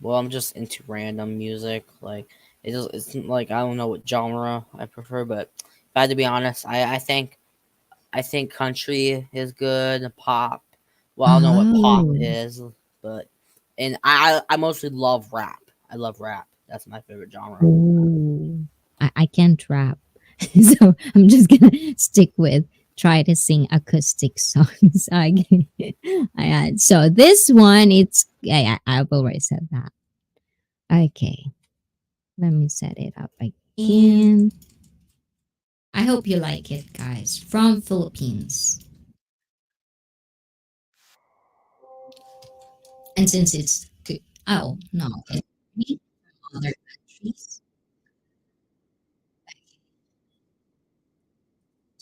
Well, I'm just into random music. Like it's like I don't know what genre I prefer, but if I had to be honest, I think country is good. Pop. Well, I don't know what pop Oh, is, but and I mostly love rap. I love rap. That's my favorite genre. Ooh, I can't rap, so I'm just gonna stick with try to sing acoustic songs. Okay. Ayan. So this one, it's I've already said that. Okay, let me set it up again. I hope you like it, guys. From Philippines, and since it's oh no, it's from other countries.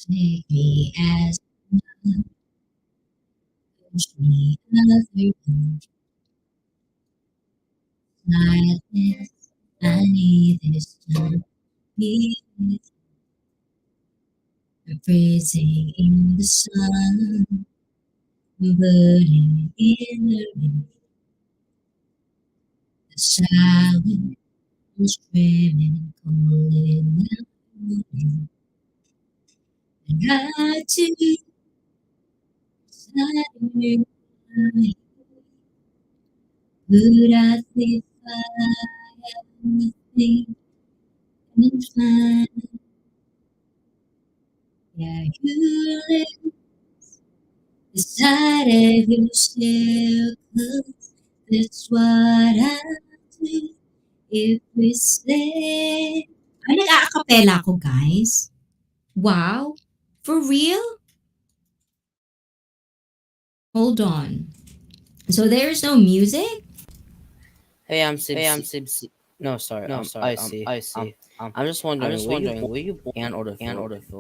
Take me as push me other silence. I need this time. Be freezing in the sun, burning in the wind, the silence screaming, calling out your name. And I too beside you, could I see fire anything and find? Yeah, you live beside of yourself, 'cause that's what I do if we stay. Ay, nag-a-acapella ako, guys. Wow. For real? Hold on. So there's no music? Hey, I'm Sib. No, sorry. No, sorry. I see. I'm just wondering. Were you born or the Philippines?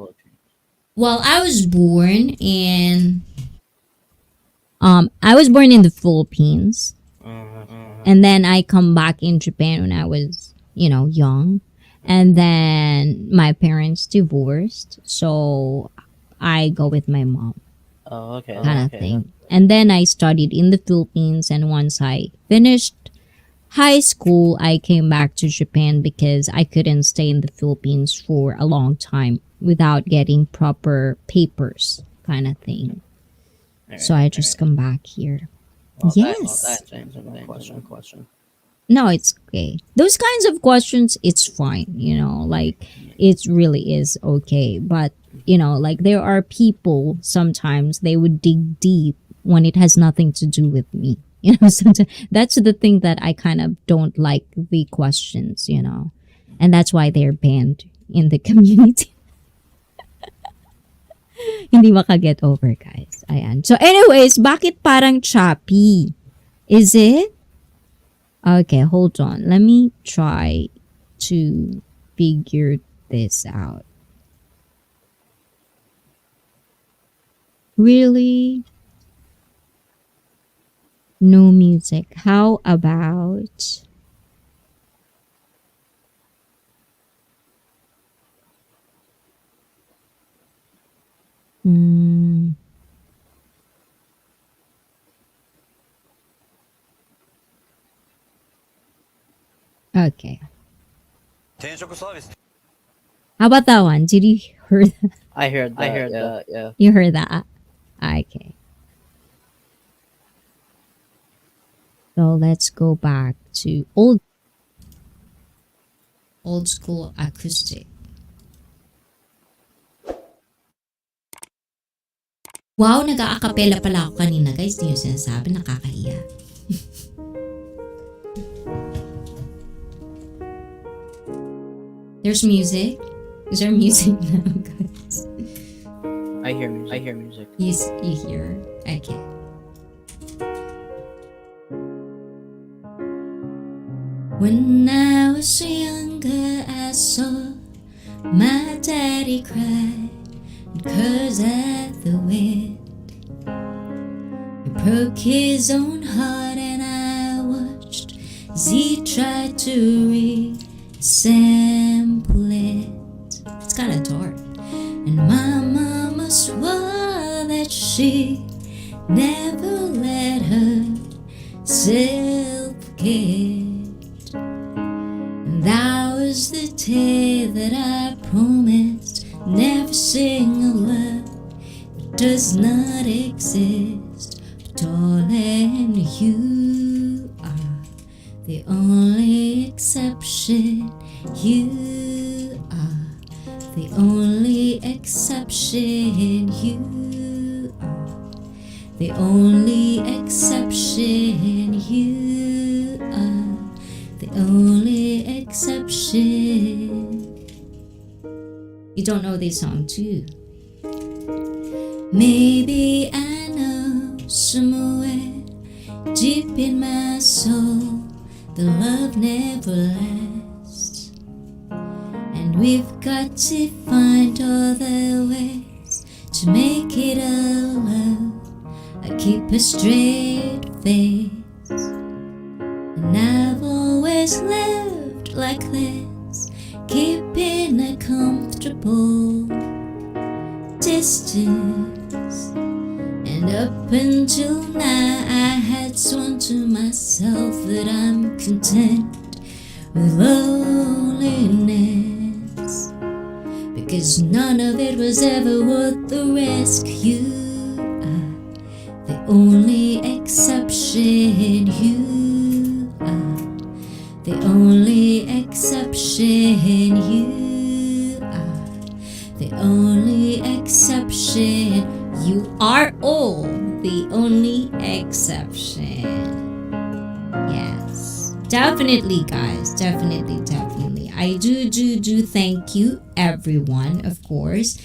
Well, I was born in the Philippines, and then I come back in Japan when I was, young. And then my parents divorced, so I go with my mom, Oh, okay. kind of thing. And then I studied in the Philippines, and once I finished high school, I came back to Japan because I couldn't stay in the Philippines for a long time without getting proper papers, kind of thing. So I just come back here. Yes. That's my question. No, it's okay. Those kinds of questions, it's fine, like it really is okay. But, like there are people sometimes they would dig deep when it has nothing to do with me. Sometimes that's the thing that I kind of don't like the questions, and that's why they're banned in the community. Hindi makaget over, guys. Ayan. So anyways, bakit parang choppy? Is it? Okay, hold on. Let me try to figure this out. Really? No music. How about... Okay. How about that one? Did you hear that? I heard that. Yeah. You heard that? Okay. So let's go back to old school acoustic. Wow, nag-a-acapella pala ako kanina, guys. Di yung sinasabi, nakakahiya. There's music? Is there music now, guys? I hear music. Yes, you hear? Okay. When I was younger, I saw my daddy cry and curse at the wind. He broke his own heart, and I watched as he tried to resample it. It's kind of dark. And my mama swore that she never let herself forget. And that was the day that I promised never sing a word that does not exist. But darling, you are the only exception. exception. You are the only exception. You are the only exception. You don't know this song too. Maybe I know somewhere deep in my soul the love never lasts, and we've got to find other ways to make it a love. I keep a straight face, and I've always lived like this, keeping a comfortable distance. And up until now I had sworn to myself that I'm content with loneliness, because none of it was ever worth the risk. You are the only exception. You are the only exception. You are the only exception. You are all the only exception. Yes. Definitely, guys. Definitely. I do thank you, everyone, of course,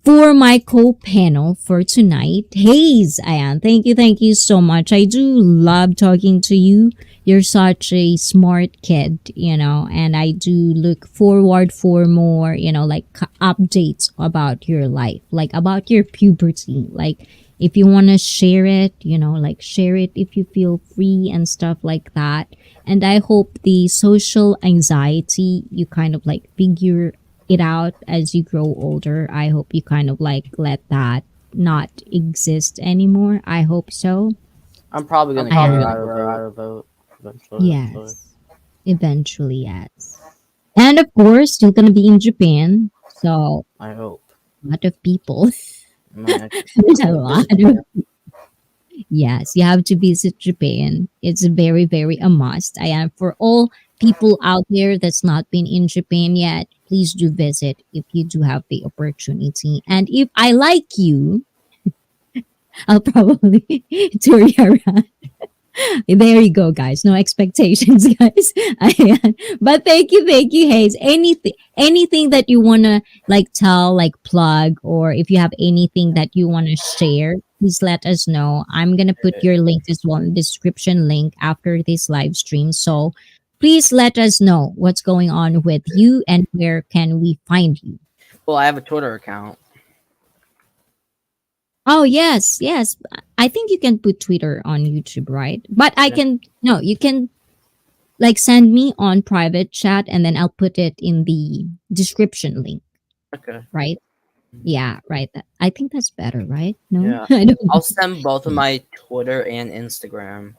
for my co-panel for tonight. HAYZ, Ayan, thank you so much. I do love talking to you. You're such a smart kid, and I do look forward for more, like updates about your life, like about your puberty. Like if you want to share it, like share it if you feel free and stuff like that. And I hope the social anxiety, you kind of like figure it out as you grow older. I hope you kind of like let that not exist anymore. I hope so. I'm probably gonna grow out of it eventually. Yes. Eventually, yes. And of course, you're gonna be in Japan. So I hope. a lot of people. My There's a lot of yes, you have to visit Japan. It's very a must. I am for all people out there that's not been in Japan yet. Please do visit if you do have the opportunity. And if I like you, I'll probably tour you around. There you go, guys. No expectations, guys. Ayan. But thank you, HAYZ. Anything that you wanna like tell, like plug, or if you have anything that you wanna share, please let us know. I'm gonna put your link as well in the description link after this live stream. So please let us know what's going on with you and where can we find you. Well, I have a Twitter account. Oh yes. I think you can put Twitter on YouTube, right? But you can like send me on private chat and then I'll put it in the description link, Okay. right? Yeah, right. I think that's better, right? No? Yeah. I don't I'll send both of my Twitter and Instagram.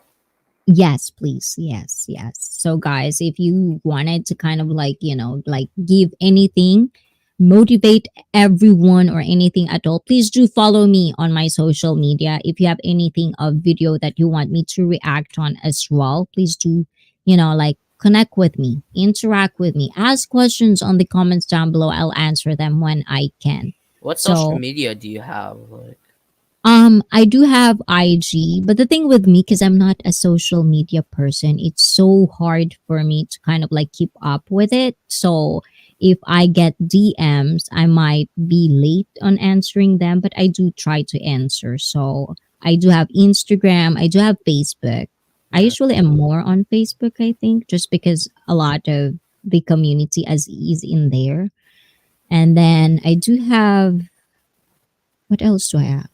Yes, please. Yes. So guys, if you wanted to kind of like, like give anything, motivate everyone or anything at all, please do follow me on my social media. If you have anything of video that you want me to react on as well, please do, like connect with me, interact with me, ask questions on the comments down below. I'll answer them when I can. What So- social media do you have? Like, I do have IG, but the thing with me, because I'm not a social media person, it's so hard for me to kind of like keep up with it. So if I get DMs, I might be late on answering them, but I do try to answer. So I do have Instagram, I do have Facebook. I usually am more on Facebook, I think, just because a lot of the community is in there. And then I do have, what else do I have?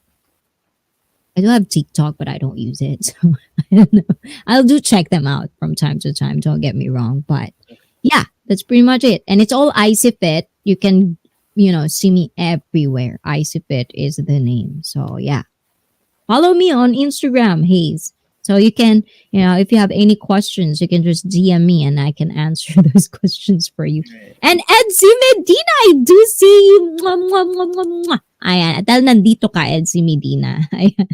I do have TikTok, but I don't use it. So I don't know. I'll do check them out from time to time. Don't get me wrong. But yeah, that's pretty much it. And it's all IcyFit. You can, see me everywhere. IcyFit is the name. So yeah. Follow me on Instagram, HAYZ. So you can, if you have any questions, you can just DM me and I can answer those questions for you. And Edsy Medina, I do see you. Mwah, mwah, mwah, mwah, mwah. Ayan. Dahil nandito ka, Edsy Medina. Ayan.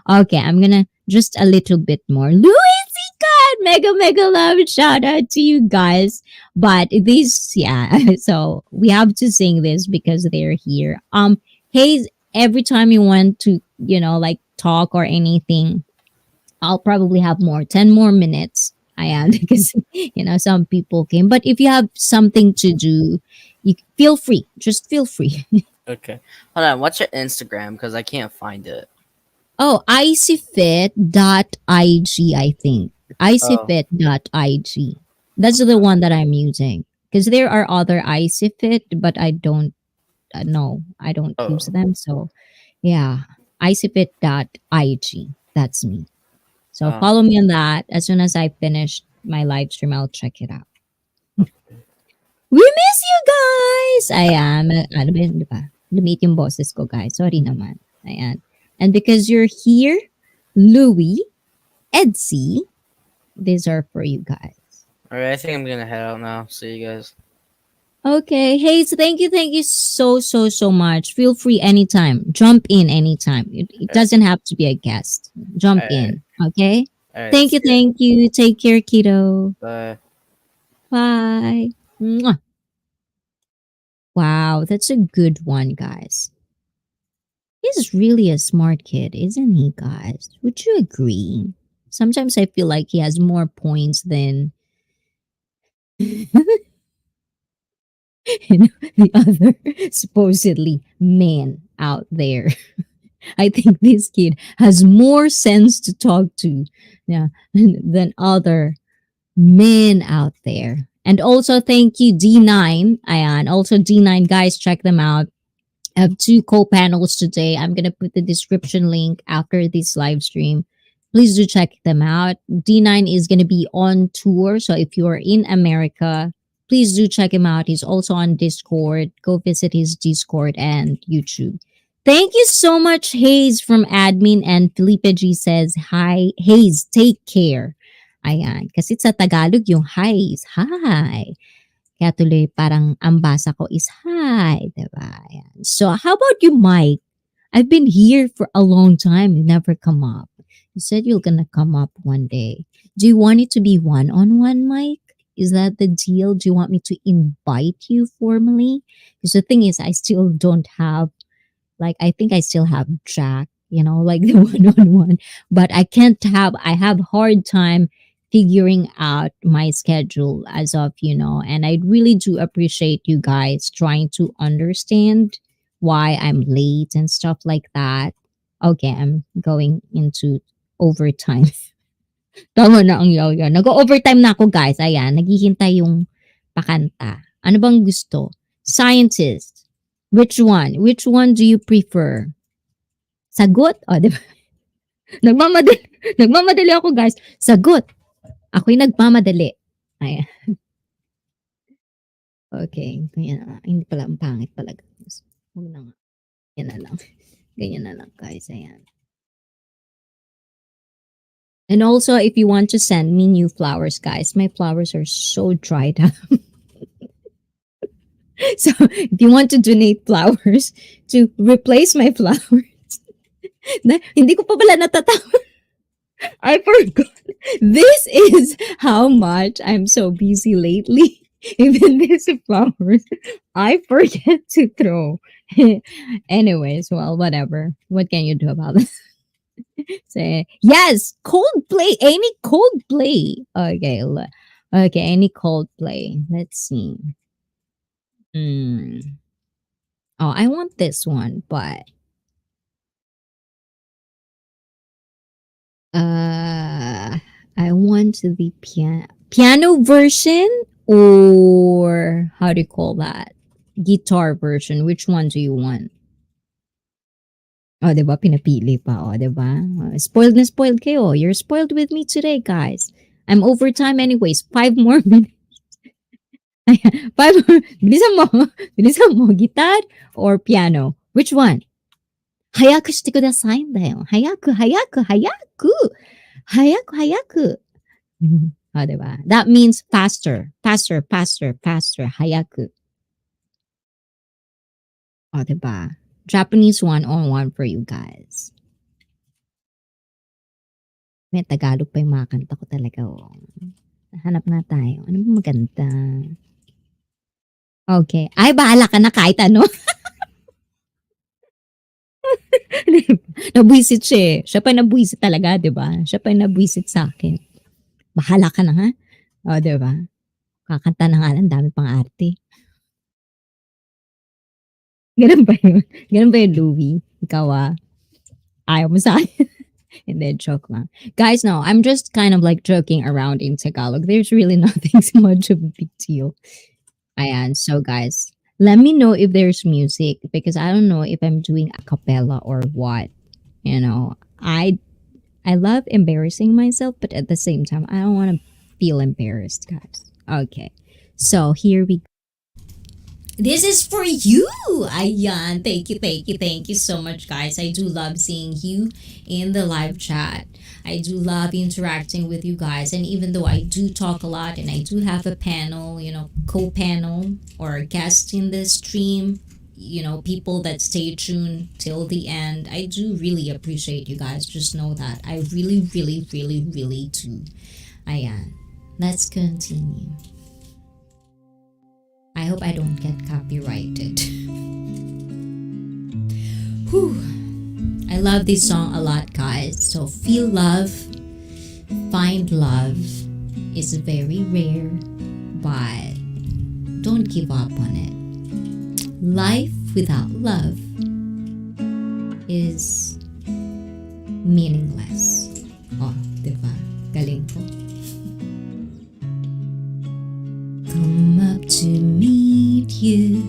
Okay, I'm gonna just a little bit more. Louisica! Mega, mega love shout out to you guys. But this, yeah, so we have to sing this because they're here. Hey, every time you want to, like talk or anything, I'll probably have 10 more minutes. I am because, some people came. But if you have something to do, you feel free. Just feel free. Okay. Hold on. What's your Instagram? Because I can't find it. Oh, icyfit.ig, I think. Oh. icyfit.ig. That's the one that I'm using. Because there are other icyfit, but I don't know. I don't use Oh. them. So, yeah, icyfit.ig. That's me. So Oh. follow me on that. As soon as I finish my live stream, I'll check it out. We miss you guys! Ayan. Ano ba yun, di ba? Lumit yung boses ko, guys. Sorry naman. Ayan. And because you're here, Louie, Edsy, these are for you guys. Alright, I think I'm gonna head out now. See you guys. Okay. Hey, so thank you so, so, so much. Feel free anytime. Jump in anytime. It doesn't have to be a guest. Jump Alright. in. Okay? Alright. Thank you. Take care, kiddo. Bye. Bye. Mwah. Wow, that's a good one, guys. He's really a smart kid, isn't he, guys? Would you agree? Sometimes I feel like he has more points than the other supposedly men out there. I think this kid has more sense to talk to, yeah, than other men out there. And also thank you D9, Ayan. Also D9 guys, check them out. I have 2 co-panels today. I'm going to put the description link after this live stream. Please do check them out. D9 is going to be on tour. So if you're in America, please do check him out. He's also on Discord. Go visit his Discord and YouTube. Thank you so much, HAYZ from admin. And Felipe G says, hi, HAYZ, take care. Ayan. Kasi sa Tagalog yung HAYZ. Hi. Kaya tuloy parang ang basa ko is hi, diba? Ayan. So how about you, Mike? I've been here for a long time. You never come up. You said you're gonna come up one day. Do you want it to be one-on-one, Mike? Is that the deal? Do you want me to invite you formally? Because the thing is, I still don't have, like, I think I still have Jack, like the one-on-one. But I have hard time figuring out my schedule as of, and I really do appreciate you guys trying to understand why I'm late and stuff like that. Okay, I'm going into overtime. Tama na ang yo-yo. Nag-overtime na ako, guys. Ayan, naghihintay yung pakanta. Ano bang gusto? Scientist. Which one? Which one do you prefer? Sagot? O, diba? Nagmamadali ako, guys. Sagot. Ako'y nagmamadali. Ayan. Okay. Ganyan na. Hindi pala, ang pangit talaga. Huwag na nga. Yan na lang. Ganyan na lang, guys. Ayan. And also, if you want to send me new flowers, guys, my flowers are so dried up. So, if you want to donate flowers to replace my flowers, hindi ko pa pala natatawa. I forgot. This is how much I'm so busy lately. Even these flowers, I forget to throw. Anyways, well, whatever. What can you do about this? Say yes, Coldplay. Any Coldplay? Okay, okay. Any Coldplay? Let's see. Oh, I want this one, but I want the piano version, or how do you call that? Guitar version. Which one do you want? Oh, diba? Pinapili pa. Oh, diba? Spoiled na spoiled kayo. You're spoiled with me today, guys. I'm overtime anyways. 5 more minutes. 5 more. Bilisan mo. Bilisan mo. Guitar or piano? Which one? Hayaku shite kudasai dayo. Hayaku, hayaku, hayaku. Hayaku, hayaku. Oh, diba? That means faster. Faster, faster, faster. Hayaku. Oh, diba? Japanese one-on-one for you guys. May Tagalog pa yung mga kanta ko talaga. Oh. Hanap nga tayo. Ano ba maganda? Okay. Ay, bahala ka na kahit ano. Nabwisit siya eh. Siya pa nabwisit talaga, di ba? Siya pa nabwisit sa akin. Bahala ka na ha? O, di ba? Kakanta na nga lang, dami pang arte. Ganun ba yun? Ganun ba yun, Louie? Ikaw ayaw mo sa akin. And then joke lang. Guys, no, I'm just kind of like joking around in Tagalog. There's really nothing so much of a big deal. Ayan, so guys, let me know if there's music because I don't know if I'm doing a cappella or what. You know, I love embarrassing myself, but at the same time, I don't want to feel embarrassed, guys. Okay, so here we go. This is for you! Ayan, thank you so much, guys. I do love seeing you in the live chat. I do love interacting with you guys. And even though I do talk a lot and I do have a panel, co-panel or guest in the stream, people that stay tuned till the end, I do really appreciate you guys. Just know that. I really, really, really, really do. Ayan. Let's continue. I hope I don't get copyrighted. Whew. I love this song a lot, guys. So feel love, find love is very rare, but don't give up on it. Life without love is meaningless. Oh, diba? Galing ko. Come up to meet you,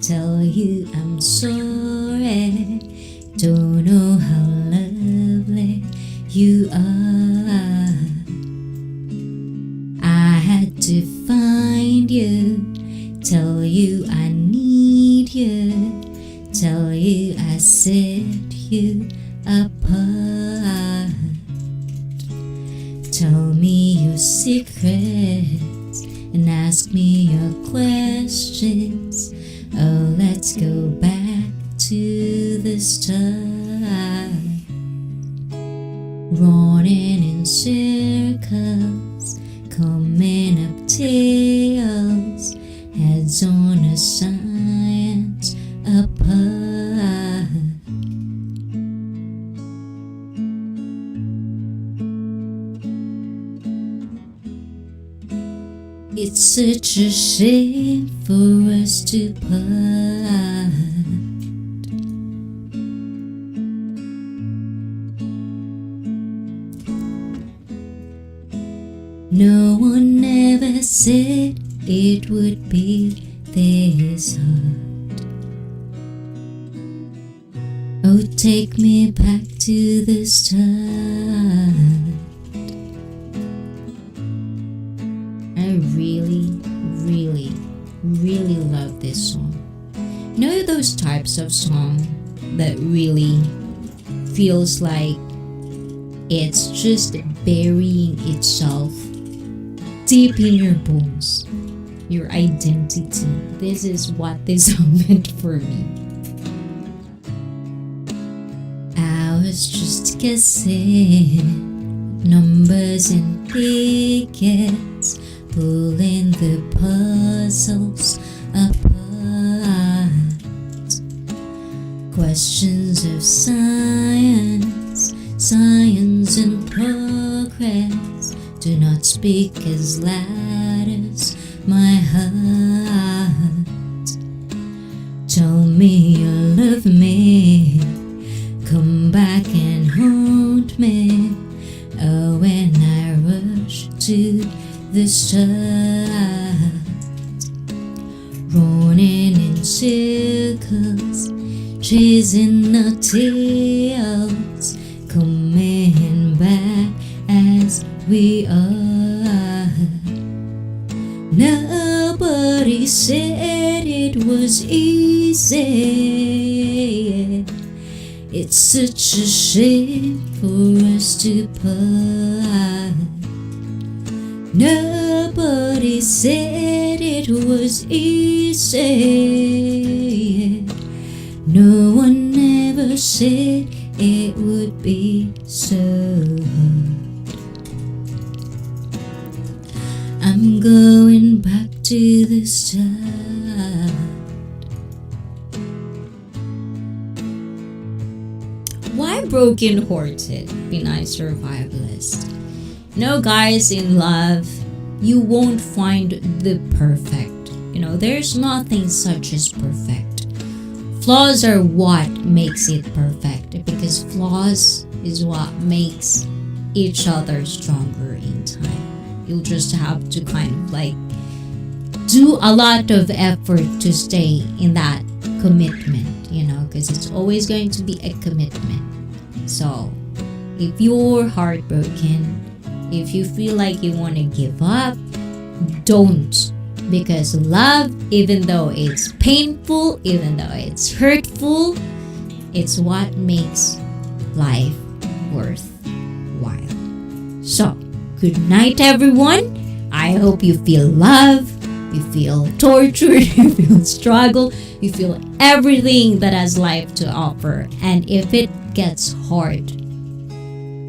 tell you I'm sorry. Don't know how lovely you are. I had to find you, tell you I need you, tell you I set you apart. Tell me your secrets and ask me your questions. Oh, let's go back to the start. Running in circles, coming up tails, heads on a science apart. It's such a shame for us to part. No one ever said it would be this hard. Oh, take me back to the start. I really, really, really love this song. You know those types of song that really feels like it's just burying itself deep in your bones, your identity. This is what this song meant for me. I was just guessing numbers and figures, pulling the puzzles apart. Questions of science, science and progress do not speak as loud as my heart. Tell me you love me, come back and haunt me. Oh, when I rush to the start, running in circles, chasing our tails, coming back as we are. Nobody said it was easy. It's such a shame for us to part. Nobody said it was easy. No one ever said it would be so hard. I'm going back to the start. Why broken-hearted? Pinay survivalist. No, guys, in love, you won't find the perfect. There's nothing such as perfect. Flaws are what makes it perfect, because flaws is what makes each other stronger in time. You'll just have to kind of like do a lot of effort to stay in that commitment, because it's always going to be a commitment. So if you're heartbroken, if you feel like you want to give up, don't. Because love, even though it's painful, even though it's hurtful, it's what makes life worthwhile. So, good night, everyone. I hope you feel love, you feel tortured, you feel struggle, you feel everything that has life to offer. And if it gets hard,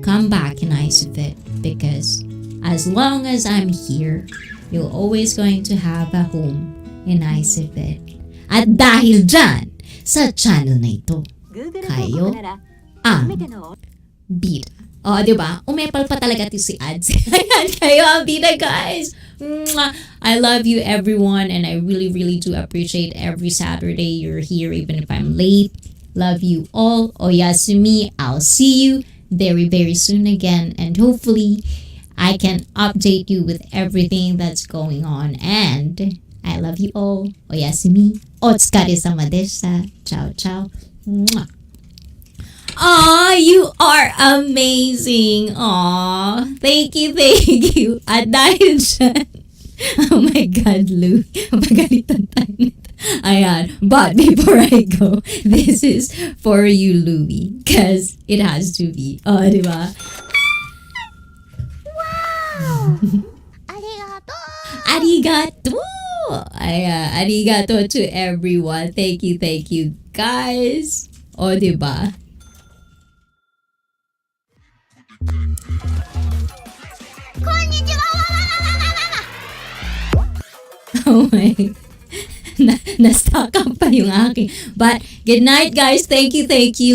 come back and ice of it, because as long as I'm here, you're always going to have a home in ICFit. At dahil dyan, sa channel na ito, kayo ang bida. O, diba? Umepal pa talaga si Ads. Ayan, kayo ang bida, guys. Mwah! I love you, everyone, and I really, really do appreciate every Saturday you're here, even if I'm late. Love you all. Oyasumi, I'll see you very, very soon again, and hopefully I can update you with everything that's going on. And I love you all. Oyasumi. Otsukare-sama deshita. Ciao, ciao. Mwah. Aw, you are amazing. Aw, thank you, thank you. At dahil dyan, oh my God, Lou. Magalitan tayo nito. Ayan. But before I go, this is for you, Louie. Because it has to be. Oh, diba? Arigato! Arigato to everyone. Thank you, guys. O, diba? Oh my. Na-stuck up pa yung aking. But, good night, guys. Thank you,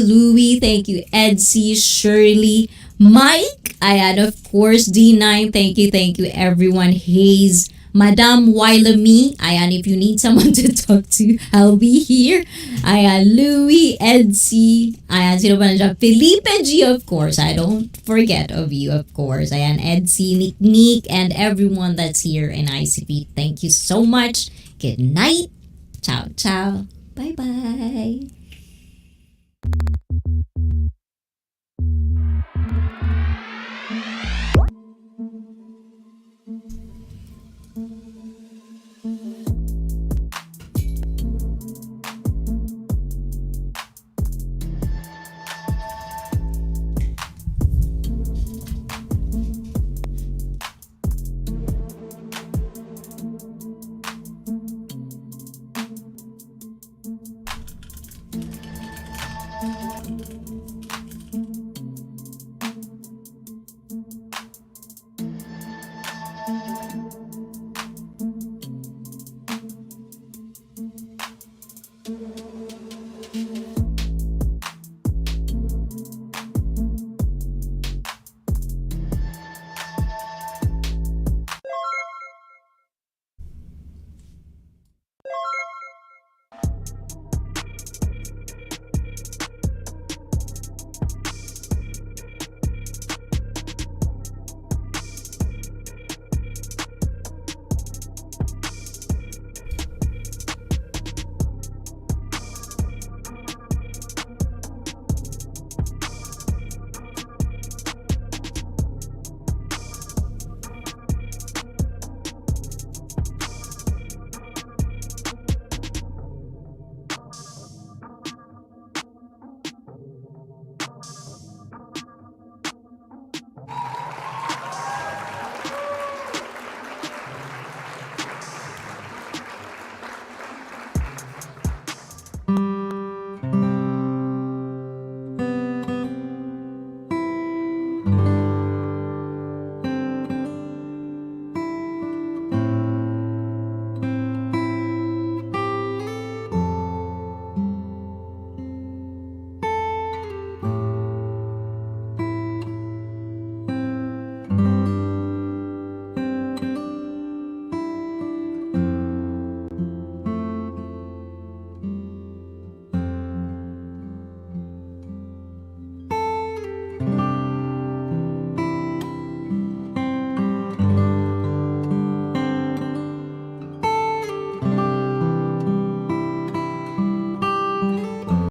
Louie. Thank you, Edsy, Shirley, Mike. Ayan, of course, D9. Thank you, everyone. HAYZ, Madam Wilamy. Ayan, if you need someone to talk to, I'll be here. Ayan, Louie, Edsy. Ayan, sino ba nandiyan? Felipe G, of course. I don't forget of you, of course. Ayan, Edsy, Nick, and everyone that's here in ICP. Thank you so much. Good night. Ciao, ciao. Bye-bye.